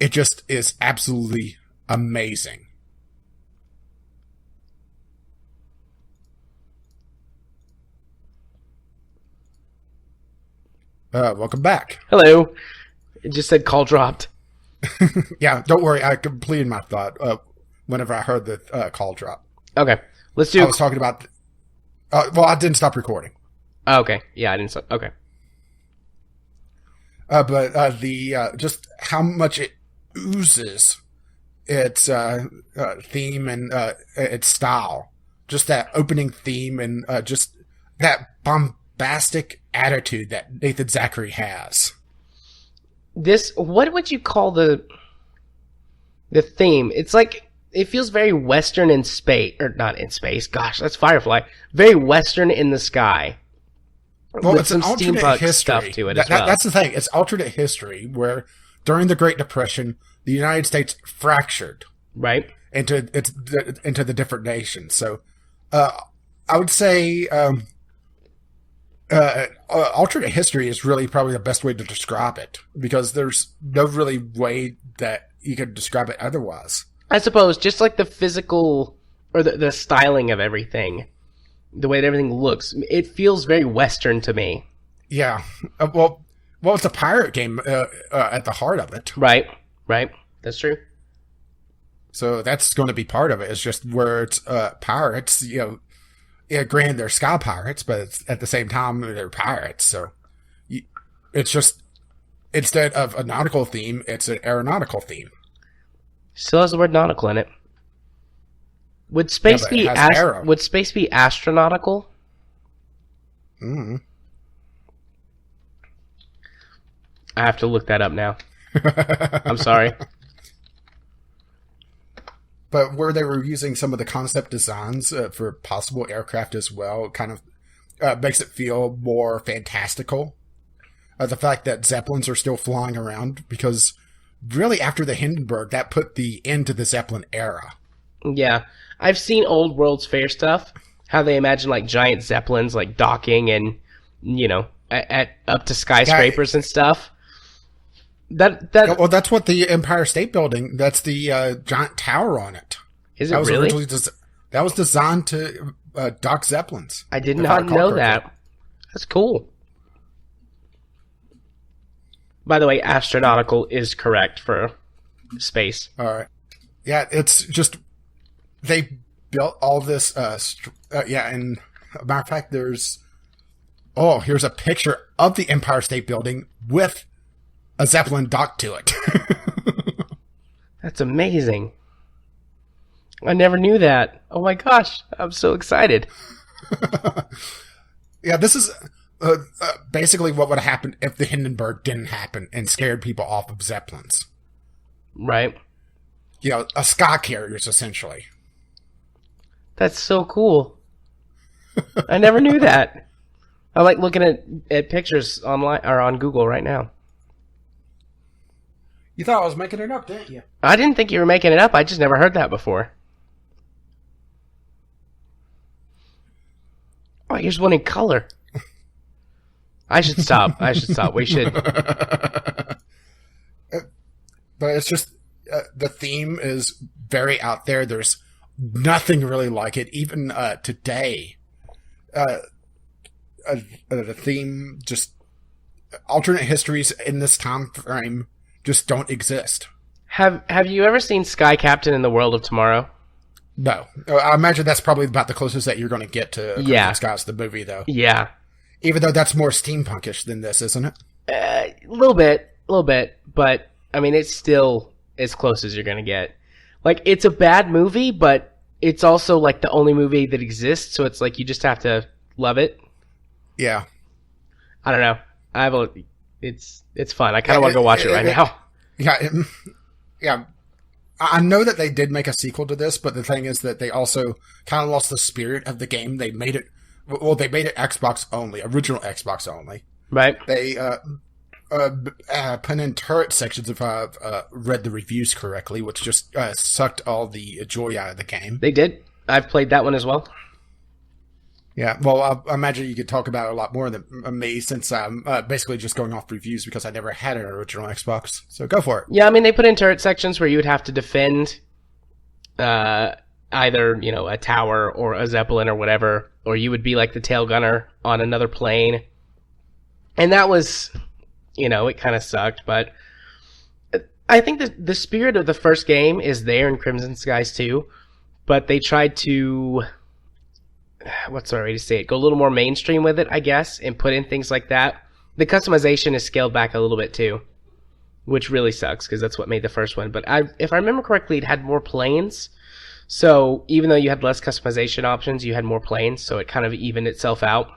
it just is absolutely amazing. Welcome back. Hello. It just said call dropped. Yeah, don't worry. I completed my thought whenever I heard the call drop. Okay. Let's do. I was talking about. Well, I didn't stop recording. Okay. Yeah, I didn't. Okay. But the just how much it oozes its theme and its style. Just that opening theme and just that bombastic attitude that Nathan Zachary has. What would you call the theme? It's like, it feels very Western in space, or not in space. Gosh, that's Firefly. Very Western in the sky. Well, with it's some an alternate steampunk history. stuff to it as well. That's the thing. It's alternate history where during the Great Depression, the United States fractured Right. into the different nations. So, I would say alternate history is really probably the best way to describe it, because there's no really way that you could describe it otherwise. I suppose just like the physical or the styling of everything, the way that everything looks, it feels very Western to me. Yeah. Well, it's a pirate game at the heart of it. Right. That's true. So that's going to be part of it. It's just where it's pirates, yeah, granted, they're sky pirates, but at the same time, they're pirates. So it's just, instead of a nautical theme, it's an aeronautical theme. Still has the word nautical in it. Would space be astronautical? Mm. I have to look that up now. I'm sorry. But where they were using some of the concept designs for possible aircraft as well, kind of makes it feel more fantastical. The fact that Zeppelins are still flying around, because really after the Hindenburg, that put the end to the Zeppelin era. Yeah. I've seen old World's Fair stuff, how they imagine like giant Zeppelins like docking and, at up to skyscrapers and stuff. Well, that's what the Empire State Building, that's the giant tower on it. Is it really? That was designed to dock Zeppelins. I did not know that. That's cool. By the way, astronautical is correct for space. All right. Yeah, it's just, they built all this, and a matter of fact, here's a picture of the Empire State Building with a Zeppelin docked to it. That's amazing. I never knew that. Oh my gosh, I'm so excited. Yeah, this is basically what would have happened if the Hindenburg didn't happen and scared people off of Zeppelins. Right. A sky carriers, essentially. That's so cool. I never knew that. I like looking at pictures online or on Google right now. You thought I was making it up, didn't you? I didn't think you were making it up. I just never heard that before. Oh, here's one in color. I should stop. We should. But it's just, the theme is very out there. There's nothing really like it. Even today, the theme, just alternate histories in this time frame just don't exist. Have you ever seen Sky Captain in the World of Tomorrow? No. I imagine that's probably about the closest that you're going to get to Skies, the movie, though. Yeah. Even though that's more steampunkish than this, isn't it? A little bit, but I mean, it's still as close as you're going to get. Like, it's a bad movie, but it's also like the only movie that exists, so it's like you just have to love it. Yeah. I don't know. It's fun. I kind of want to go watch it right now. Yeah. I know that they did make a sequel to this, but the thing is that they also kind of lost the spirit of the game. They made it Xbox only, original Xbox only. Right. They put in turret sections, if I've read the reviews correctly, which just sucked all the joy out of the game. They did. I've played that one as well. Yeah, well, I imagine you could talk about it a lot more than me, since I'm basically just going off reviews because I never had an original Xbox. So go for it. Yeah, I mean, they put in turret sections where you would have to defend either, a tower or a Zeppelin or whatever, or you would be like the tail gunner on another plane. And that was, it kind of sucked, but I think the spirit of the first game is there in Crimson Skies too, but they tried to, what's the right way to say it, go a little more mainstream with it, I guess, and put in things like that. The customization is scaled back a little bit too, which really sucks because that's what made the first one. But if I remember correctly, it had more planes. So even though you had less customization options, you had more planes, so it kind of evened itself out.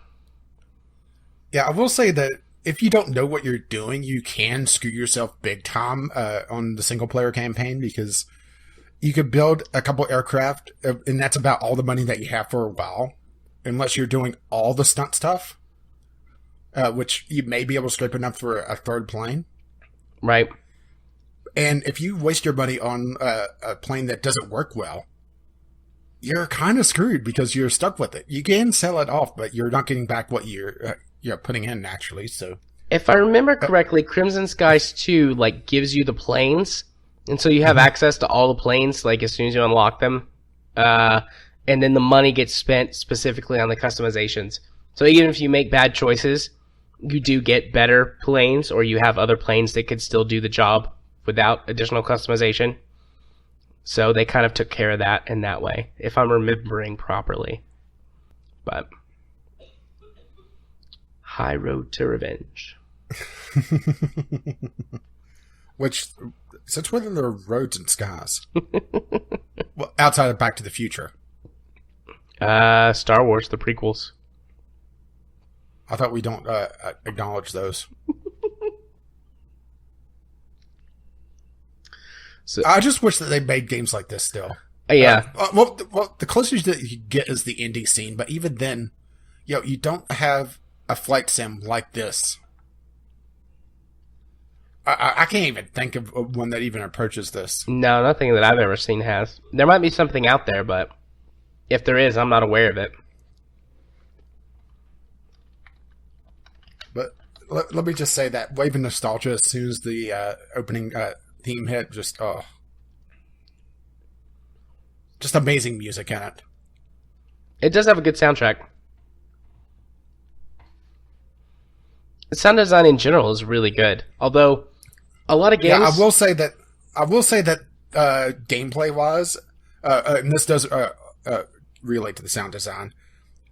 Yeah, I will say that if you don't know what you're doing, you can screw yourself big time on the single player campaign, because you could build a couple aircraft, and that's about all the money that you have for a while, unless you're doing all the stunt stuff, which you may be able to scrape enough for a third plane. Right. And if you waste your money on a plane that doesn't work well, you're kind of screwed because you're stuck with it. You can sell it off, but you're not getting back what you're putting in naturally. So, if I remember correctly, Crimson Skies 2 gives you the planes, and so you have access to all the planes as soon as you unlock them, and then the money gets spent specifically on the customizations. So even if you make bad choices, you do get better planes, or you have other planes that could still do the job without additional customization. So they kind of took care of that in that way, if I'm remembering properly. But High Road to Revenge. Which, since when are there roads and skies? Well, outside of Back to the Future. Star Wars, the prequels. I thought we don't acknowledge those. So, I just wish that they made games like this still. Yeah. Well, the closest that you get is the indie scene, but even then, you don't have a flight sim like this. I can't even think of one that even approaches this. No, nothing that I've ever seen has. There might be something out there, but if there is, I'm not aware of it. But let me just say that wave of nostalgia as soon as the opening theme hit, just amazing music in it. It does have a good soundtrack. The sound design in general is really good. Although a lot of games, I will say that gameplay wise, and this does relate to the sound design,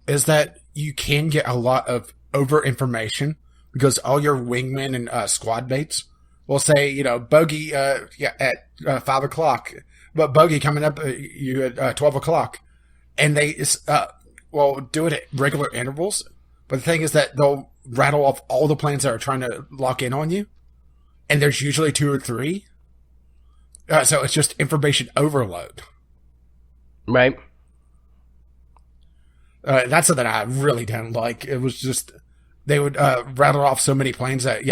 is that you can get a lot of over information because all your wingmen and squad mates will say, bogey at 5 o'clock, but bogey coming up you at 12 o'clock, and they will do it at regular intervals. But the thing is that they'll rattle off all the planes that are trying to lock in on you, and there's usually 2 or 3. So it's just information overload. Right. That's something I really didn't like. It was just, they would rattle off so many planes that,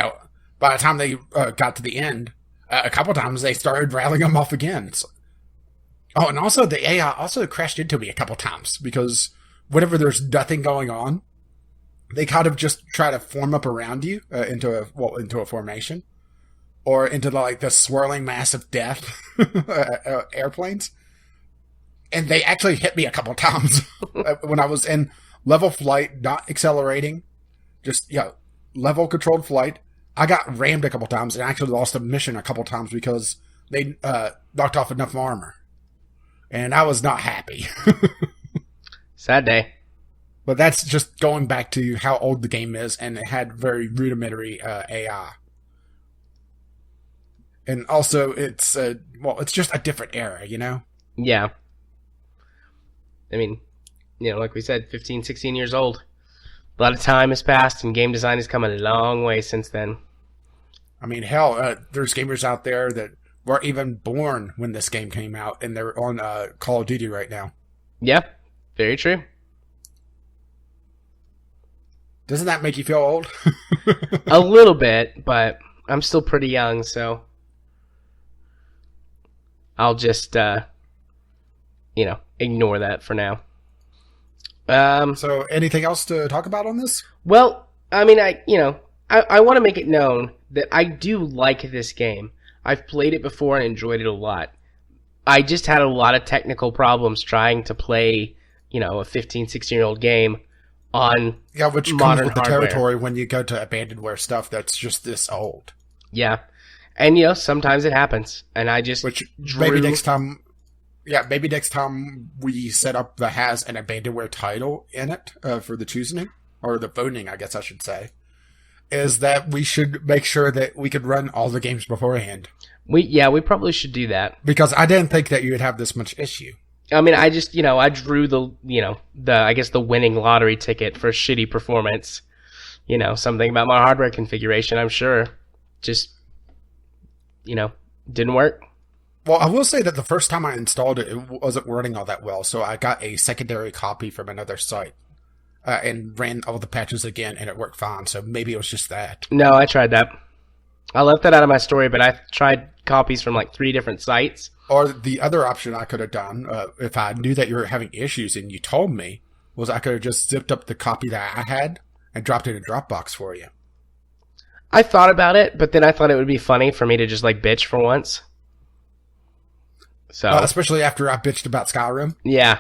by the time they got to the end, a couple times they started rattling them off again. Oh, and also the AI also crashed into me a couple times because whenever there's nothing going on, they kind of just try to form up around you into a formation, or into the swirling mass of death airplanes. And they actually hit me a couple times when I was in level flight, not accelerating, just level controlled flight. I got rammed a couple times and actually lost a mission a couple times because they knocked off enough armor, and I was not happy. Sad day. But that's just going back to how old the game is, and it had very rudimentary AI. And also, it's just a different era, Yeah. I mean, like we said, 15, 16 years old. A lot of time has passed, and game design has come a long way since then. I mean, hell, there's gamers out there that weren't even born when this game came out, and they're on Call of Duty right now. Yeah, very true. Doesn't that make you feel old? A little bit, but I'm still pretty young, so I'll just, ignore that for now. So, anything else to talk about on this? Well, I mean, I want to make it known that I do like this game. I've played it before and enjoyed it a lot. I just had a lot of technical problems trying to play, a 15, 16-year-old game on Yeah, which comes modern with the hardware. territory when you go to abandonware stuff that's just this old. Yeah. And, sometimes it happens. And I just Which drew... maybe next time we set up that has an abandonware title in it for the choosing, or the voting, I guess I should say, is that we should make sure that we could run all the games beforehand. We probably should do that. Because I didn't think that you would have this much issue. I mean, I just, I drew the winning lottery ticket for shitty performance. Something about my hardware configuration, I'm sure, just, didn't work. Well, I will say that the first time I installed it, it wasn't running all that well, so I got a secondary copy from another site and ran all the patches again, and it worked fine, so maybe it was just that. No, I tried that. I left that out of my story, but I tried copies from like 3 different sites. Or the other option I could have done, if I knew that you were having issues and you told me, was I could have just zipped up the copy that I had and dropped it in a Dropbox for you. I thought about it, but then I thought it would be funny for me to just like bitch for once. So, especially after I bitched about Skyrim. Yeah.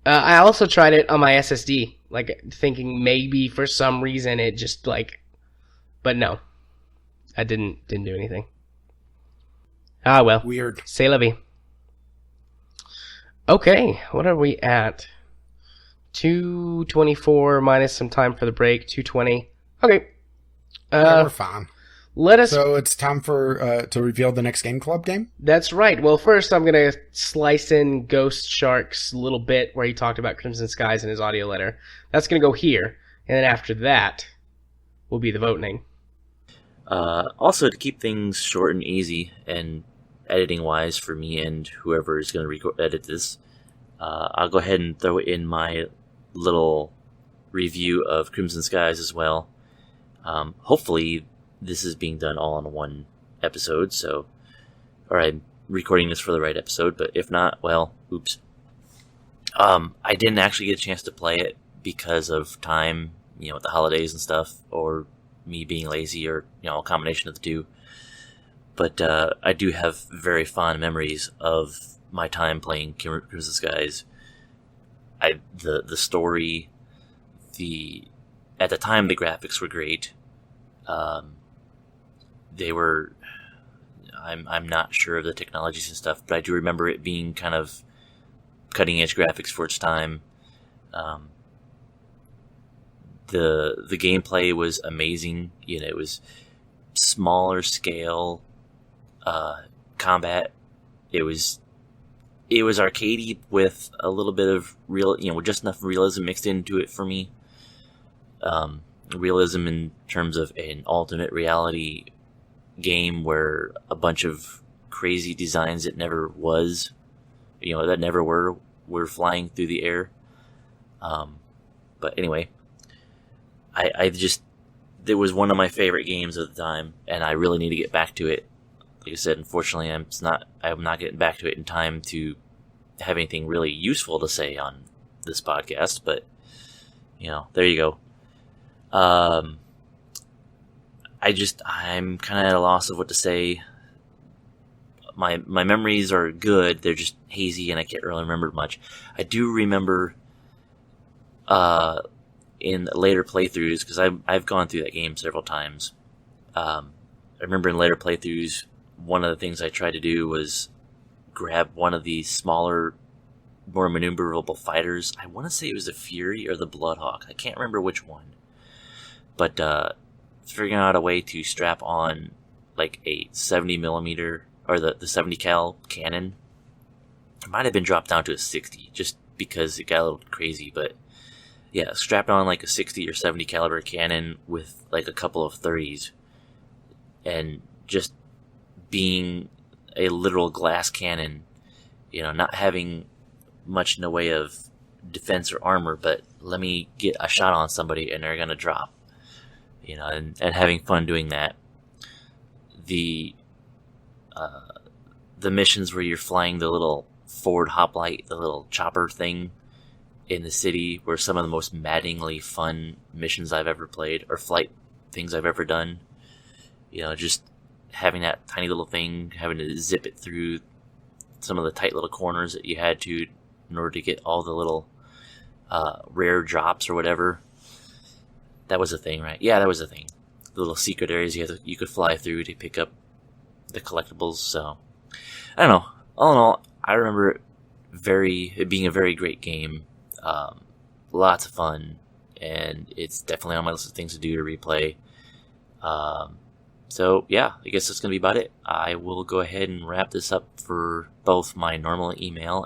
I also tried it on my SSD, like thinking maybe for some reason it just like, but no, I didn't do anything. Ah, well. Weird. C'est la vie. Okay, what are we at? 2:24 minus some time for the break. 2:20. Okay. Yeah, we're fine. So it's time for to reveal the next Game Club game? That's right. Well, first I'm going to slice in Ghost Shark's little bit where he talked about Crimson Skies in his audio letter. That's going to go here. And then after that will be the voting. Also, to keep things short and easy and editing-wise for me and whoever is going to edit this, I'll go ahead and throw in my little review of Crimson Skies as well. Hopefully this is being done all in one episode, or I'm recording this for the right episode, but if not, well, oops. I didn't actually get a chance to play it because of time, with the holidays and stuff, or me being lazy, or, a combination of the two. But I do have very fond memories of my time playing Crimson Skies. The story, at the time the graphics were great. They were, I'm not sure of the technologies and stuff, but I do remember it being kind of cutting edge graphics for its time. The gameplay was amazing. It was smaller scale combat. It was arcadey with a little bit of with just enough realism mixed into it for me. Realism in terms of an alternate reality game where a bunch of crazy designs that never was, that never were flying through the air. But anyway, it was one of my favorite games of the time, and I really need to get back to it. Like I said, unfortunately, I'm not getting back to it in time to have anything really useful to say on this podcast, but there you go. I'm kind of at a loss of what to say. My memories are good. They're just hazy, and I can't really remember much. I do remember, in later playthroughs, because I've gone through that game several times. I remember in later playthroughs, one of the things I tried to do was grab one of the smaller, more maneuverable fighters. I want to say it was the Fury or the Bloodhawk. I can't remember which one. But figuring out a way to strap on like a 70 millimeter or the 70 cal cannon. It might have been dropped down to a 60 just because it got a little crazy. But yeah, strapped on like a 60 or 70 caliber cannon with like a couple of 30s, and just being a literal glass cannon, not having much in the way of defense or armor, but let me get a shot on somebody and they're gonna drop. And having fun doing that. The missions where you're flying the little Ford hoplite, the little chopper thing in the city, were some of the most maddeningly fun missions I've ever played, or flight things I've ever done. Just having that tiny little thing, having to zip it through some of the tight little corners that you had to in order to get all the little rare drops or whatever. That was a thing, right? Yeah, that was a thing. The little secret areas you could fly through to pick up the collectibles. So I don't know. All in all, I remember it being a very great game. Lots of fun, and it's definitely on my list of things to do to replay. So yeah, I guess that's gonna be about it. I will go ahead and wrap this up for both my normal email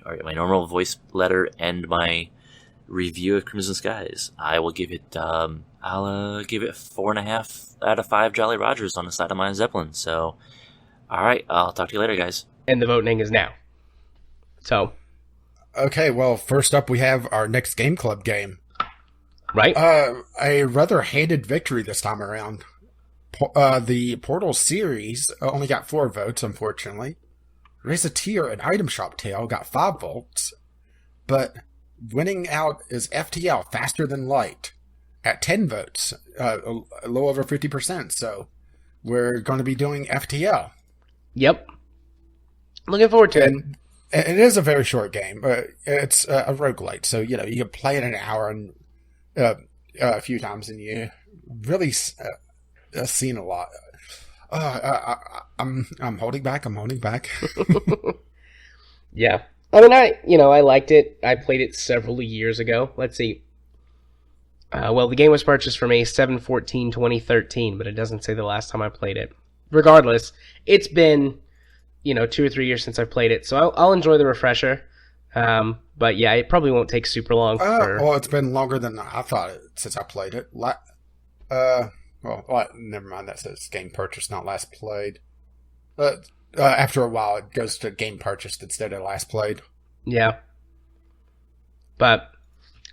or my normal voice letter and my review of Crimson Skies. I will give it. I'll give it 4.5 out of 5 Jolly Rogers on the side of my Zeppelin. So, all right, I'll talk to you later, guys. And the voting is now. So, Okay, well, first up we have our next Game Club game. right? A rather hated victory this time around. The Portal series only got 4 votes, unfortunately. Razeteer and Item Shop Tale got 5 votes, but winning out is FTL, Faster Than Light, at 10 votes, a little over 50%, so we're going to be doing FTL. Yep. Looking forward to it. And it is a very short game. It's a roguelite, so you can play it in an hour and a few times, and you really seen a lot. I'm holding back. I'm holding back. Yeah. I mean, I liked it. I played it several years ago. Let's see. Well, the game was purchased for me 7/14/2013, but it doesn't say the last time I played it. Regardless, it's been 2 or 3 years since I've played it, so I'll enjoy the refresher. But yeah, it probably won't take super long. Well, it's been longer than I thought since I played it. Never mind. That says game purchased, not last played. After a while, it goes to game purchased instead of last played. Yeah. But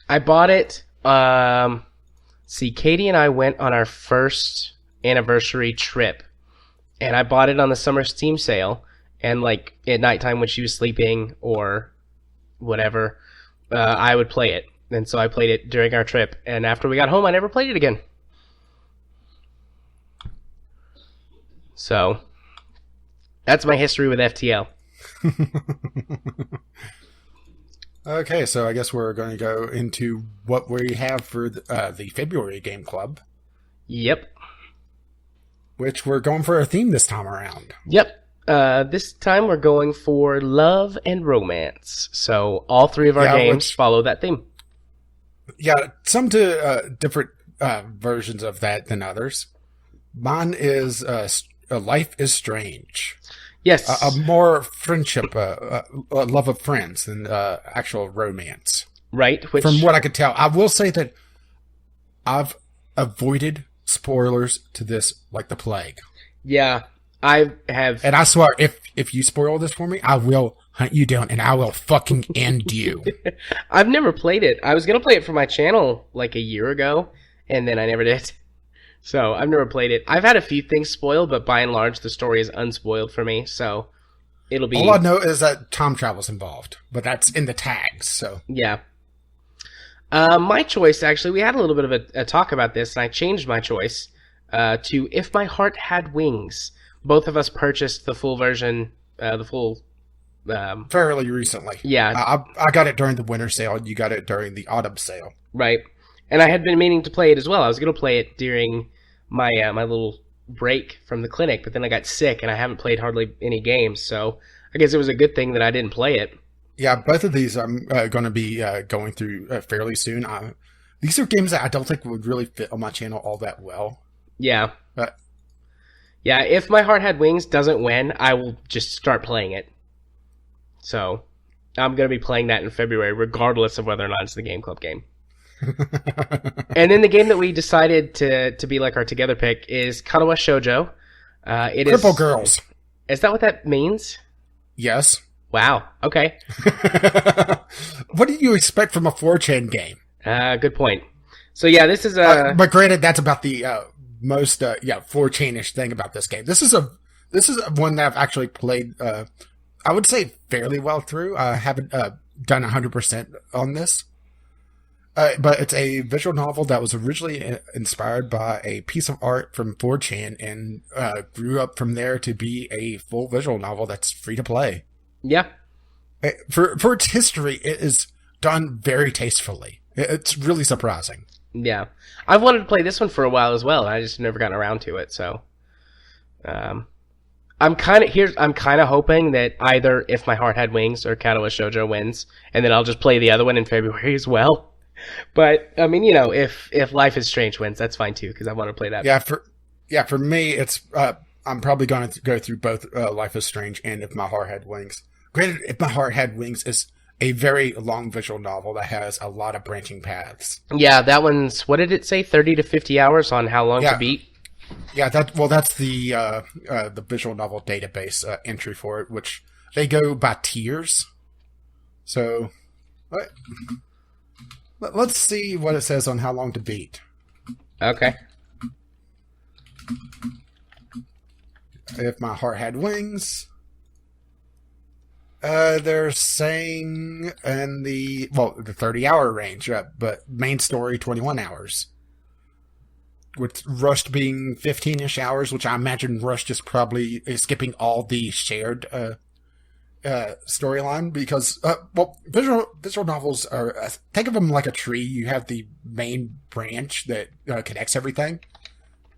I bought it. Katie and I went on our first anniversary trip, and I bought it on the summer Steam sale. And like at nighttime when she was sleeping or whatever, I would play it. And so I played it during our trip. And after we got home, I never played it again. So that's my history with FTL. Okay, so I guess we're going to go into what we have for the February Game Club. Yep. Which we're going for a theme this time around. Yep. This time we're going for love and romance. So all 3 of our games follow that theme. Yeah, some to different versions of that than others. Mine is Life is Strange. Yes. A more friendship, a love of friends than actual romance. Right. Which, from what I could tell, I will say that I've avoided spoilers to this like the plague. Yeah, I have. And I swear, if you spoil this for me, I will hunt you down and I will fucking end you. I've never played it. I was going to play it for my channel like a year ago, and then I never did. So I've never played it. I've had a few things spoiled, but by and large, the story is unspoiled for me. So it'll be. All I know is that time travel's involved, but that's in the tags. So yeah. My choice, actually, we had a little bit of a talk about this, and I changed my choice to If My Heart Had Wings. Both of us purchased the full version, fairly recently. Yeah. I got it during the winter sale, and you got it during the autumn sale. Right. And I had been meaning to play it as well. I was going to play it during my my little break from the clinic, but then I got sick, and I haven't played hardly any games, so I guess it was a good thing that I didn't play it. Yeah, both of these I'm going to be going through fairly soon. These are games that I don't think would really fit on my channel all that well. Yeah. Yeah, If My Heart Had Wings doesn't win, I will just start playing it. So, I'm going to be playing that in February, regardless of whether or not it's the Game Club game. And then the game that we decided to be like our together pick is Kanawa Shoujo. Cripple Girls. Is that what that means? Yes. Wow. Okay. What did you expect from a 4chan game? Good point. So yeah, this is but granted, that's about the most 4chan-ish thing about this game. This is one that I've actually played. I would say fairly well through. I haven't done 100% on this. But it's a visual novel that was originally inspired by a piece of art from 4chan and grew up from there to be a full visual novel that's free to play. Yeah. For its history, it is done very tastefully. It's really surprising. Yeah. I've wanted to play this one for a while as well, and I just never gotten around to it, so I'm kind of hoping that either If My Heart Had Wings or Catalyst Shoujo wins, and then I'll just play the other one in February as well. But I mean, if Life is Strange wins, that's fine too, because I want to play that. For me, it's I'm probably going to go through both Life is Strange and If My Heart Had Wings. Granted, If My Heart Had Wings is a very long visual novel that has a lot of branching paths. Yeah, that one's, what did it say, 30 to 50 hours on how long to beat? Yeah, that's the visual novel database entry for it, which they go by tiers. So, let's see what it says on how long to beat. Okay. If My Heart Had Wings, they're saying in the 30-hour range, but main story 21 hours. With Rust being 15-ish hours, which I imagine Rust is probably skipping all the shared storyline, because visual novels are, think of them like a tree. You have the main branch that connects everything,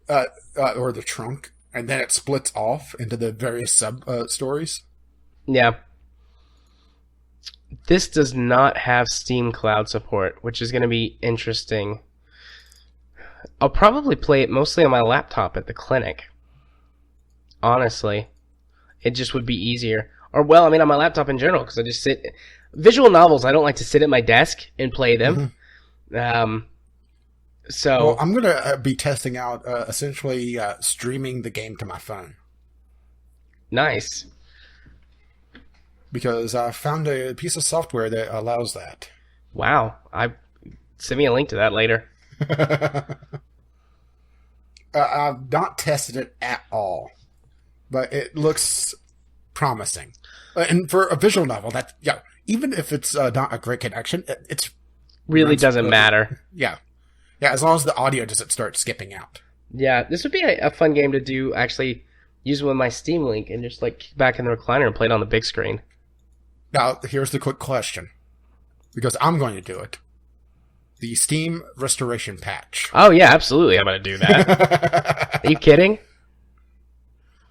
or the trunk, and then it splits off into the various sub stories. Yeah. This does not have Steam Cloud support, which is going to be interesting. I'll probably play it mostly on my laptop at the clinic. Honestly. It just would be easier. Or, well, I mean, on my laptop in general, because I just sit... Visual novels, I don't like to sit at my desk and play them. Mm-hmm. So... Well, I'm going to be testing out, essentially, streaming the game to my phone. Nice. Because I found a piece of software that allows that. Wow. Send me a link to that later. I've not tested it at all, but it looks promising. And for a visual novel, even if it's not a great connection, it's really doesn't matter. Yeah, as long as the audio doesn't start skipping out. Yeah, this would be a fun game to do. Actually, use with my Steam Link and just kick back in the recliner and play it on the big screen. Now, here's the quick question, because I'm going to do it. The Steam Restoration Patch. Oh, yeah, absolutely. I'm going to do that. Are you kidding?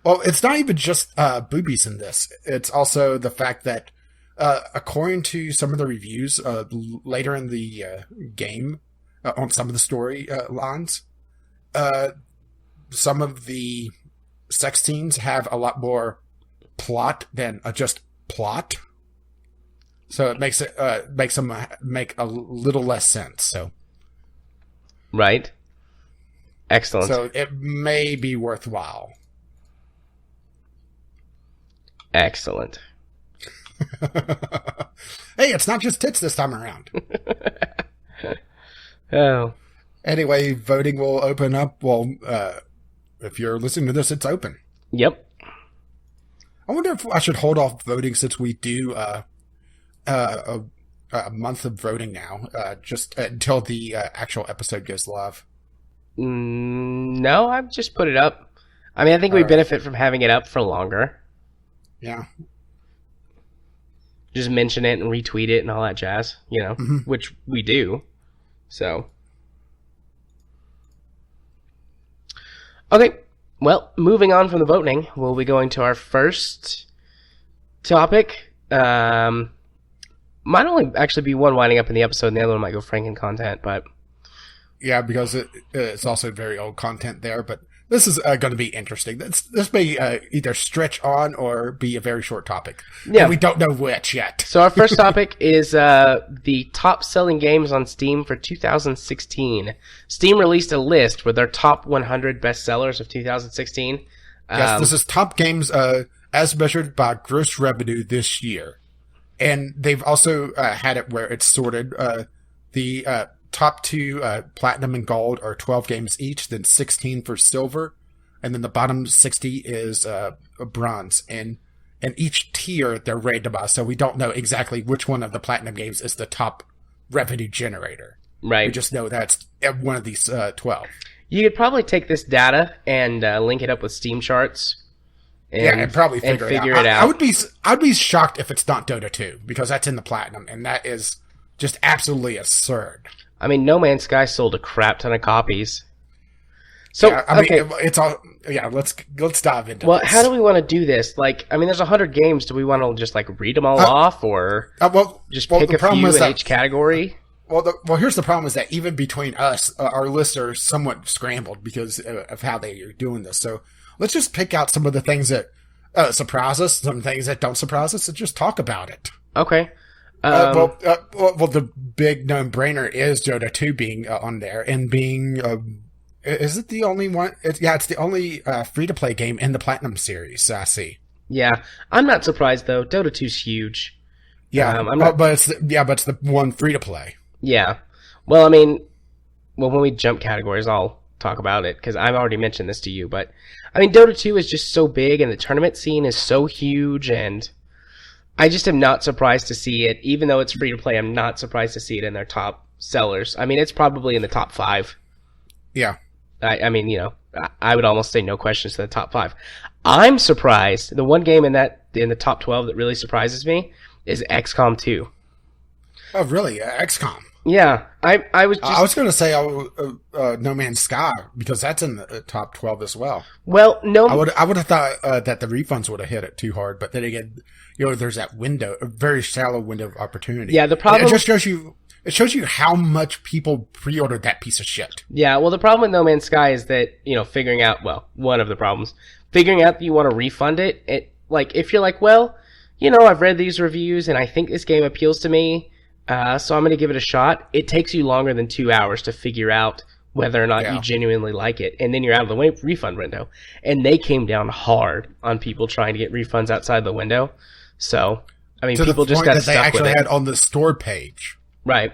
Well, it's not even just boobies in this. It's also the fact that, according to some of the reviews later in the game, on some of the story lines, some of the sex scenes have a lot more plot than just plot. So it makes them make a little less sense. So, right. Excellent. So it may be worthwhile. Excellent. Hey, it's not just tits this time around. Oh. Anyway, voting will open up. Well, if you're listening to this, it's open. Yep. I wonder if I should hold off voting since we do a month of voting now, just until the actual episode goes live. No, I've just put it up. I mean, I think we benefit from having it up for longer. Yeah. Just mention it and retweet it and all that jazz, which we do. So. Okay, well, moving on from the voting, we'll be going to our first topic. Might only actually be one winding up in the episode, and the other one might go Franken content, but... Yeah, because it's also very old content there, but this is going to be interesting. This may either stretch on or be a very short topic. Yeah. And we don't know which yet. So our first topic is the top-selling games on Steam for 2016. Steam released a list with their top 100 bestsellers of 2016. Yes, this is top games as measured by gross revenue this year. And they've also had it where it's sorted. The top two, platinum and gold, are 12 games each, then 16 for silver, and then the bottom 60 is bronze. And each tier they're rated by, so we don't know exactly which one of the platinum games is the top revenue generator. Right. We just know that's one of these 12. You could probably take this data and link it up with Steam charts. And probably figure it out. I would be shocked if it's not Dota 2, because that's in the platinum, and that is just absolutely absurd. I mean, No Man's Sky sold a crap ton of copies. So, yeah, I mean, okay. it's all. Yeah, let's dive into. Well, this. how do we want to do this? Like, I mean, there's 100 games. Do we want to just like read them all off, or just pick a few in each category? Well, here's the problem: is that even between us, our lists are somewhat scrambled because of how they are doing this. So let's just pick out some of the things that surprise us, some things that don't surprise us, and just talk about it. Okay. Well, the big no-brainer is Dota 2 being on there and being. Is it the only one? It's the only free-to-play game in the Platinum series. I see. Yeah, I'm not surprised though. Dota 2's huge. Yeah, but it's the one free-to-play. Yeah. Well, I mean, when we jump categories, I'll talk about it because I've already mentioned this to you. But I mean, Dota 2 is just so big, and the tournament scene is so huge, and I just am not surprised to see it. Even though it's free-to-play, I'm not surprised to see it in their top sellers. I mean, it's probably in the top 5. Yeah. I mean, you know, I would almost say no questions to the top 5. I'm surprised. The one game in the top 12 that really surprises me is XCOM 2. Oh, really? XCOM? Yeah, I was just... I was going to say No Man's Sky because that's in the top 12 as well. Well, no, I would have thought that the refunds would have hit it too hard, but then again, there's that window, a very shallow window of opportunity. Yeah, the problem... It just shows you. It shows you how much people pre-ordered that piece of shit. Yeah, well, the problem with No Man's Sky is that, figuring out, one of the problems, figuring out that you want to refund it, like, if you're like, well, I've read these reviews and I think this game appeals to me, so I'm going to give it a shot. It takes you longer than 2 hours to figure out whether or not you genuinely like it, and then you're out of the refund window. And they came down hard on people trying to get refunds outside the window. So, I mean, people just got stuck with it. They actually had on the store page. Right.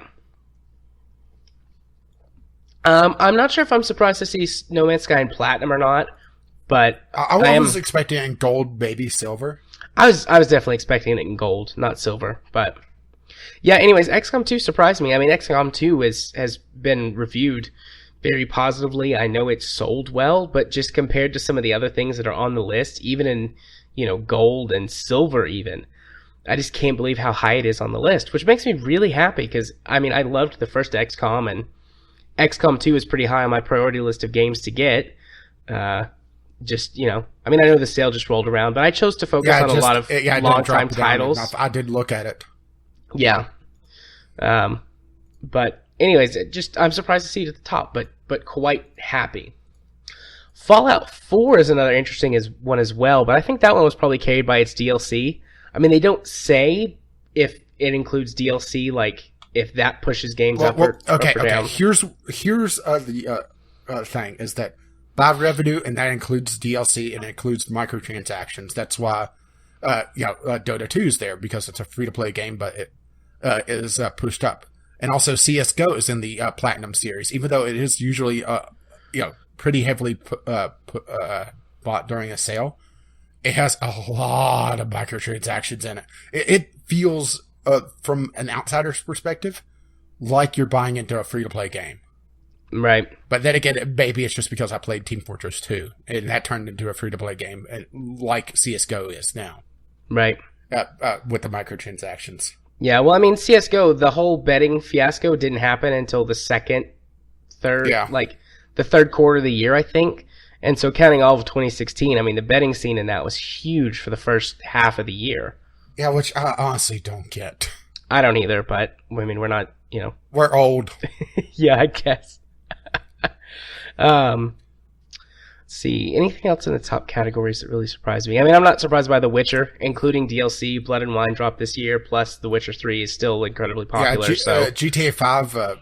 I'm not sure if I'm surprised to see No Man's Sky in Platinum or not, but I was expecting it in gold, maybe silver. I was definitely expecting it in gold, not silver, but yeah. Anyways, XCOM 2 surprised me. I mean, XCOM 2 has been reviewed very positively. I know it's sold well, but just compared to some of the other things that are on the list, even in gold and silver, even. I just can't believe how high it is on the list, which makes me really happy because, I mean, I loved the first XCOM, and XCOM 2 is pretty high on my priority list of games to get. I mean, I know the sale just rolled around, but I chose to focus on a lot of long-time titles. I did look at it. Yeah. But anyways, I'm surprised to see it at the top, but quite happy. Fallout 4 is another interesting one as well, but I think that one was probably carried by its DLC. I mean, they don't say if it includes DLC, like if that pushes games up or down. Here's the thing is that by revenue, and that includes DLC and it includes microtransactions. That's why Dota 2 is there because it's a free to play game, but it is pushed up. And also CS:GO is in the Platinum series, even though it is usually pretty heavily bought during a sale. It has a lot of microtransactions in it. It feels, from an outsider's perspective, like you're buying into a free-to-play game. Right. But then again, maybe it's just because I played Team Fortress 2, and that turned into a free-to-play game, like CS:GO is now. Right. With the microtransactions. Yeah, well, I mean, CS:GO, the whole betting fiasco didn't happen until the third quarter of the year, I think. And so counting all of 2016, I mean, the betting scene in that was huge for the first half of the year. Yeah, which I honestly don't get. I don't either, but, I mean, we're not, We're old. Yeah, I guess. Let's see. Anything else in the top categories that really surprised me? I mean, I'm not surprised by The Witcher, including DLC. Blood and Wine dropped this year, plus The Witcher 3 is still incredibly popular. Yeah, GTA 5, I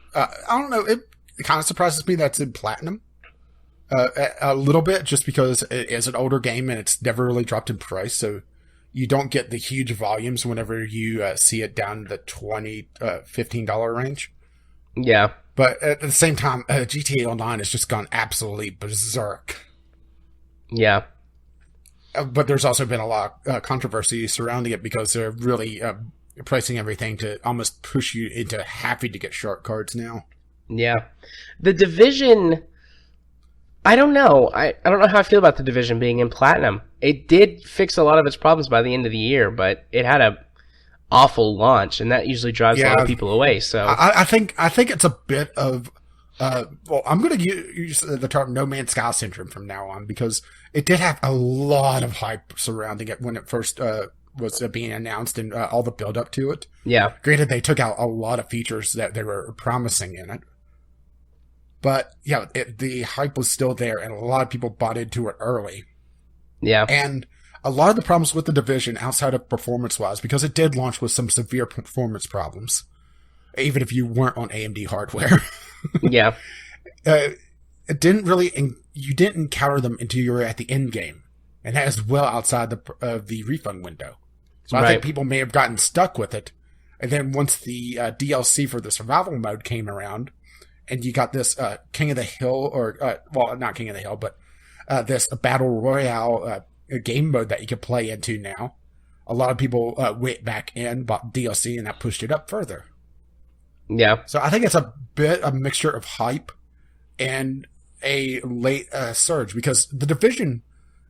don't know, it kind of surprises me that's in Platinum. A little bit, just because it is an older game and it's never really dropped in price, so you don't get the huge volumes whenever you see it down the $20, $15 range. Yeah. But at the same time, GTA Online has just gone absolutely berserk. Yeah. But there's also been a lot of controversy surrounding it because they're really pricing everything to almost push you into having to get shark cards now. Yeah. The Division... I don't know. I don't know how I feel about The Division being in Platinum. It did fix a lot of its problems by the end of the year, but it had a awful launch, and that usually drives a lot of people away. So I think it's a bit of well, I'm going to use the term "No Man's Sky syndrome" from now on, because it did have a lot of hype surrounding it when it first was being announced, and all the build up to it. Yeah. Granted, they took out a lot of features that they were promising in it, but yeah, the hype was still there, and a lot of people bought into it early. Yeah. And a lot of the problems with the Division, outside of performance-wise, because it did launch with some severe performance problems, even if you weren't on AMD hardware. Yeah. It didn't really, you didn't encounter them until you were at the end game, and that is well outside the refund window. So I think people may have gotten stuck with it, and then once the DLC for the survival mode came around, and you got this King of the Hill, or well, not King of the Hill, but this battle royale game mode that you can play into now, a lot of people went back in, bought DLC, and that pushed it up further. Yeah. So I think it's a mixture of hype and a late surge, because the Division,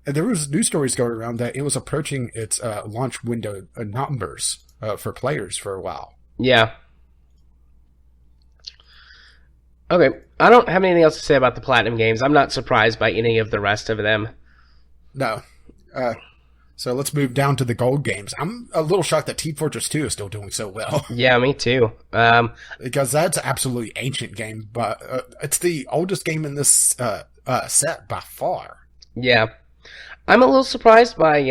there was news stories going around that it was approaching its launch window numbers for players for a while. Yeah. Okay, I don't have anything else to say about the Platinum games. I'm not surprised by any of the rest of them. No. So let's move down to the gold games. I'm a little shocked that Team Fortress 2 is still doing so well. Yeah, me too. Because that's an absolutely ancient game, but it's the oldest game in this set by far. Yeah. I'm a little surprised by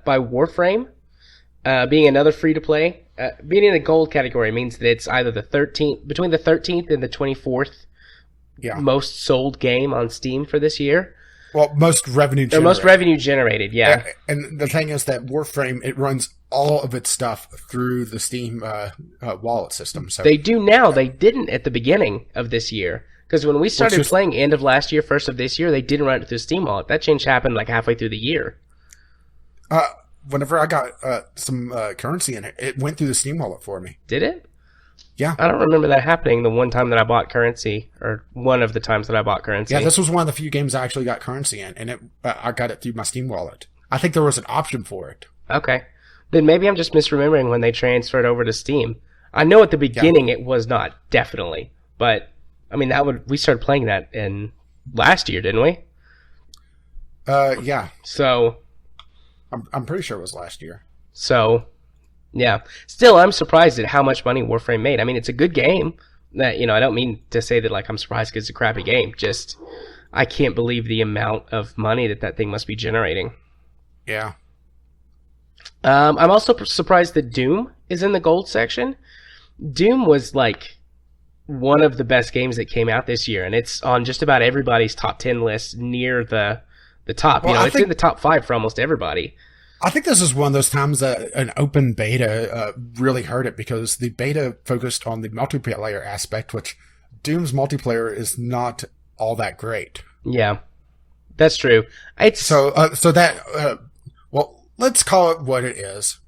Warframe being another free-to-play. Being in the gold category means that it's either between the 13th and the 24th most sold game on Steam for this year. Well, most revenue generated. Most revenue generated, yeah. And the thing is that Warframe, it runs all of its stuff through the Steam wallet system. So they do now. They didn't at the beginning of this year. Because when we started playing end of last year, first of this year, they didn't run it through Steam wallet. That change happened like halfway through the year. Whenever I got some currency in it, it went through the Steam wallet for me. Did it? Yeah. I don't remember that happening the one time that I bought currency, or one of the times that I bought currency. Yeah, this was one of the few games I actually got currency in, and I got it through my Steam wallet. I think there was an option for it. Okay. Then maybe I'm just misremembering when they transferred over to Steam. I know at the beginning it was not, definitely. But, I mean, we started playing that in last year, didn't we? Yeah. So... I'm pretty sure it was last year. So... yeah. Still, I'm surprised at how much money Warframe made. I mean, it's a good game. That I don't mean to say that like I'm surprised because it's a crappy game. Just, I can't believe the amount of money that thing must be generating. Yeah. I'm also surprised that Doom is in the gold section. Doom was like one of the best games that came out this year, and it's on just about everybody's top 10 list near the top. Well, it's in the top 5 for almost everybody. I think this is one of those times that an open beta really hurt it, because the beta focused on the multiplayer aspect, which Doom's multiplayer is not all that great. Yeah, that's true. Well, let's call it what it is.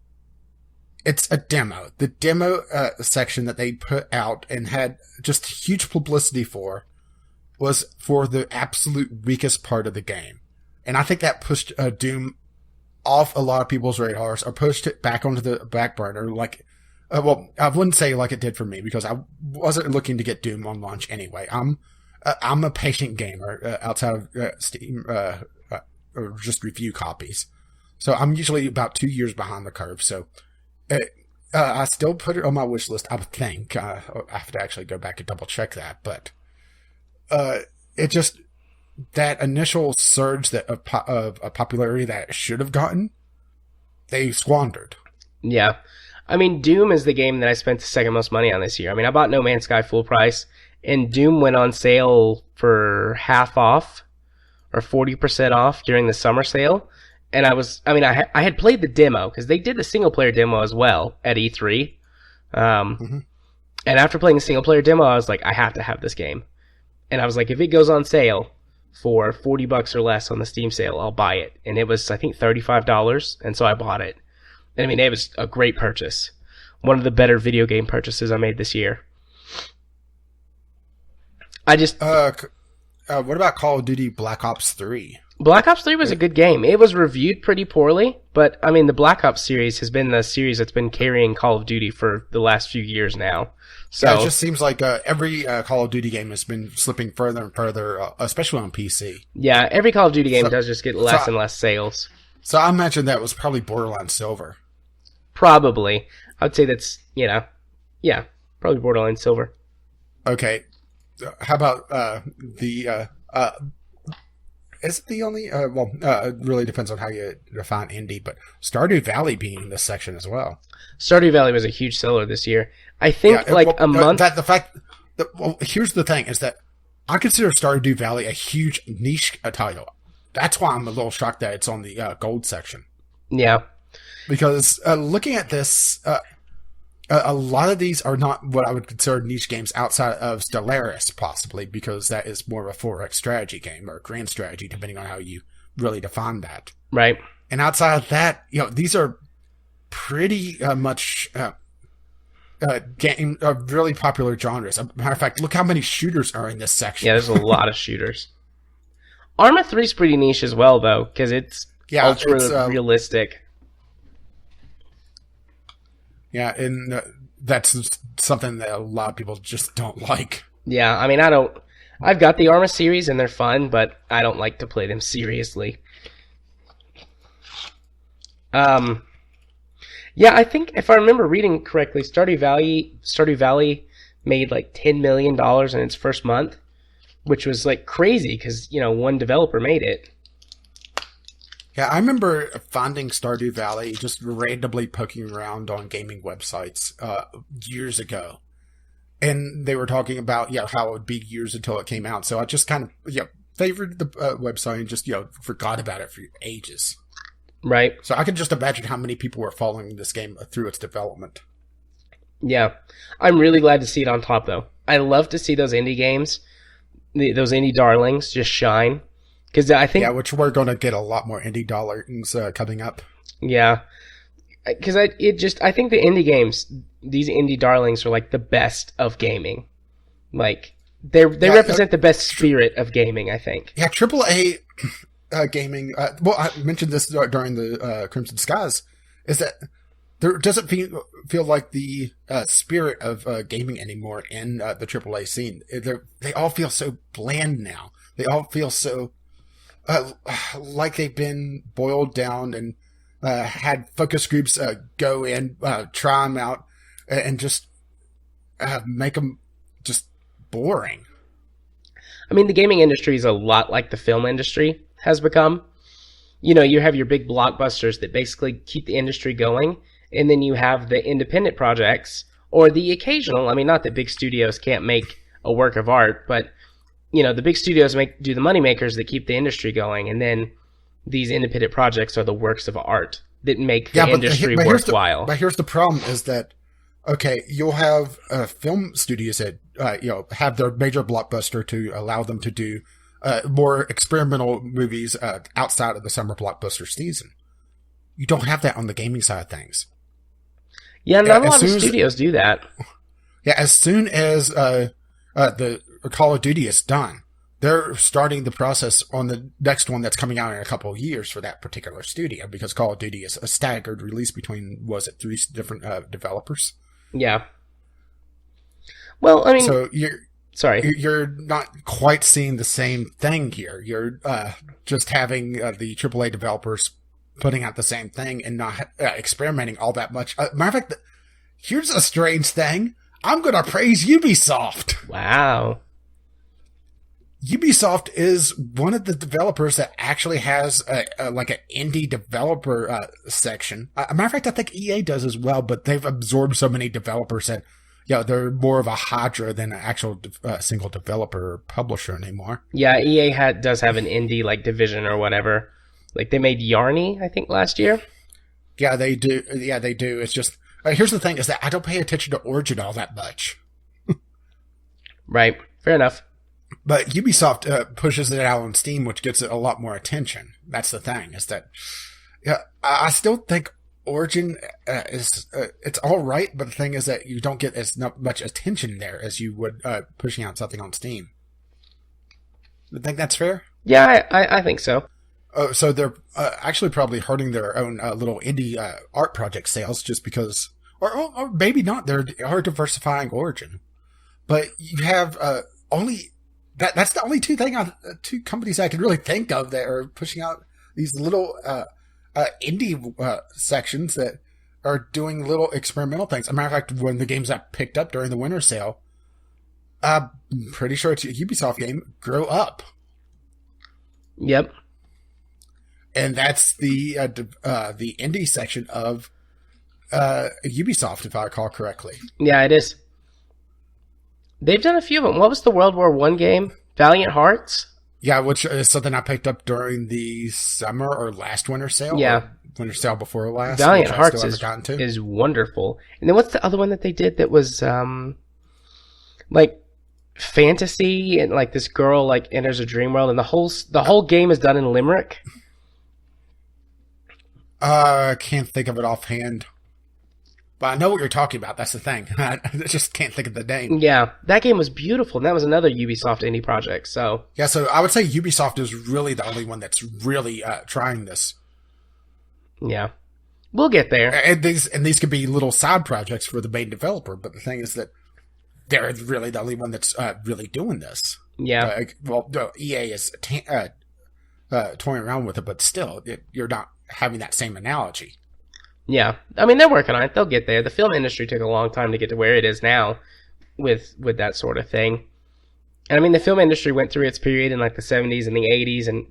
It's a demo. The demo section that they put out and had just huge publicity for was for the absolute weakest part of the game. And I think that pushed Doom off a lot of people's radars, or pushed it back onto the back burner. Like, well, I wouldn't say like it did for me, because I wasn't looking to get Doom on launch anyway. I'm a patient gamer outside of Steam or just review copies, so I'm usually about 2 years behind the curve. So I still put it on my wish list. I would think I have to actually go back and double check that, but it just. That initial surge of popularity that it should have gotten, they squandered. Yeah. I mean, Doom is the game that I spent the second most money on this year. I mean, I bought No Man's Sky full price, and Doom went on sale for half off, or 40% off during the summer sale. And I had played the demo, because they did the single-player demo as well at E3. And after playing the single-player demo, I was like, I have to have this game. And I was like, if it goes on sale for $40 or less on the Steam sale, I'll buy it. And it was, I think, $35, and so I bought it. And I mean, it was a great purchase. One of the better video game purchases I made this year. What about Call of Duty Black Ops 3? Black Ops 3 was a good game. It was reviewed pretty poorly, but I mean, the Black Ops series has been the series that's been carrying Call of Duty for the last few years now. So Yeah, it just seems like every Call of Duty game has been slipping further and further, especially on PC. yeah, every Call of Duty game does just get less and less sales. So I imagine that was probably Borderlands Silver. Probably. I would say that's, yeah, probably Borderline Silver. Okay, how about the is it the only? It really depends on how you define indie, but Stardew Valley being in this section as well. Stardew Valley was a huge seller this year. I think a month. Here's the thing: is that I consider Stardew Valley a huge niche title. That's why I'm a little shocked that it's on the gold section. Yeah, because looking at this, a lot of these are not what I would consider niche games outside of Stellaris, possibly, because that is more of a 4X strategy game or grand strategy, depending on how you really define that. right. And outside of that, these are pretty much really popular genres. As a matter of fact, look how many shooters are in this section. Yeah, there's a lot of shooters. Arma 3 is pretty niche as well, though, because it's ultra realistic. Yeah, and that's something that a lot of people just don't like. Yeah, I mean, I've got the Arma series, and they're fun, but I don't like to play them seriously. Yeah, I think if I remember reading correctly, Stardew Valley made like $10 million in its first month, which was like crazy because, one developer made it. Yeah, I remember finding Stardew Valley just randomly poking around on gaming websites years ago. And they were talking about how it would be years until it came out. So I just kind of favored the website and just forgot about it for ages. Right. So I can just imagine how many people were following this game through its development. Yeah. I'm really glad to see it on top, though. I love to see those indie games, those indie darlings, just shine. Because I think, which we're going to get a lot more indie darlings coming up. Yeah, because I think the indie games, these indie darlings, are like the best of gaming. Like they represent the best spirit of gaming, I think. Yeah, AAA gaming. I mentioned this during the Crimson Skies. Is that there doesn't feel like the spirit of gaming anymore in the AAA scene. They all feel so bland now. They all feel so like they've been boiled down and had focus groups go in, try them out, and just make them just boring. I mean, the gaming industry is a lot like the film industry has become. You have your big blockbusters that basically keep the industry going, and then you have the independent projects, or the occasional, I mean, not that big studios can't make a work of art, but the big studios do the moneymakers that keep the industry going, and then these independent projects are the works of art that make the industry worthwhile. But here's the problem: is that you'll have film studios that have their major blockbuster to allow them to do more experimental movies outside of the summer blockbuster season. You don't have that on the gaming side of things. Yeah, not a lot of studios do that. Yeah, as soon as the Call of Duty is done, they're starting the process on the next one that's coming out in a couple of years for that particular studio, because Call of Duty is a staggered release between, 3 different developers? Yeah. Well, I mean... So you're not quite seeing the same thing here. You're just having the AAA developers putting out the same thing and not experimenting all that much. Matter of fact, here's a strange thing. I'm going to praise Ubisoft. Wow. Ubisoft is one of the developers that actually has like an indie developer section. Matter of fact, I think EA does as well, but they've absorbed so many developers that they're more of a hydra than an actual single developer or publisher anymore. Yeah, EA does have an indie like division or whatever. Like they made Yarny, I think, last year. Yeah, they do. Yeah, they do. It's just here's the thing: is that I don't pay attention to Origin all that much. Right. Fair enough. But Ubisoft pushes it out on Steam, which gets it a lot more attention. That's the thing, is that I still think Origin is it's all right, but the thing is that you don't get as much attention there as you would pushing out something on Steam. I think that's fair. Yeah, I think so. Oh, so they're actually probably hurting their own little indie art project sales just because, or maybe not. They're diversifying origin, but you have only that's the only two companies I can really think of that are pushing out these little indie sections that are doing little experimental things. As a matter of fact, when the games I picked up during the winter sale, I'm pretty sure it's a Ubisoft game, Grow Up. Yep. And that's the indie section of Ubisoft, if I recall correctly. Yeah, it is. They've done a few of them. What was the World War I game? Valiant Hearts? Yeah, which is something I picked up during the summer or last winter sale. Yeah. Winter sale before last. Valiant Hearts is wonderful. And then what's the other one that they did that was like fantasy, and like this girl like enters a dream world, and the whole game is done in Limerick? I can't think of it offhand. But I know what you're talking about. That's the thing. I just can't think of the name. Yeah, that game was beautiful, and that was another Ubisoft indie project. So yeah, so I would say Ubisoft is really the only one that's really trying this. Yeah, we'll get there. And these could be little side projects for the main developer. But the thing is that they're really the only one that's really doing this. Yeah. EA is toying around with it, but still, you're not having that same analogy. Yeah, I mean, they're working on it. They'll get there. The film industry took a long time to get to where it is now with that sort of thing. And I mean, the film industry went through its period in like the 70s and the 80s, and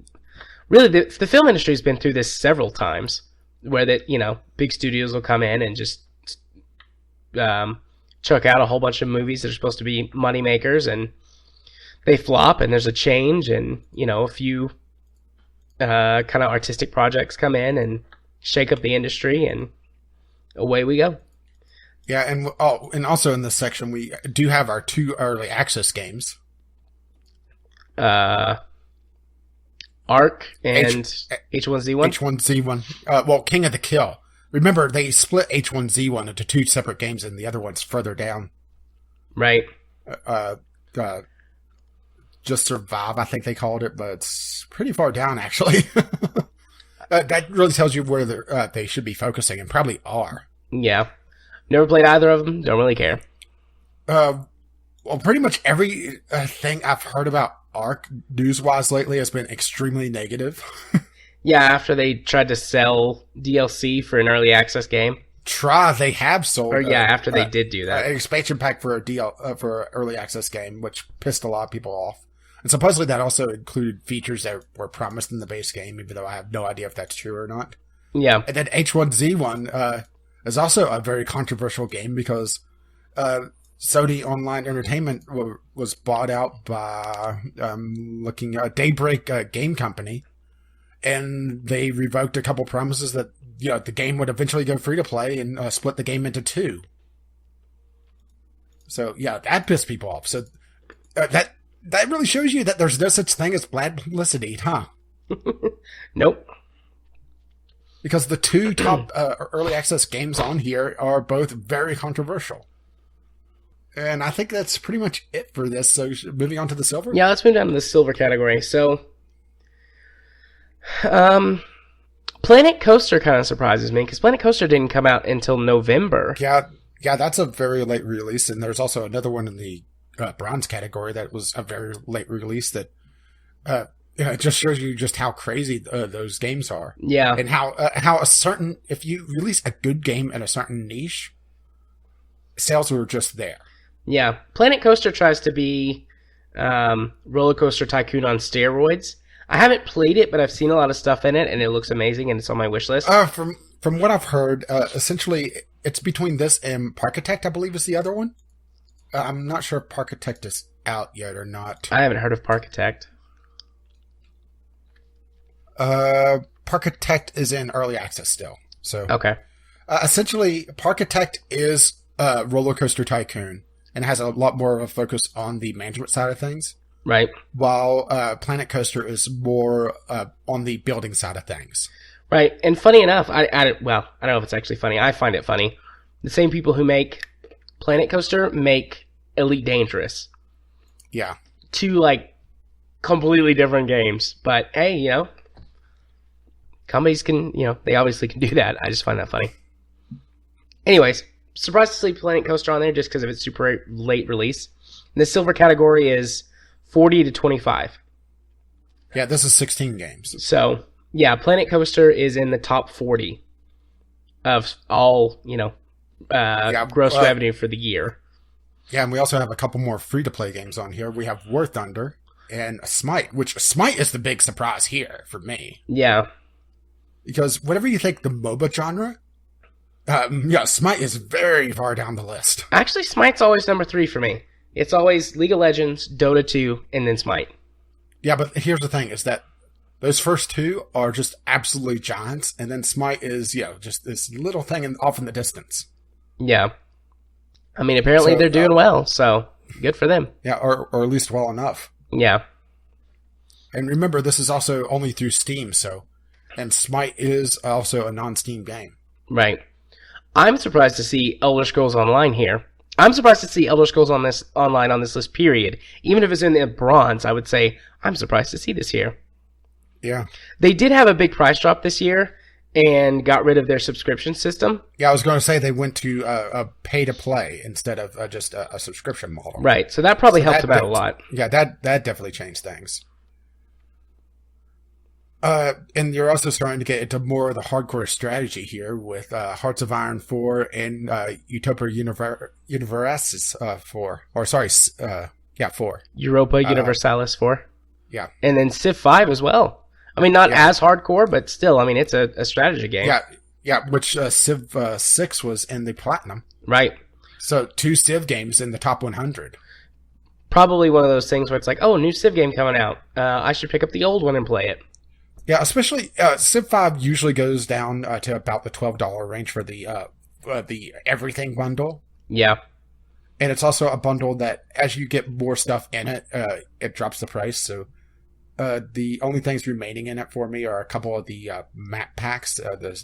really the film industry has been through this several times, where big studios will come in and just chuck out a whole bunch of movies that are supposed to be money makers, and they flop, and there's a change, and a few kind of artistic projects come in and shake up the industry, and away we go. Yeah, and also in this section we do have our 2 early access games. Ark and H1Z1. H1Z1. King of the Kill. Remember, they split H1Z1 into 2 separate games, and the other one's further down. Right. Just Survive, I think they called it, but it's pretty far down, actually. That really tells you where they should be focusing, and probably are. Yeah. Never played either of them. Don't really care. Pretty much every thing I've heard about Ark news-wise lately has been extremely negative. Yeah, after they tried to sell DLC for an early access game. They have sold. After they did do that. An expansion pack for for an early access game, which pissed a lot of people off. And supposedly that also included features that were promised in the base game, even though I have no idea if that's true or not. Yeah. And then H1Z1 is also a very controversial game because Sony Online Entertainment was bought out by Daybreak Game Company, and they revoked a couple promises that the game would eventually go free to play and split the game into 2. So yeah, that pissed people off. So that really shows you that there's no such thing as bad publicity, huh? Nope. Because the 2 top early access games on here are both very controversial. And I think that's pretty much it for this. So moving on to the silver? Yeah, let's move down to the silver category. So, Planet Coaster kind of surprises me, because Planet Coaster didn't come out until November. Yeah, that's a very late release. And there's also another one in the bronze category that was a very late release that it just shows you just how crazy those games are. Yeah. And how if you release a good game in a certain niche, sales were just there. Yeah. Planet Coaster tries to be Roller Coaster Tycoon on steroids. I haven't played it, but I've seen a lot of stuff in it, and it looks amazing, and it's on my wish list. From what I've heard, essentially it's between this and Parkitect, I believe is the other one. I'm not sure if Parkitect is out yet or not. I haven't heard of Parkitect. Parkitect is in early access still. So okay. Essentially, Parkitect is Roller Coaster Tycoon and has a lot more of a focus on the management side of things. Right. While Planet Coaster is more on the building side of things. Right. And funny enough, I don't know if it's actually funny. I find it funny. The same people who make Planet Coaster make Elite Dangerous. Yeah. 2 completely different games. But hey, companies can, they obviously can do that. I just find that funny. Anyways, surprised to see Planet Coaster on there just because of its super late release. And the silver category is 40 to 25. Yeah, this is 16 games. So, yeah, Planet Coaster is in the top 40 of all, gross revenue for the year. Yeah, and we also have a couple more free-to-play games on here. We have War Thunder and Smite, which Smite is the big surprise here for me. Yeah. Because whatever you think the MOBA genre, Smite is very far down the list. Actually, Smite's always number 3 for me. It's always League of Legends, Dota 2, and then Smite. Yeah, but here's the thing, is that those first two are just absolutely giants, and then Smite is, just this little thing off in the distance. Yeah. I mean, apparently they're doing well, so good for them. Yeah, or at least well enough. Yeah. And remember, this is also only through Steam, and Smite is also a non-Steam game. Right. I'm surprised to see Elder Scrolls Online here. I'm surprised to see Elder Scrolls Online on this list, period. Even if it's in the bronze, I would say I'm surprised to see this here. Yeah. They did have a big price drop this year and got rid of their subscription system. Yeah, I was going to say they went to a pay-to-play instead of just a subscription model. Right, so that probably helped them out a lot. Yeah, that definitely changed things. And you're also starting to get into more of the hardcore strategy here with Hearts of Iron 4 and Utopia Universalis 4. 4. Europa Universalis 4. Yeah. And then Civ 5 as well. I mean, not as hardcore, but still, I mean, it's a strategy game. Yeah, which Civ 6 was in the Platinum. Right. So 2 Civ games in the top 100. Probably one of those things where it's like, oh, new Civ game coming out. I should pick up the old one and play it. Yeah, especially Civ 5 usually goes down to about the $12 range for the everything bundle. Yeah. And it's also a bundle that, as you get more stuff in it, it drops the price. So the only things remaining in it for me are a couple of the map packs, the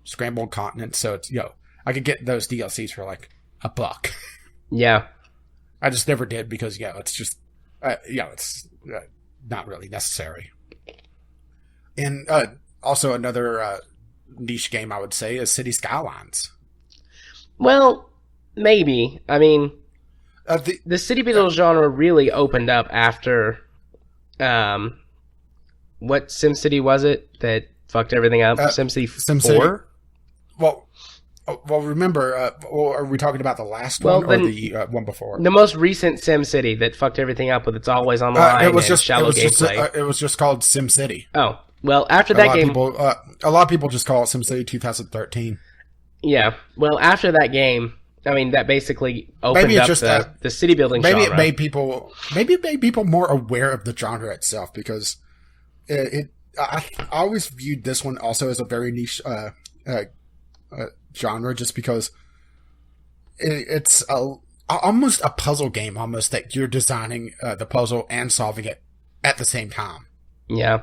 Scrambled Continent. So it's I could get those DLCs for like $1. Yeah. I just never did because it's just it's not really necessary. And also another niche game I would say is City Skylines. Well, maybe. I mean, the city builder genre really opened up after what SimCity was it that fucked everything up? SimCity 4? Well, remember, are we talking about the last one or the one before? The most recent SimCity that fucked everything up with its always online it was just shallow gameplay. It was just called SimCity. Oh, well, after that game... a lot of people just call it SimCity 2013. Yeah, well, after that game... I mean, that basically opened up the city building genre. Maybe it made people more aware of the genre itself because I always viewed this one also as a very niche genre just because it's almost a puzzle game almost that you're designing the puzzle and solving it at the same time. Yeah.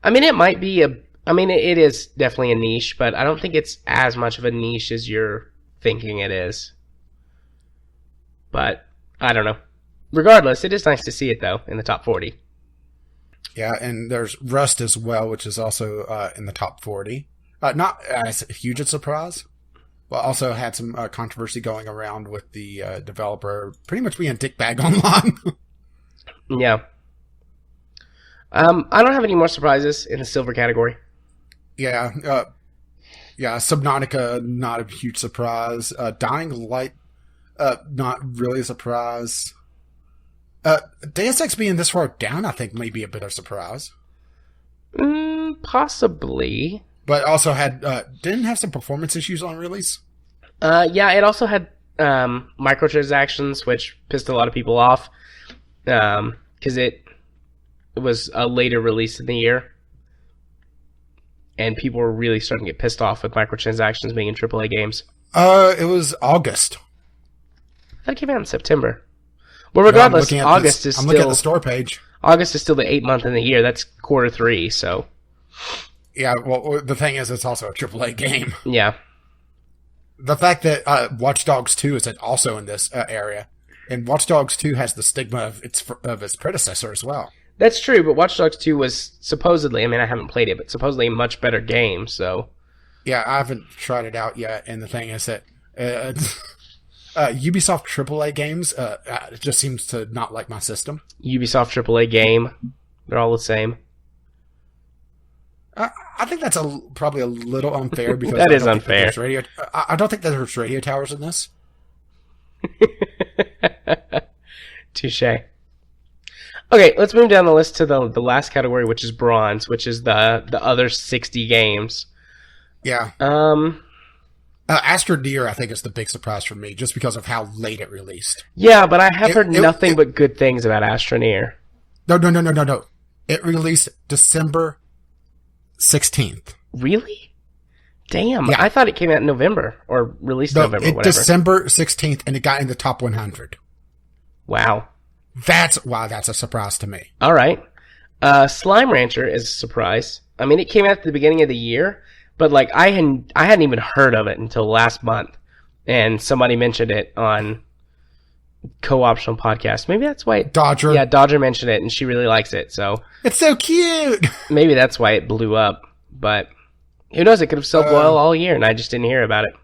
I mean, it might be it is definitely a niche, but I don't think it's as much of a niche as you're thinking it is. But, I don't know. Regardless, it is nice to see it, though, in the top 40. Yeah, and there's Rust as well, which is also in the top 40. Not as huge a surprise, but also had some controversy going around with the developer pretty much being a dickbag online. Yeah. I don't have any more surprises in the silver category. Yeah, Subnautica, not a huge surprise. Dying Light, not really a surprise. Deus Ex being this far down, I think, may be a bit of a surprise. Possibly. But also didn't have some performance issues on release? Yeah, it also had microtransactions, which pissed a lot of people off. Because it was a later release in the year. And people were really starting to get pissed off with microtransactions being in AAA games. It was August. I thought it came out in September. Well, regardless, August is still... I'm looking at the store page. August is still the 8th month in the year. That's quarter 3, so... Yeah, well, the thing is, it's also a AAA game. Yeah. The fact that Watch Dogs 2 is also in this area, and Watch Dogs 2 has the stigma of its predecessor as well. That's true, but Watch Dogs 2 was supposedly, I mean, I haven't played it, but supposedly a much better game, so. Yeah, I haven't tried it out yet, and the thing is that Ubisoft AAA games it just seems to not like my system. Ubisoft AAA game, they're all the same. I think that's probably a little unfair because That is unfair. I don't think that there's radio towers in this. Touche. Okay, let's move down the list to the last category, which is bronze, which is the other 60 games. Yeah. Astroneer, I think, is the big surprise for me, just because of how late it released. Yeah, but I have heard nothing but good things about Astroneer. No. It released December 16th. Really? Damn, Yeah. I thought it came out in November, or released November, whatever. December 16th, and it got in the top 100. Wow. That's a surprise to me. All right. Slime Rancher is a surprise. I mean, it came out at the beginning of the year, but like I hadn't even heard of it until last month, and somebody mentioned it on Co-optional Podcast. Maybe that's why Dodger. Yeah, Dodger mentioned it, and she really likes it. So It's so cute. maybe that's why it blew up. But who knows? It could have sold well all year, and I just didn't hear about it.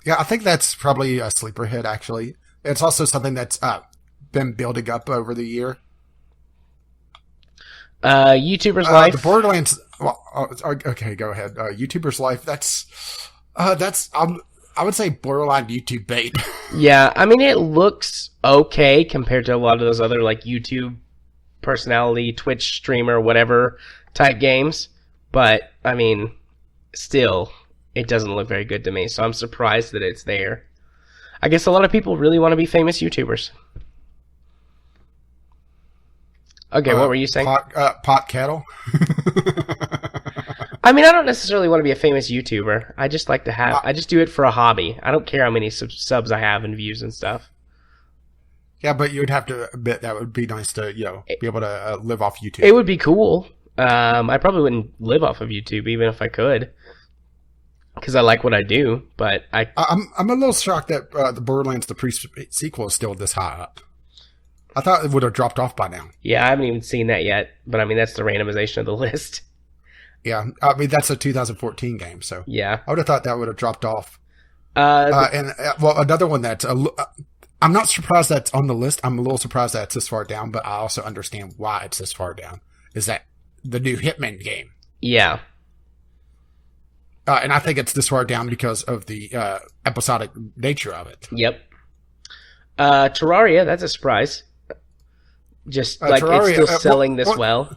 Yeah, I think that's probably a sleeper hit. Actually, it's also something that's been building up over the year. YouTuber's Life. The Borderlands. Well, okay, go ahead. YouTuber's Life. That's I would say borderline YouTube bait. Yeah, I mean, it looks okay compared to a lot of those other like YouTube personality, Twitch streamer, whatever type games. But I mean, still, it doesn't look very good to me. So I'm surprised that it's there. I guess a lot of people really want to be famous YouTubers. Okay, what were you saying? Pot kettle. I mean, I don't necessarily want to be a famous YouTuber. I just like to have. I just do it for a hobby. I don't care how many subs I have and views and stuff. Yeah, but you would have to admit that would be nice to be able to live off YouTube. It would be cool. I probably wouldn't live off of YouTube even if I could, because I like what I do. But I'm a little shocked that the Borderlands the pre-sequel is still this high up. I thought it would have dropped off by now. Yeah, I haven't even seen that yet. But I mean, that's the randomization of the list. Yeah, I mean that's a 2014 game, so Yeah. I would have thought that would have dropped off. Well, Another one that's I'm not surprised that's on the list. I'm a little surprised that it's this far down, but I also understand why it's this far down. Is that the new Hitman game? Yeah. And I think it's this far down because of the episodic nature of it. Yep. Terraria, that's a surprise. Just like Terraria, it's still selling this well.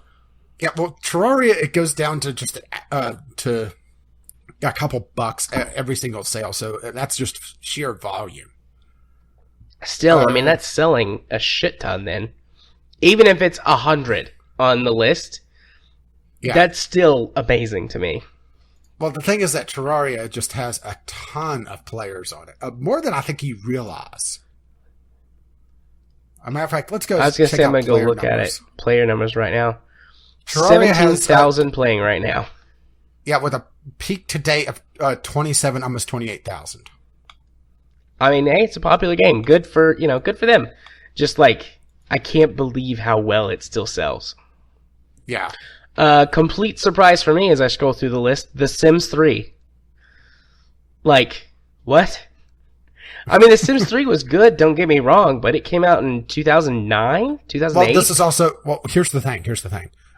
Yeah, well, Terraria, it goes down to just to a couple bucks every single sale, so that's just sheer volume. Still, I mean, that's selling a shit ton then. Even if it's 100 on the list, that's still amazing to me. Well, the thing is that Terraria just has a ton of players on it. More than I think you realize. As a matter of fact, let's go. I was going to say I'm going to go look at it. Player numbers right now. 17,000 playing right now. Yeah, with a peak today of 27, almost 28,000. I mean, hey, it's a popular game. Good for them. Just like, I can't believe how well it still sells. Yeah. Complete surprise for me as I scroll through the list, The Sims 3. Like, what? I mean, The Sims 3 was good, don't get me wrong, but it came out in 2009, 2008. Well, this is also, here's the thing,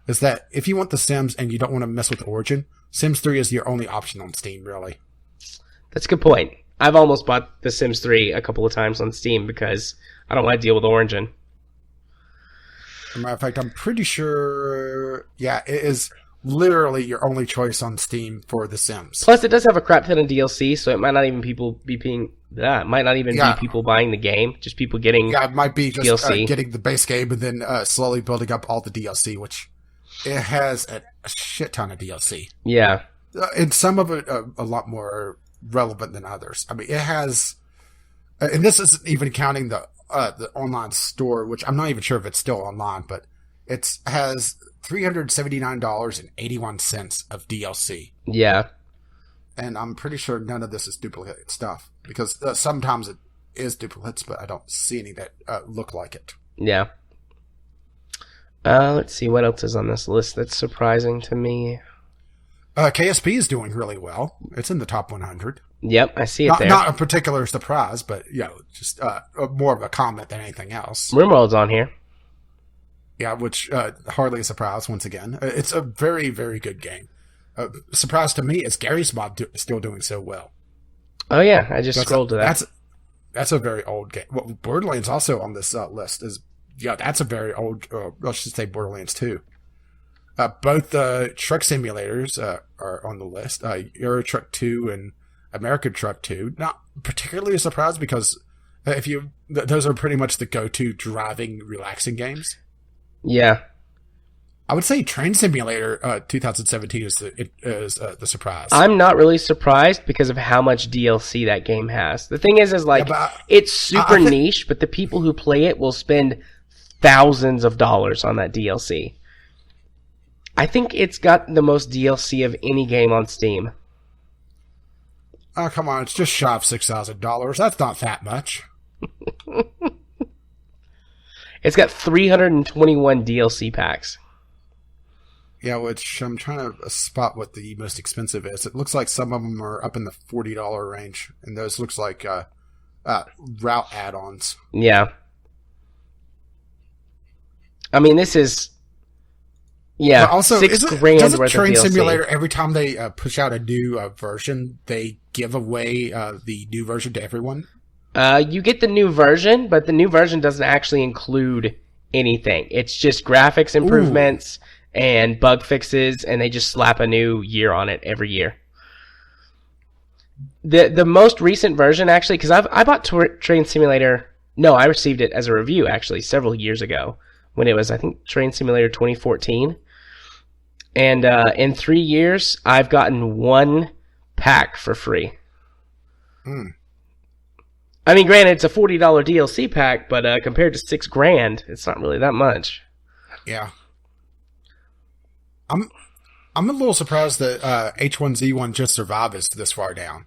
is that if you want The Sims and you don't want to mess with Origin, Sims 3 is your only option on Steam, really. That's a good point. I've almost bought The Sims 3 a couple of times on Steam because I don't want to deal with Origin. As a matter of fact, I'm pretty sure, it is literally your only choice on Steam for The Sims. Plus, it does have a crap ton of DLC, so it might not even be people buying the game, just people getting it might be just DLC. Getting the base game and then slowly building up all the DLC, which it has a shit ton of DLC. Yeah. And some of it a lot more relevant than others. I mean, it has, and this isn't even counting the online store, which I'm not even sure if it's still online, but it has $379.81 of DLC. Yeah. And I'm pretty sure none of this is duplicate stuff, because sometimes it is duplicates, but I don't see any that look like it. Yeah. Let's see what else is on this list that's surprising to me. KSP is doing really well. It's in the top 100. Yep, I see it Not, there. not a particular surprise, but just more of a comment than anything else. RimWorld's on here. Yeah, which hardly a surprise once again. It's a very, very good game. Surprise to me is Gary's Mod still doing so well. Oh yeah, I just scrolled to that. That's a very old game. Well, Borderlands also on this list is that's a very old. I should say Borderlands 2. Both truck simulators are on the list. Euro Truck 2 and American Truck 2. Not particularly a surprise because those are pretty much the go-to driving, relaxing games. Yeah. I would say Train Simulator 2017 is the surprise. I'm not really surprised because of how much DLC that game has. The thing is it's super niche, but the people who play it will spend thousands of dollars on that DLC. I think it's got the most DLC of any game on Steam. Oh, come on. It's just shy of $6,000. That's not that much. It's got 321 DLC packs. Yeah, which I'm trying to spot what the most expensive is. It looks like some of them are up in the $40 range, and those looks like route add-ons. Yeah. I mean, this is... Yeah, but also, $6,000 doesn't worth Train of DLC. Simulator, every time they push out a new version, they give away the new version to everyone? You get the new version, but the new version doesn't actually include anything. It's just graphics improvements and bug fixes, and they just slap a new year on it every year. The most recent version, actually, because I bought Train Simulator... No, I received it as a review, actually, several years ago, when it was, I think, Train Simulator 2014. And in 3 years, I've gotten one pack for free. I mean, granted, it's a $40 DLC pack, but compared to $6,000, it's not really that much. Yeah. I'm a little surprised that H1Z1 Just Survive is this far down.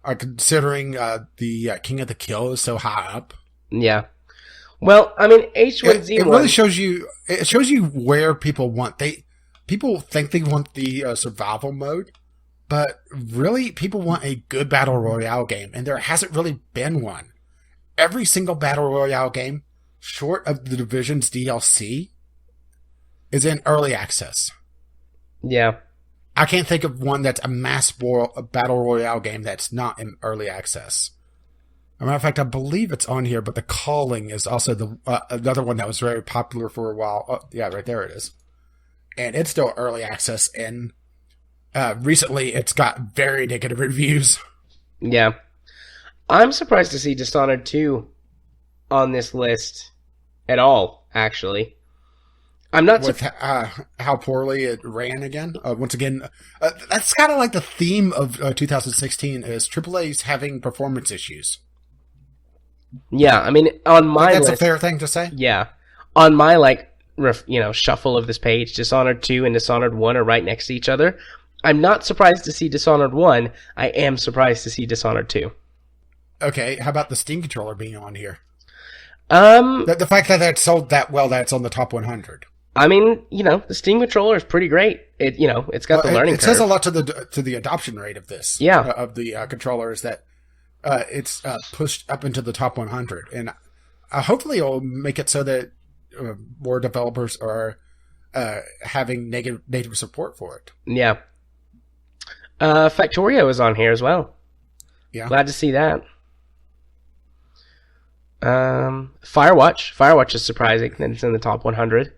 Considering the King of the Kill is so high up. Yeah. Well, I mean, H1Z1... It really shows you... It shows you where people want... People think they want the survival mode, but really, people want a good Battle Royale game, and there hasn't really been one. Every single Battle Royale game, short of the Division's DLC, is in early access. Yeah. I can't think of one that's a Battle Royale game that's not in early access. As a matter of fact, I believe it's on here, but The Calling is also another one that was very popular for a while. Oh, yeah, right there it is. And it's still early access, and recently it's got very negative reviews. Yeah. I'm surprised to see Dishonored 2 on this list at all, actually. I'm not with how poorly it ran again. Once again, that's kind of like the theme of 2016 is AAA's having performance issues. Yeah, I mean, on my that's list... a fair thing to say? Yeah. On my, shuffle of this page, Dishonored 2 and Dishonored 1 are right next to each other. I'm not surprised to see Dishonored 1. I am surprised to see Dishonored 2. Okay, how about the Steam controller being on here? The fact that it's sold that well that it's on the top 100. I mean, the Steam controller is pretty great. It's got the learning curve. It says a lot to the adoption rate of this. Yeah. Of the controller is that it's pushed up into the top 100. And hopefully it'll make it so that more developers are having native support for it. Yeah. Factorio is on here as well. Yeah. Glad to see that. Firewatch. Firewatch is surprising that it's in the top 100.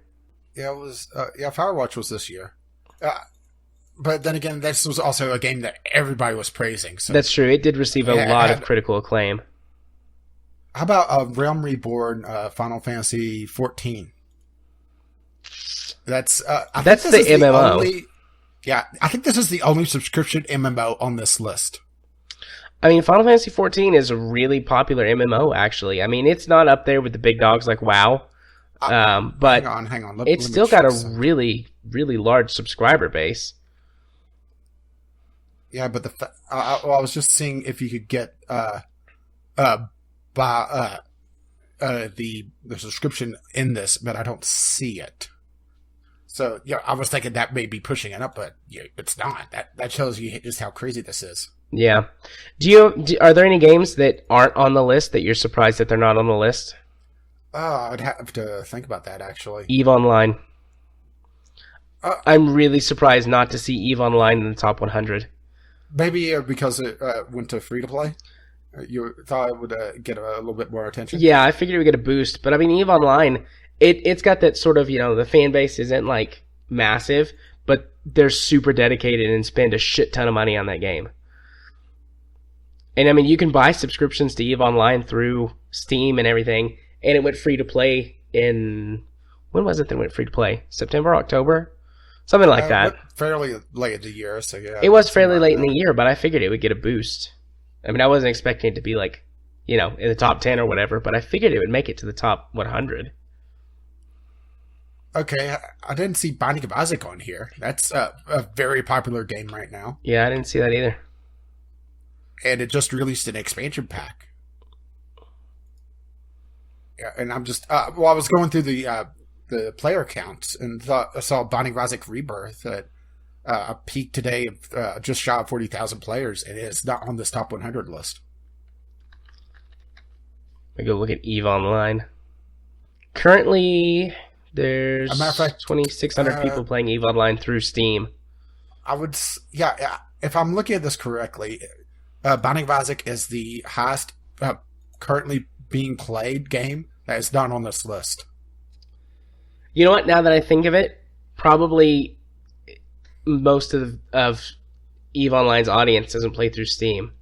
Yeah, it was. Firewatch was this year. But then again, this was also a game that everybody was praising. So that's true. It did receive a lot of critical acclaim. How about Realm Reborn, Final Fantasy 14? That's the MMO. I think this is the only subscription MMO on this list. I mean, Final Fantasy 14 is a really popular MMO, actually. I mean, it's not up there with the big dogs like WoW, but hang on. It's still got a really, really large subscriber base. Yeah, but I was just seeing if you could get the subscription in this, but I don't see it. So yeah, I was thinking that may be pushing it up, but yeah, it's not. That shows you just how crazy this is. Yeah. Are there any games that aren't on the list that you're surprised that they're not on the list? I'd have to think about that actually. EVE Online. I'm really surprised not to see EVE Online in the top 100. Maybe because it went to free to play. You thought it would get a little bit more attention? Yeah, I figured it would get a boost. But I mean, EVE Online, it's got that sort of, the fan base isn't like massive, but they're super dedicated and spend a shit ton of money on that game. And I mean, you can buy subscriptions to EVE Online through Steam and everything, and it went free to play in, when was it that it went free to play? September, October? Something like that. Fairly late in the year, so yeah. It was fairly late in the year, but I figured it would get a boost. I mean, I wasn't expecting it to be like, in the top 10 or whatever, but I figured it would make it to the top 100. Okay, I didn't see Binding of Isaac on here. That's a very popular game right now. Yeah, I didn't see that either. And it just released an expansion pack. Yeah, and I'm just I was going through the player counts and I saw Binding of Isaac Rebirth at a peak today of just shy of 40,000 players, and it's not on this top 100 list. I go look at EVE Online. Currently, there's 2,600 people playing EVE Online through Steam. If I'm looking at this correctly, Binding of Isaac is the highest currently being played game that is not on this list. You know what? Now that I think of it, probably most of EVE Online's audience doesn't play through Steam.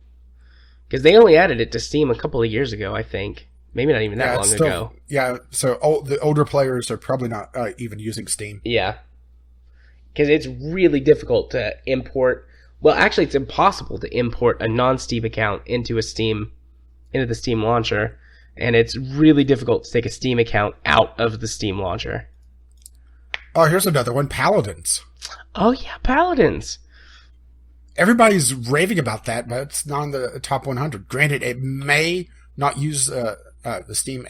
Because they only added it to Steam a couple of years ago, I think. Maybe not even that long ago. Yeah, so the older players are probably not even using Steam. Yeah. Because it's really difficult to import. Well, actually, it's impossible to import a non-Steam account into the Steam launcher. And it's really difficult to take a Steam account out of the Steam launcher. Oh, here's another one, Paladins. Oh, yeah, Paladins. Everybody's raving about that, but it's not in the top 100. Granted, it may not use the Steam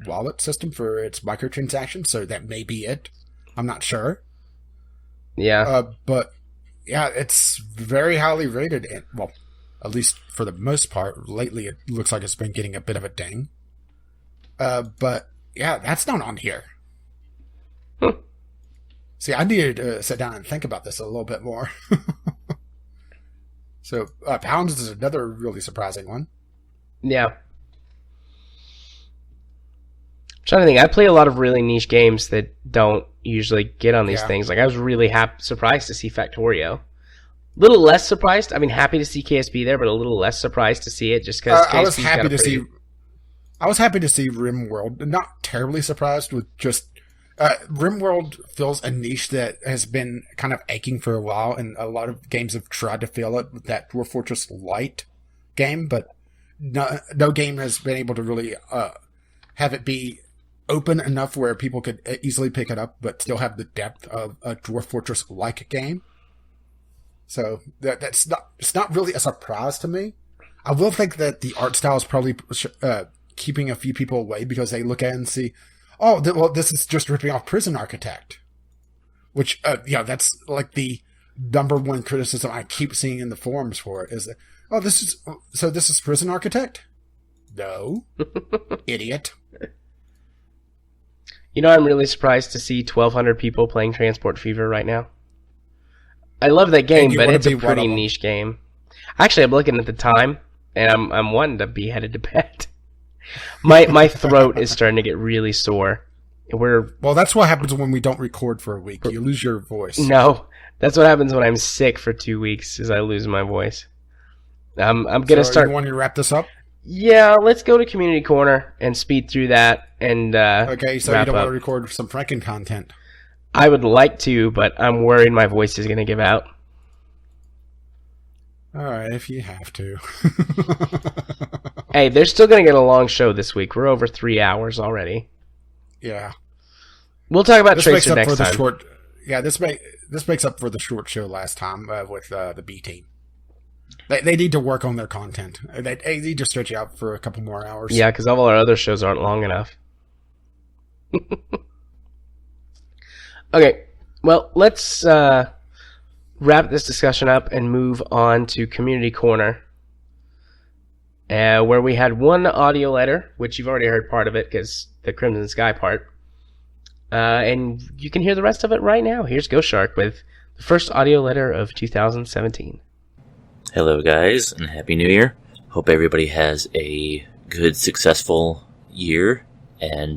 wallet system for its microtransactions, so that may be it. I'm not sure. Yeah. But, yeah, it's very highly rated. And, well, at least for the most part. Lately, it looks like it's been getting a bit of a ding. But, yeah, that's not on here. See, I needed to sit down and think about this a little bit more. So, Paladins is another really surprising one. Yeah. I'm trying to think. I play a lot of really niche games that don't usually get on these things. Like, I was really surprised to see Factorio. Little less surprised. I mean, happy to see KSB there, but a little less surprised to see it just because I was happy to see. I was happy to see RimWorld. Not terribly surprised with just. RimWorld fills a niche that has been kind of aching for a while, and a lot of games have tried to fill it with that Dwarf Fortress Light game, but no game has been able to really have it be open enough where people could easily pick it up, but still have the depth of a Dwarf Fortress-like game. So it's not really a surprise to me. I will think that the art style is probably keeping a few people away because they look at it and see, this is just ripping off Prison Architect. Which, that's like the number one criticism I keep seeing in the forums for it is that, this is Prison Architect? No. Idiot. I'm really surprised to see 1,200 people playing Transport Fever right now. I love that game, but it's a pretty niche game. Actually, I'm looking at the time, and I'm wanting to be headed to bed. My throat is starting to get really sore. Well, that's what happens when we don't record for a week. You lose your voice. No, that's what happens when I'm sick for 2 weeks. Is I lose my voice. I'm gonna start. You want to wrap this up? Yeah, let's go to Community Corner and speed through that. And okay, so you don't want to record some Franken content? I would like to, but I'm worried my voice is gonna give out. All right, if you have to. Hey, they're still going to get a long show this week. We're over 3 hours already. Yeah. We'll talk about Tracer next time. This makes up for the short show last time with the B team. They need to work on their content. They need to stretch it out for a couple more hours. Yeah, because all our other shows aren't long enough. Okay, well, let's wrap this discussion up and move on to Community Corner, where we had one audio letter, which you've already heard part of it because the Crimson Sky part. And you can hear the rest of it right now. Here's Ghost Shark with the first audio letter of 2017. Hello, guys, and Happy New Year. Hope everybody has a good, successful year, and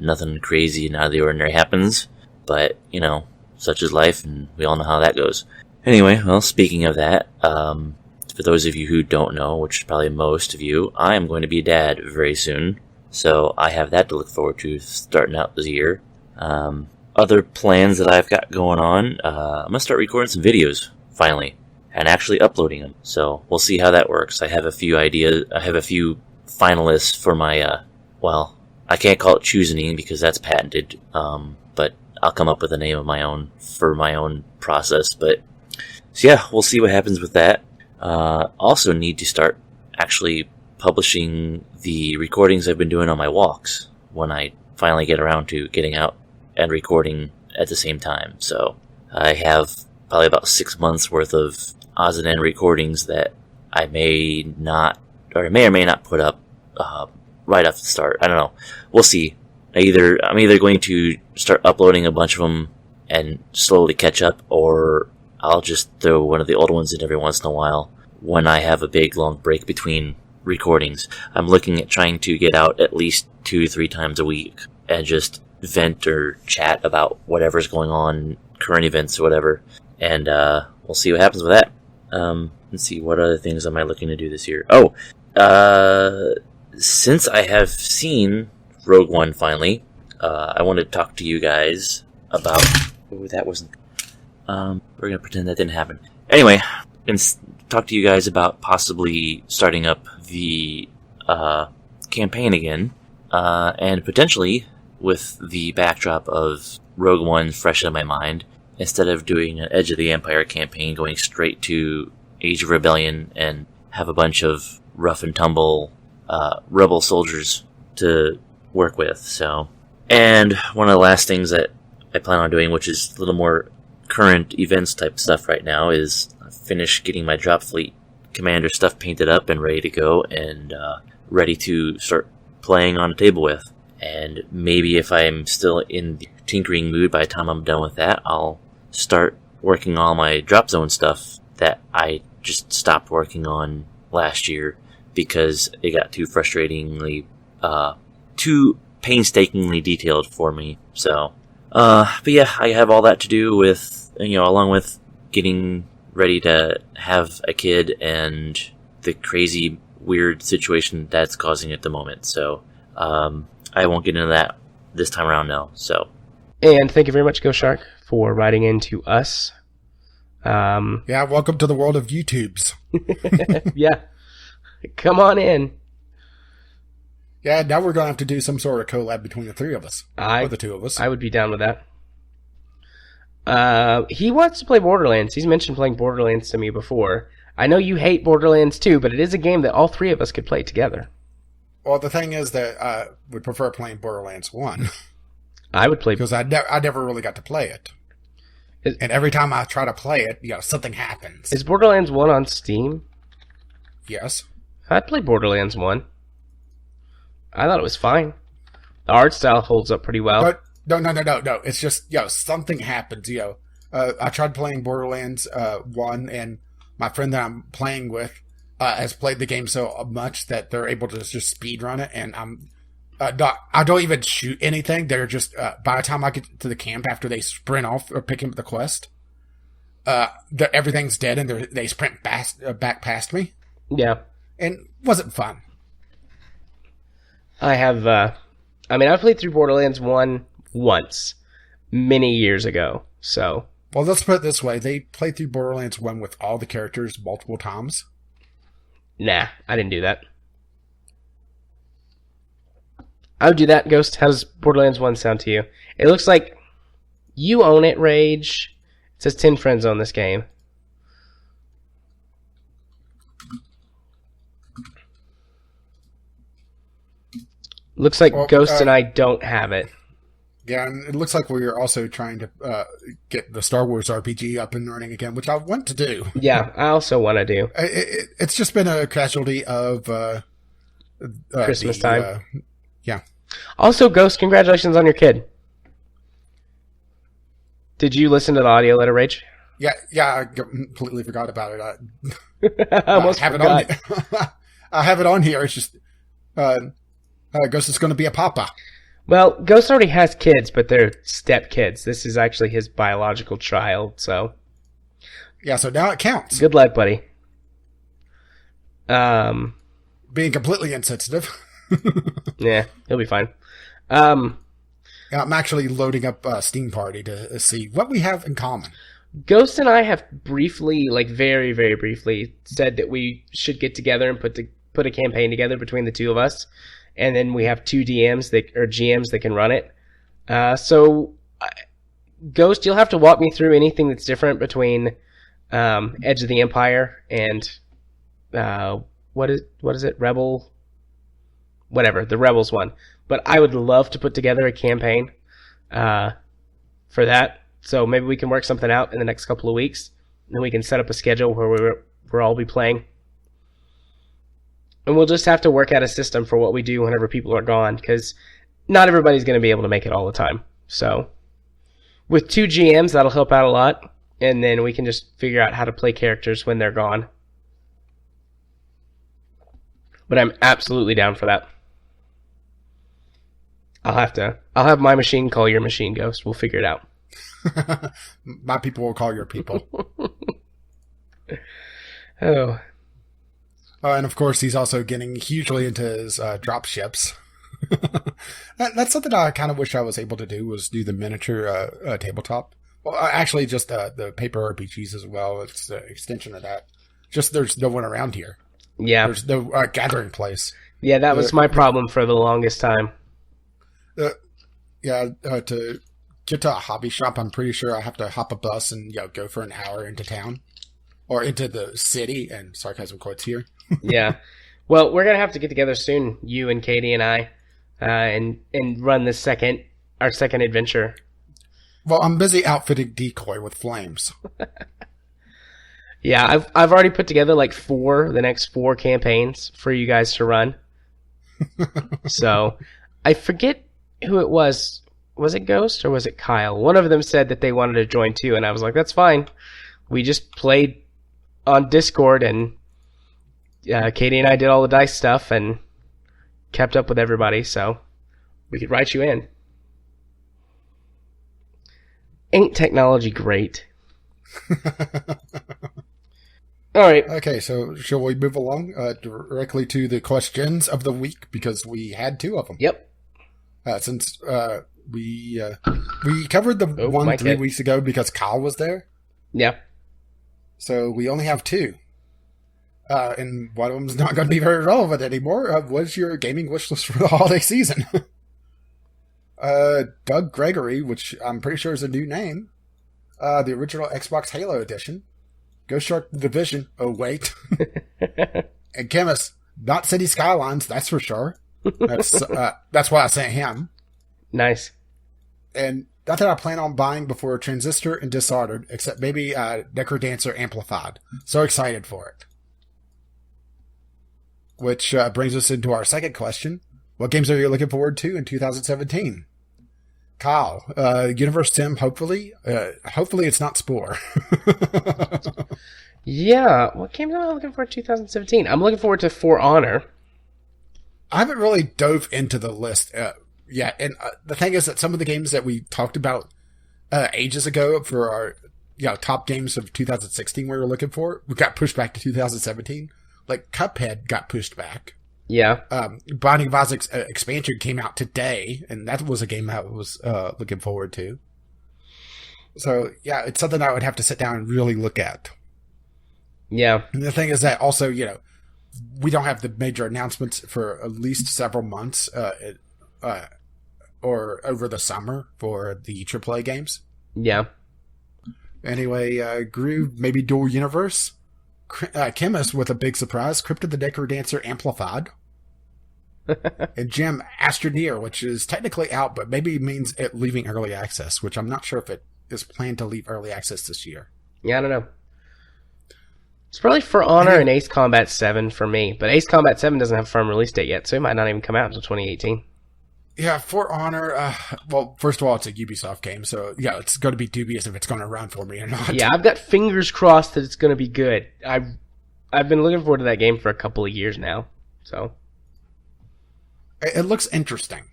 nothing crazy and out of the ordinary happens. But, you know, such is life, and we all know how that goes. Anyway, well, speaking of that, for those of you who don't know, which is probably most of you, I am going to be a dad very soon. So I have that to look forward to starting out this year. Other plans that I've got going on, I'm going to start recording some videos, finally, and actually uploading them. So we'll see how that works. I have a few ideas. I have a few finalists for my, well, I can't call it choosing because that's patented, but I'll come up with a name of my own for my own process. But, so yeah, we'll see what happens with that. Also need to start actually publishing the recordings I've been doing on my walks when I finally get around to getting out and recording at the same time. So I have probably about 6 months worth of odds and end recordings that I may not, or may or may not put up right off the start. I don't know. We'll see. I'm either going to start uploading a bunch of them and slowly catch up, or I'll just throw one of the old ones in every once in a while when I have a big long break between recordings. I'm looking at trying to get out at least 2 to 3 times a week and just vent or chat about whatever's going on, current events or whatever, and we'll see what happens with that. Let's see, what other things am I looking to do this year? Oh, since I have seen Rogue One finally, I want to talk to you guys about... Oh, that wasn't... we're going to pretend that didn't happen. Anyway, talk to you guys about possibly starting up the campaign again, and potentially with the backdrop of Rogue One fresh in my mind, instead of doing an Edge of the Empire campaign going straight to Age of Rebellion and have a bunch of rough and tumble rebel soldiers to work with. So, and one of the last things that I plan on doing, which is a little more current events type stuff right now, is finish getting my drop fleet commander stuff painted up and ready to go, and ready to start playing on a table with. And maybe if I'm still in the tinkering mood by the time I'm done with that, I'll start working on my drop zone stuff that I just stopped working on last year because it got too frustratingly, too painstakingly detailed for me. So, but yeah, I have all that to do with, along with getting ready to have a kid and the crazy, weird situation that's causing at the moment. So, I won't get into that this time around now. So, and thank you very much, Ghost Shark, for writing into us. Yeah, welcome to the world of YouTubes. Yeah, come on in. Yeah, now we're going to have to do some sort of collab between the 3 of us. Or the 2 of us. I would be down with that. He wants to play Borderlands. He's mentioned playing Borderlands to me before. I know you hate Borderlands too, but it is a game that all 3 of us could play together. Well, the thing is that I would prefer playing Borderlands 1. I would play... Because I never really got to play it. And every time I try to play it, something happens. Is Borderlands 1 on Steam? Yes. I'd play Borderlands 1. I thought it was fine. The art style holds up pretty well. But no. It's just, something happens, I tried playing Borderlands 1, and my friend that I'm playing with has played the game so much that they're able to just speed run it, and I don't even shoot anything. They're just, by the time I get to the camp after they sprint off or picking up the quest, everything's dead and they sprint back past me. Yeah. And it wasn't fun. I have, I played through Borderlands 1 once, many years ago, so. Well, let's put it this way. They played through Borderlands 1 with all the characters multiple times. Nah, I didn't do that. I would do that, Ghost. How does Borderlands 1 sound to you? It looks like you own it, Rage. It says 10 friends on this game. Looks like Ghost and I don't have it. Yeah, and it looks like we're also trying to get the Star Wars RPG up and running again, which I want to do. Yeah, I also want to do. It's just been a casualty of Christmas time. Yeah. Also, Ghost, congratulations on your kid. Did you listen to the audio letter, Rach? Yeah, I completely forgot about it. I almost have forgot. it on. I have it on here. It's just Ghost is going to be a papa. Well, Ghost already has kids, but they're step kids. This is actually his biological child, so yeah. So now it counts. Good luck, buddy. Being completely insensitive. Yeah, he'll be fine. I'm actually loading up Steam Party to see what we have in common. Ghost and I have briefly, like very, very briefly, said that we should get together and put a campaign together between the two of us, and then we have two GMs that can run it. So, Ghost, you'll have to walk me through anything that's different between Edge of the Empire and what is it? Rebel. Whatever, the Rebels one. But I would love to put together a campaign for that. So maybe we can work something out in the next couple of weeks. And then we can set up a schedule where we'll all be playing. And we'll just have to work out a system for what we do whenever people are gone. Because not everybody's going to be able to make it all the time. So with two GMs, that'll help out a lot. And then we can just figure out how to play characters when they're gone. But I'm absolutely down for that. I'll have my machine call your machine, Ghost. We'll figure it out. My people will call your people. Oh. And of course, he's also getting hugely into his drop ships. That's something I kind of wish I was able to do, was do the miniature tabletop. Well, actually, just the paper RPGs as well. It's an extension of that. Just there's no one around here. Yeah. There's no gathering place. Yeah, that was my problem for the longest time. To get to a hobby shop, I'm pretty sure I have to hop a bus and go for an hour into town. Or into the city, and sarcasm quotes here. Yeah. Well, we're going to have to get together soon, you and Katie and I, and run our second adventure. Well, I'm busy outfitting Decoy with flames. Yeah, I've already put together like the next four campaigns for you guys to run. So, I forget who it was. Was it Ghost or was it Kyle? One of them said that they wanted to join too, and I was like, that's fine. We just played on Discord, and Katie and I did all the dice stuff and kept up with everybody, so we could write you in. Ain't technology great? All right. Okay, so shall we move along directly to the questions of the week, because we had two of them. Yep. Since we covered the one 3 weeks ago because Kyle was there. Yeah. So we only have two. And one of them's not going to be very relevant anymore. What's your gaming wish list for the holiday season? Doug Gregory, which I'm pretty sure is a new name. The original Xbox Halo edition. Ghost Shark The Division. Oh, wait. And Chemist. Not City Skylines, that's for sure. That's why I sent him. Nice. And nothing I plan on buying before Transistor and Disordered, except maybe Necrodancer Amplified. So excited for it. Which brings us into our second question. What games are you looking forward to in 2017? Kyle, Universe Sim, hopefully. Hopefully it's not Spore. Yeah, what games am I looking for in 2017? I'm looking forward to For Honor. I haven't really dove into the list yet. And the thing is that some of the games that we talked about ages ago for our top games of 2016 we were looking for, we got pushed back to 2017. Like Cuphead got pushed back. Yeah. Binding of Isaac's expansion came out today, and that was a game I was looking forward to. So, yeah, it's something I would have to sit down and really look at. Yeah. And the thing is that also, we don't have the major announcements for at least several months or over the summer for the AAA games. Yeah. Anyway, Groove, maybe Dual Universe. Chemist with a big surprise, Crypt of the Necrodancer Amplified. And Gem Astroneer, which is technically out, but maybe means it leaving early access, which I'm not sure if it is planned to leave early access this year. Yeah, I don't know. It's probably For Honor and Ace Combat 7 for me, but Ace Combat 7 doesn't have a firm release date yet, so it might not even come out until 2018. Yeah, For Honor, well, first of all, it's a Ubisoft game, so yeah, it's going to be dubious if it's going to run for me or not. Yeah, I've got fingers crossed that it's going to be good. I've been looking forward to that game for a couple of years now, so. It looks interesting.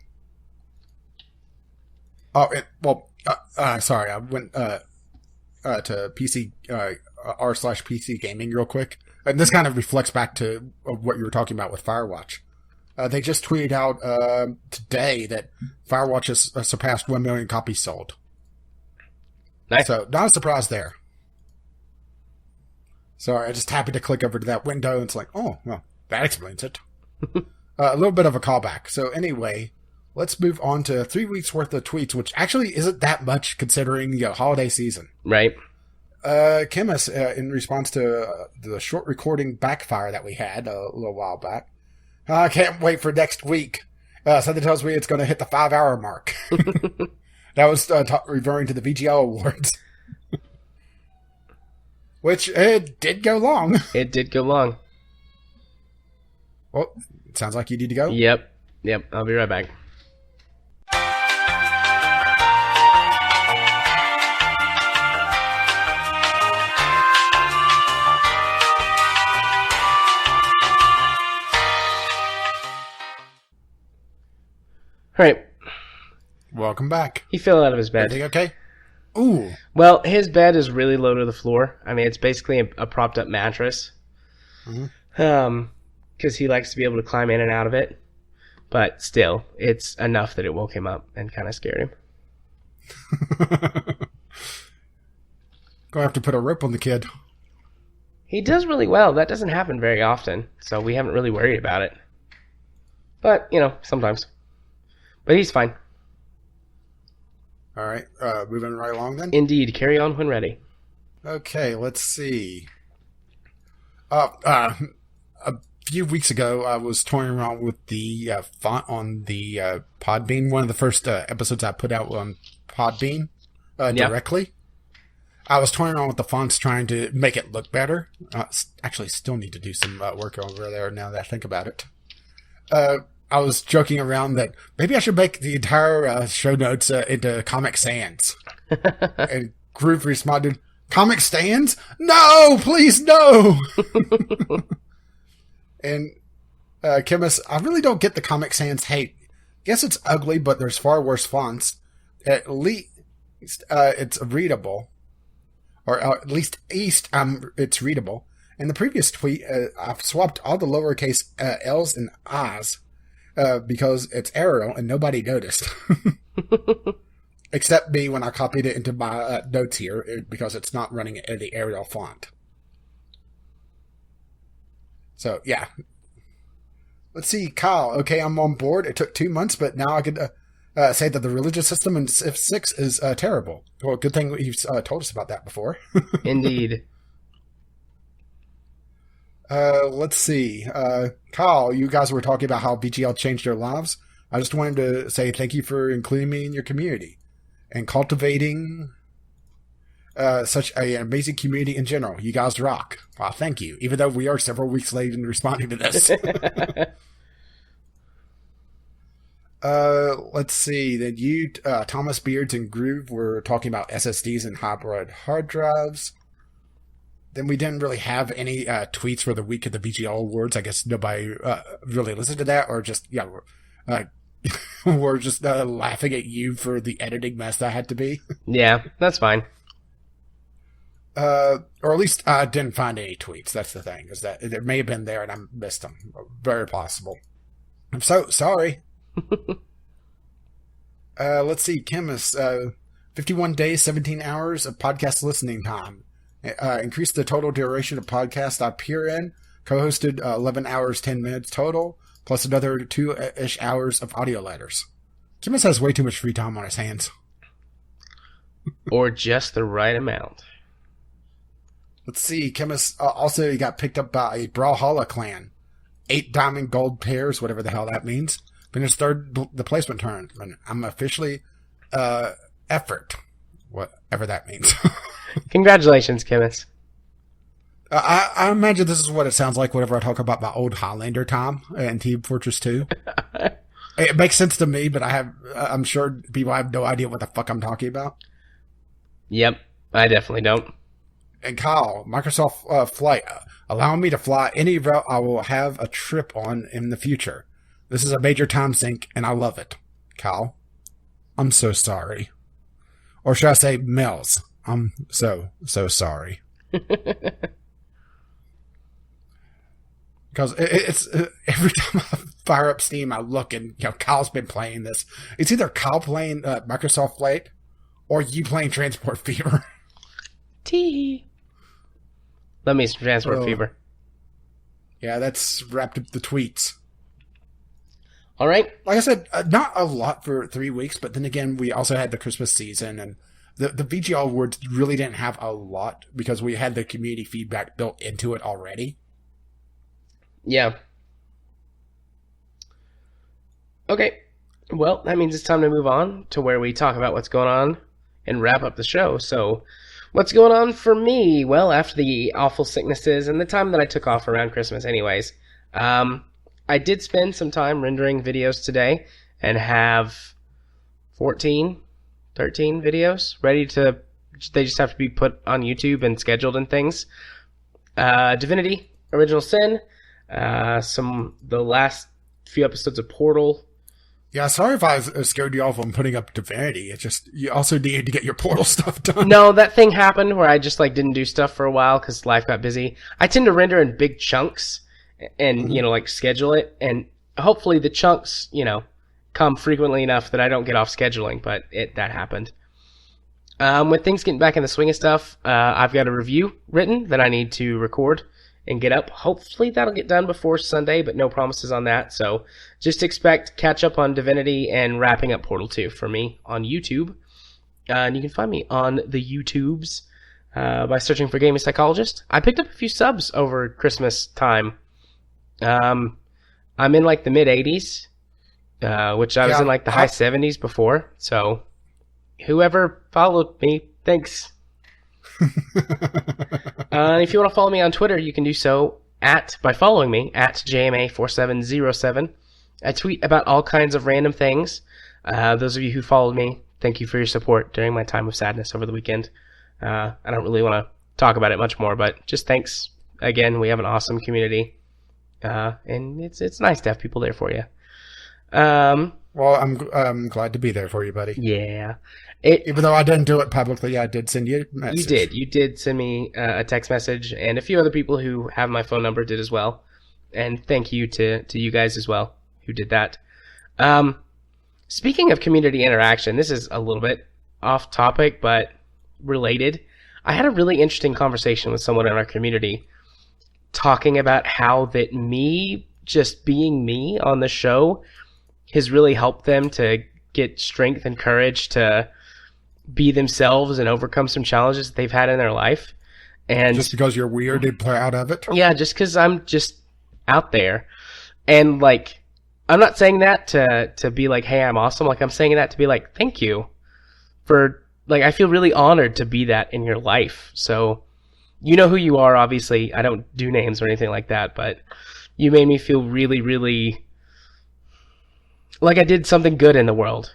Oh, sorry, I went to PC, r/PC gaming real quick. And this kind of reflects back to what you were talking about with Firewatch. They just tweeted out today that Firewatch has surpassed 1 million copies sold. Nice. So, not a surprise there. Sorry, I just happened to click over to that window and it's like, oh, well, that explains it. A little bit of a callback. So anyway, let's move on to 3 weeks worth of tweets, which actually isn't that much considering the holiday season. Right. Chemist, in response to the short recording backfire that we had a little while back, I can't wait for next week. Something tells me it's going to hit the 5-hour mark. That was referring to the VGL awards. Which, it did go long. It did go long. Well, it sounds like you need to go. Yep. I'll be right back. All right. Welcome back. He fell out of his bed. Everything okay? Ooh. Well, his bed is really low to the floor. I mean, it's basically a propped up mattress. Mm-hmm. Because he likes to be able to climb in and out of it. But still, it's enough that it woke him up and kind of scared him. Gonna have to put a rope on the kid. He does really well. That doesn't happen very often, so we haven't really worried about it. But, sometimes. But he's fine. All right, moving right along then. Indeed, carry on when ready. Okay, let's see. A few weeks ago, I was toying around with the font on the Podbean. One of the first episodes I put out on Podbean directly. I was toying around with the fonts, trying to make it look better. Actually, still need to do some work over there now that I think about it. I was joking around that maybe I should make the entire show notes into Comic Sans. And Groove responded, Comic Sans? No, please, no! And Chemist, I really don't get the Comic Sans hate. Guess it's ugly, but there's far worse fonts. At least it's readable. Or at least it's readable. In the previous tweet, I've swapped all the lowercase L's and I's because it's Arial and nobody noticed. Except me when I copied it into my notes here because it's not running in the Arial font. So, yeah. Let's see, Kyle. Okay, I'm on board. It took 2 months, but now I could say that the religious system in Civ 6 is terrible. Well, good thing you've told us about that before. Indeed. Let's see. Kyle, you guys were talking about how VGL changed your lives. I just wanted to say thank you for including me in your community and cultivating such an amazing community in general. You guys rock. Wow, thank you. Even though we are several weeks late in responding to this. Let's see. Then you, Thomas Beards and Groove were talking about SSDs and hybrid hard drives. Then we didn't really have any tweets for the week of the VGL Awards. I guess nobody really listened to that, or just, we're just laughing at you for the editing mess that had to be. Yeah, that's fine. Or at least I didn't find any tweets. That's the thing, is that it may have been there and I missed them. Very possible. I'm so sorry. Let's see, Chemist. 51 days, 17 hours of podcast listening time. Increased the total duration of podcast I appear in. Co-hosted 11 hours, 10 minutes total, plus another 2-ish hours of audio letters. Chemist has way too much free time on his hands. Or just the right amount. Let's see. Chemist also got picked up by a Brawlhalla clan. 8 diamond gold pairs, whatever the hell that means. Finished third the placement turn. I'm officially effort, whatever that means. Congratulations, Chemist. I imagine this is what it sounds like whenever I talk about my old Highlander time in Team Fortress 2. It makes sense to me, but I'm sure people have no idea what the fuck I'm talking about. Yep, I definitely don't. And Kyle, Microsoft Flight, allowing me to fly any route I will have a trip on in the future. This is a major time sink, and I love it. Kyle, I'm so sorry. Or should I say, Mills, I'm so sorry. Because it's every time I fire up Steam, I look and Kyle's been playing this. It's either Kyle playing Microsoft Flight or you playing Transport Fever. Tee. Let me some Transport Fever. Yeah, that's wrapped up the tweets. All right. Like I said, not a lot for 3 weeks, but then again, we also had the Christmas season, and the VGL awards really didn't have a lot because we had the community feedback built into it already. Yeah. Okay. Well, that means it's time to move on to where we talk about what's going on and wrap up the show. So, what's going on for me? Well, after the awful sicknesses and the time that I took off around Christmas anyways, I did spend some time rendering videos today and have 13 videos ready to, they just have to be put on YouTube and scheduled and things. Divinity, Original Sin, the last few episodes of Portal. Yeah, sorry if I scared you off on putting up Divinity. It's just, you also needed to get your Portal stuff done. No, that thing happened where I just didn't do stuff for a while because life got busy. I tend to render in big chunks and, schedule it. And hopefully the chunks, come frequently enough that I don't get off scheduling, but that happened. With things getting back in the swing of stuff, I've got a review written that I need to record and get up. Hopefully that'll get done before Sunday, but no promises on that. So just expect catch up on Divinity and wrapping up Portal 2 for me on YouTube. And you can find me on the YouTubes by searching for Gaming Psychologist. I picked up a few subs over Christmas time. I'm in the mid 80s, which I was in the high 70s before. So whoever followed me, thanks. If you want to follow me on Twitter, you can do so by following me at JMA4707. I tweet about all kinds of random things. Those of you who followed me, thank you for your support during my time of sadness over the weekend. I don't really want to talk about it much more, but just thanks again. We have an awesome community, and it's nice to have people there for you. Well, I'm glad to be there for you, buddy. Yeah. Even though I didn't do it publicly, I did send you a message. You did send me a text message, and a few other people who have my phone number did as well. And thank you to you guys as well who did that. Speaking of community interaction, this is a little bit off topic, but related. I had a really interesting conversation with someone in our community talking about how that me just being me on the show has really helped them to get strength and courage to be themselves and overcome some challenges that they've had in their life. And just because you're weird and proud of it? Yeah, just because I'm just out there. And I'm not saying that to be hey, I'm awesome. I'm saying that to be thank you for, I feel really honored to be that in your life. So you know who you are, obviously. I don't do names or anything like that, but you made me feel really, really like I did something good in the world.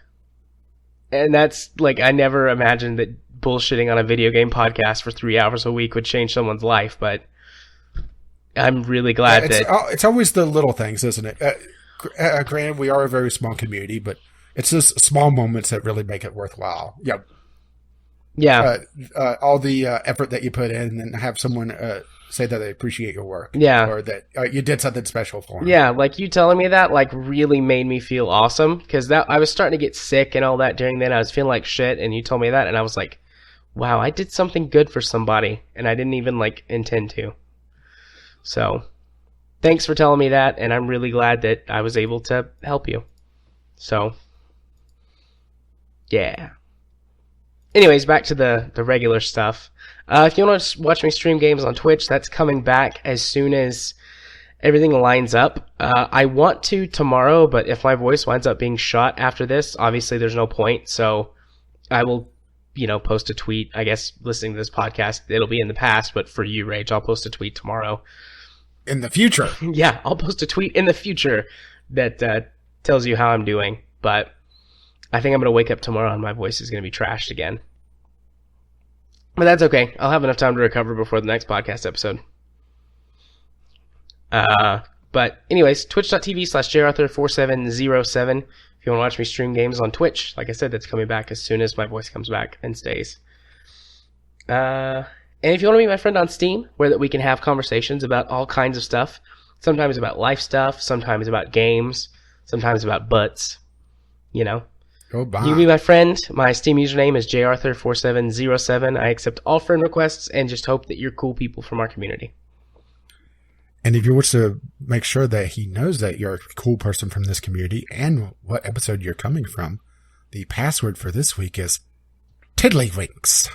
And that's I never imagined that bullshitting on a video game podcast for 3 hours a week would change someone's life, but I'm really glad it's always the little things, isn't it? Granted, we are a very small community, but it's just small moments that really make it worthwhile. Yeah. All the effort that you put in, and have someone say that they appreciate your work. Yeah. Or that you did something special for them. Yeah, you telling me that really made me feel awesome, because I was starting to get sick and all that during then. I was feeling like shit, and you told me that, and I was like, wow, I did something good for somebody, and I didn't even intend to. So thanks for telling me that, and I'm really glad that I was able to help you. So yeah. anyways, back to the regular stuff. If you want to watch me stream games on Twitch, that's coming back as soon as everything lines up. I want to tomorrow, but if my voice winds up being shot after this, obviously there's no point. So I will, post a tweet. I guess listening to this podcast, it'll be in the past, but for you, Rage, I'll post a tweet tomorrow. In the future. Yeah, I'll post a tweet in the future that tells you how I'm doing. But I think I'm going to wake up tomorrow and my voice is going to be trashed again. But that's okay. I'll have enough time to recover before the next podcast episode. But anyways, twitch.tv/jarthur4707. If you want to watch me stream games on Twitch, like I said, that's coming back as soon as my voice comes back and stays. And if you want to be my friend on Steam, where that we can have conversations about all kinds of stuff, sometimes about life stuff, sometimes about games, sometimes about butts, Oh, bye. You can be my friend. My Steam username is jarthur4707. I accept all friend requests and just hope that you're cool people from our community. And if you wish to make sure that he knows that you're a cool person from this community and what episode you're coming from, the password for this week is Tiddlywinks.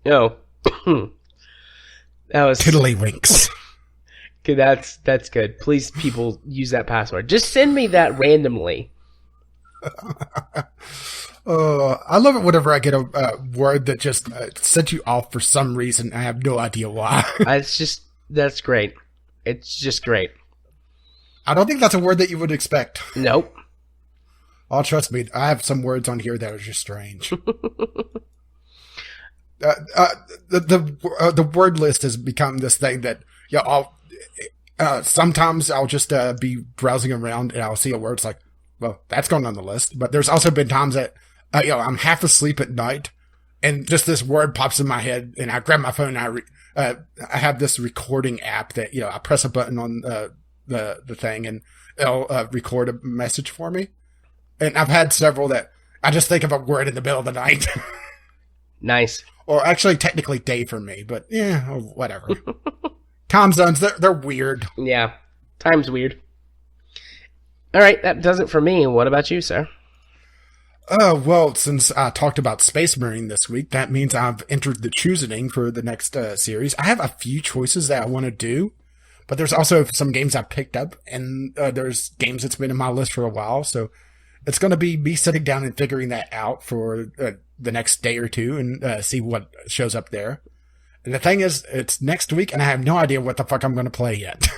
No. That was Tiddlywinks. Okay, that's good. Please, people, use that password. Just send me that randomly. I love it whenever I get a word that just sets you off for some reason. I have no idea why. That's great. It's just great. I don't think that's a word that you would expect. Nope. Oh, trust me, I have some words on here that are just strange. The word list has become this thing that sometimes I'll just be browsing around and I'll see a word. It's like, well, that's going on the list. But there's also been times that I'm half asleep at night and just this word pops in my head, and I grab my phone and I have this recording app that I press a button on the thing and it'll record a message for me. And I've had several that I just think of a word in the middle of the night. Nice. Or actually, technically day for me, but yeah, whatever. Time zones, they're weird. Yeah, time's weird. All right, that does it for me. What about you, sir? Well, since I talked about Space Marine this week, that means I've entered the choosing for the next series. I have a few choices that I want to do, but there's also some games I picked up, and there's games that's been in my list for a while, so it's going to be me sitting down and figuring that out for the next day or two and see what shows up there. And the thing is, it's next week, and I have no idea what the fuck I'm going to play yet.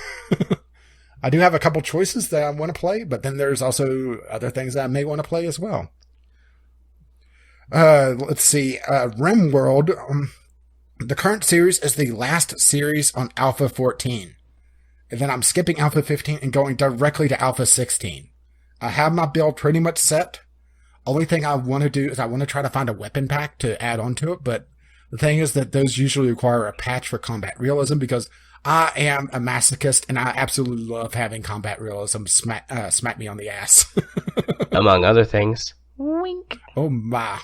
I do have a couple choices that I want to play, but then there's also other things that I may want to play as well. Let's see. RimWorld. The current series is the last series on Alpha 14. And then I'm skipping Alpha 15 and going directly to Alpha 16. I have my build pretty much set. Only thing I want to do is I want to try to find a weapon pack to add onto it, but the thing is that those usually require a patch for combat realism because I am a masochist and I absolutely love having combat realism smack me on the ass. Among other things. Wink. Oh my.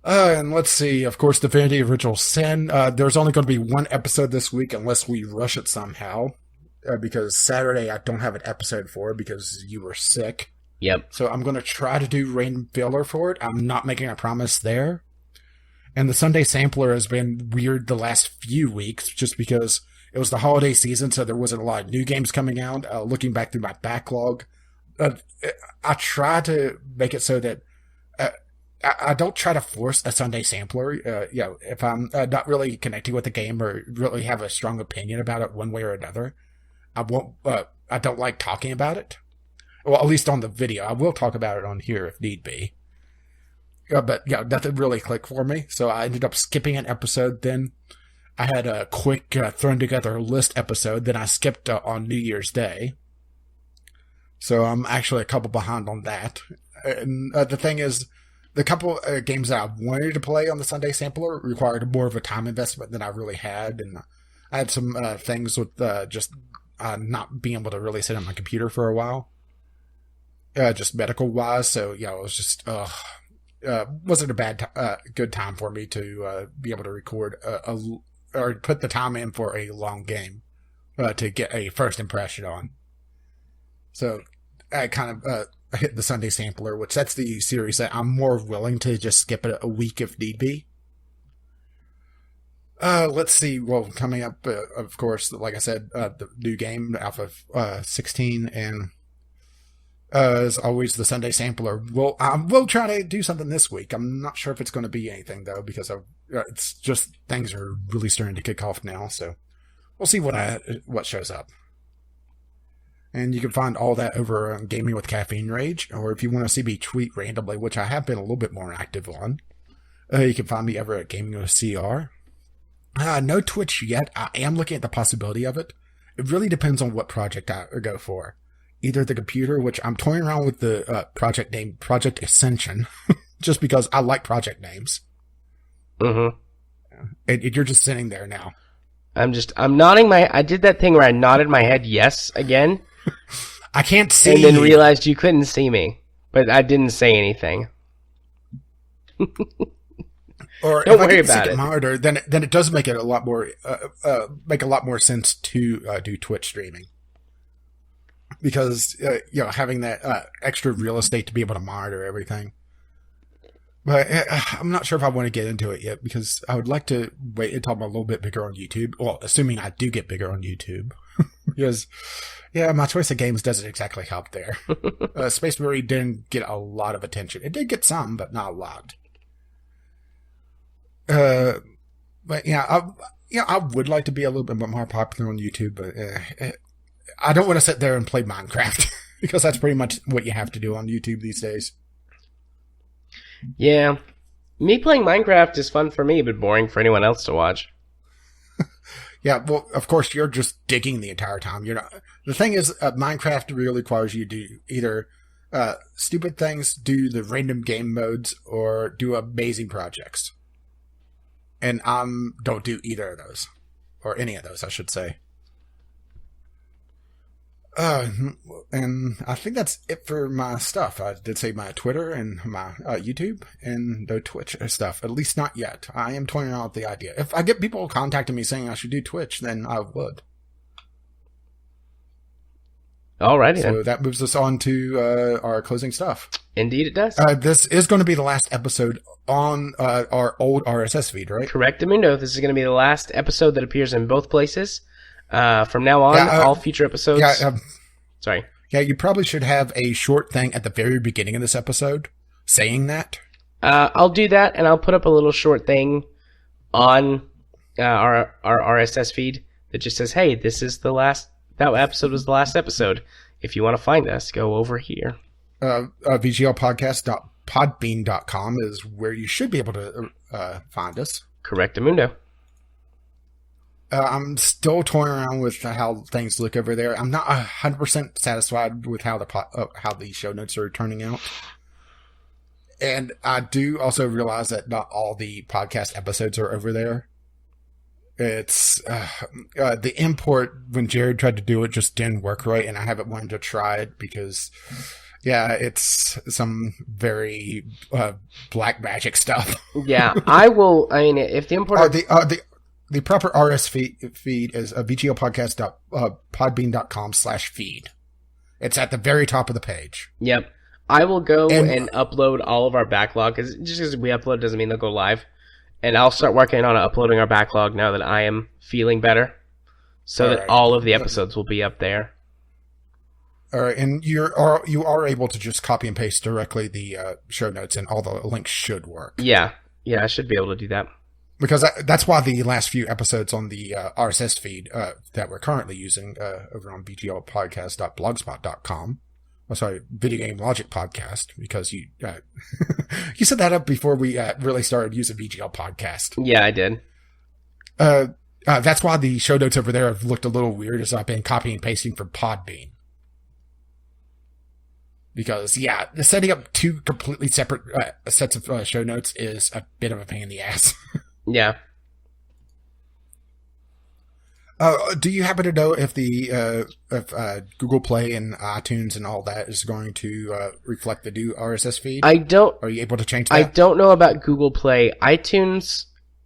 And let's see, of course, Divinity Original Sin. There's only going to be one episode this week unless we rush it somehow. Because Saturday I don't have an episode for because you were sick. Yep. So I'm going to try to do rain filler for it. I'm not making a promise there. And the Sunday Sampler has been weird the last few weeks just because it was the holiday season, so there wasn't a lot of new games coming out. Looking back through my backlog, I try to make it so that I don't try to force a Sunday Sampler. If I'm not really connecting with the game or really have a strong opinion about it one way or another, I won't. I don't like talking about it. Well, at least on the video. I will talk about it on here if need be. But nothing really clicked for me, so I ended up skipping an episode. Then I had a quick thrown together list episode. Then I skipped on New Year's Day, so I'm actually a couple behind on that. And the thing is, the couple games that I wanted to play on the Sunday Sampler required more of a time investment than I really had, and I had some things with just not being able to really sit on my computer for a while, just medical wise. So it was just wasn't a good time for me to be able to record or put the time in for a long game to get a first impression on. So I kind of hit the Sunday Sampler, which that's the series that I'm more willing to just skip it a week if need be. Let's see. Well, coming up, of course, like I said, the new game, Alpha 16, and as always, the Sunday Sampler. Well, I will try to do something this week. I'm not sure if it's going to be anything, though, because it's just things are really starting to kick off now, so we'll see what shows up. And you can find all that over on Gaming with Caffeine Rage, or if you want to see me tweet randomly, which I have been a little bit more active on, you can find me over at Gaming with CR. No Twitch yet. I am looking at the possibility of it. It really depends on what project I go for. Either the computer, which I'm toying around with the project name Project Ascension, just because I like project names. Mm-hmm. And you're just sitting there now. I'm nodding I did that thing where I nodded my head yes again. I can't see. And then realized you couldn't see me, but I didn't say anything. Or don't if worry I get about sick it. Monitor, then it does make it a lot more sense to do Twitch streaming, because having that extra real estate to be able to monitor everything. But I'm not sure if I want to get into it yet, because I would like to wait until I'm a little bit bigger on YouTube. Well, assuming I do get bigger on YouTube, because my choice of games doesn't exactly help there. Space Marine didn't get a lot of attention. It did get some, but not a lot. But I would like to be a little bit more popular on YouTube, but I don't want to sit there and play Minecraft because that's pretty much what you have to do on YouTube these days. Yeah, me playing Minecraft is fun for me, but boring for anyone else to watch. Yeah, well, of course you're just digging the entire time. You're not. The thing is, Minecraft really requires you to do either stupid things, do the random game modes, or do amazing projects. And don't do either of those. Or any of those, I should say. And I think that's it for my stuff. I did say my Twitter and my YouTube and no Twitch stuff. At least not yet. I am toying around with the idea. If I get people contacting me saying I should do Twitch, then I would. Alrighty So then. that moves us on to our closing stuff. Indeed it does. This is going to be the last episode on our old RSS feed, right? Correctamundo. This is going to be the last episode that appears in both places. From now on, all future episodes... Sorry. Yeah, you probably should have a short thing at the very beginning of this episode saying that. I'll do that, and I'll put up a little short thing on our RSS feed that just says, hey, this is the last... That episode was the last episode. If you want to find us, go over here. VGLpodcast.podbean.com is where you should be able to find us. Correctamundo. I'm still toying around with how things look over there. I'm not 100% satisfied with how the show notes are turning out. And I do also realize that not all the podcast episodes are over there. It's the import, when Jared tried to do it, just didn't work right, and I haven't wanted to try it because, it's some very black magic stuff. Yeah, I will. I mean, if the import... The proper RS feed is VGLpodcast.podbean.com/feed. It's at the very top of the page. Yep. I will go and upload all of our backlog, because just because we upload doesn't mean they'll go live. And I'll start working on uploading our backlog now that I am feeling better, so that all of the episodes will be up there. All right, and you are able to just copy and paste directly the show notes, and all the links should work. Yeah, I should be able to do that. Because that's why the last few episodes on the RSS feed that we're currently using over on VGLpodcast.blogspot.com. Oh, sorry, Video Game Logic Podcast, because you you set that up before we really started using VGL Podcast. Yeah, I did. That's why the show notes over there have looked a little weird as I've been copying and pasting from Podbean. Because, setting up two completely separate sets of show notes is a bit of a pain in the ass. Yeah. Do you happen to know if Google Play and iTunes and all that is going to reflect the new RSS feed? I don't. Are you able to change that? I don't know about Google Play. iTunes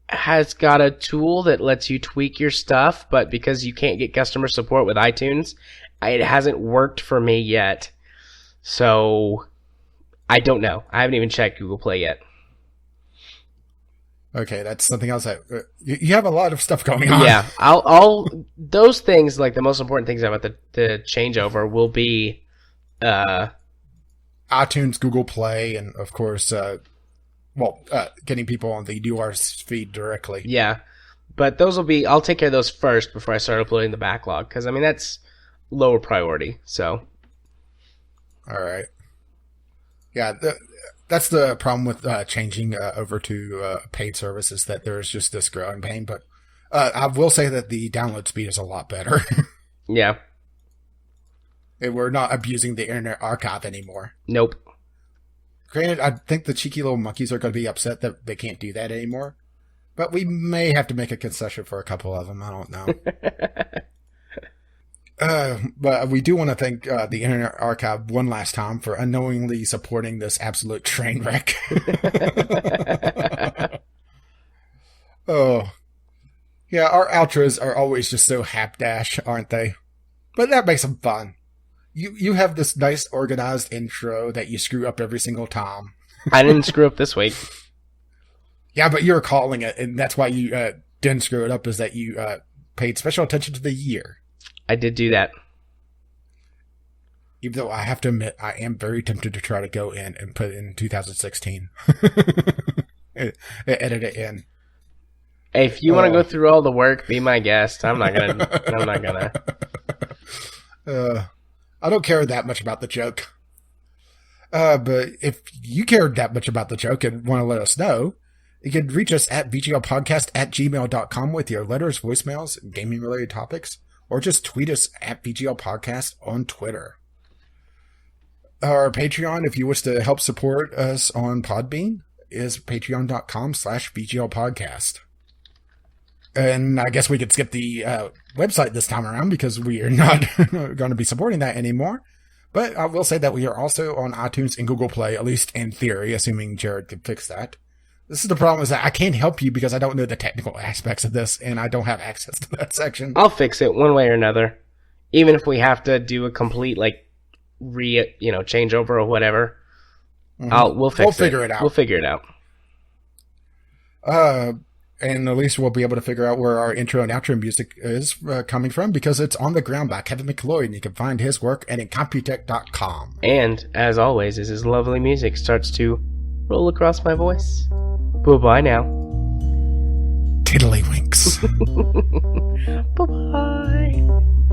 has got a tool that lets you tweak your stuff, but because you can't get customer support with iTunes, it hasn't worked for me yet. So I don't know. I haven't even checked Google Play yet. Okay, that's something else that you have a lot of stuff going on. Yeah, I'll those things, like the most important things about the changeover will be iTunes, Google Play, and of course, getting people on the UR's feed directly. Yeah, but those will be. I'll take care of those first before I start uploading the backlog, because I mean that's lower priority. So, all right. Yeah, that's the problem with changing over to paid services, that there's just this growing pain. But I will say that the download speed is a lot better. Yeah. And we're not abusing the Internet Archive anymore. Nope. Granted, I think the cheeky little monkeys are going to be upset that they can't do that anymore. But we may have to make a concession for a couple of them. I don't know. But we do want to thank the Internet Archive one last time for unknowingly supporting this absolute train wreck. Oh. Yeah, our outros are always just so hapdash, aren't they? But that makes them fun. You have this nice organized intro that you screw up every single time. I didn't screw up this week. Yeah, but you're calling it, and that's why you didn't screw it up, is that you paid special attention to the year. I did do that. Even though I have to admit, I am very tempted to try to go in and put it in 2016. Edit it in. Hey, if you want to go through all the work, be my guest. I'm not gonna. I don't care that much about the joke. But if you care that much about the joke and want to let us know, you can reach us at vglpodcast@gmail.com with your letters, voicemails, and gaming-related topics, or just tweet us at VGLPodcast on Twitter. Our Patreon, if you wish to help support us on Podbean, is patreon.com/VGLPodcast. And I guess we could skip the website this time around because we are not going to be supporting that anymore. But I will say that we are also on iTunes and Google Play, at least in theory, assuming Jared can fix that. This is the problem, is that I can't help you because I don't know the technical aspects of this, and I don't have access to that section. I'll fix it one way or another. Even if we have to do a complete, changeover or whatever. Mm-hmm. We'll figure it out. We'll figure it out. And at least we'll be able to figure out where our intro and outro music is coming from, because it's On the Ground by Kevin McLeod, and you can find his work at incompetech.com. And, as always, as his lovely music starts to roll across my voice, bye-bye now. Tiddlywinks. Bye-bye.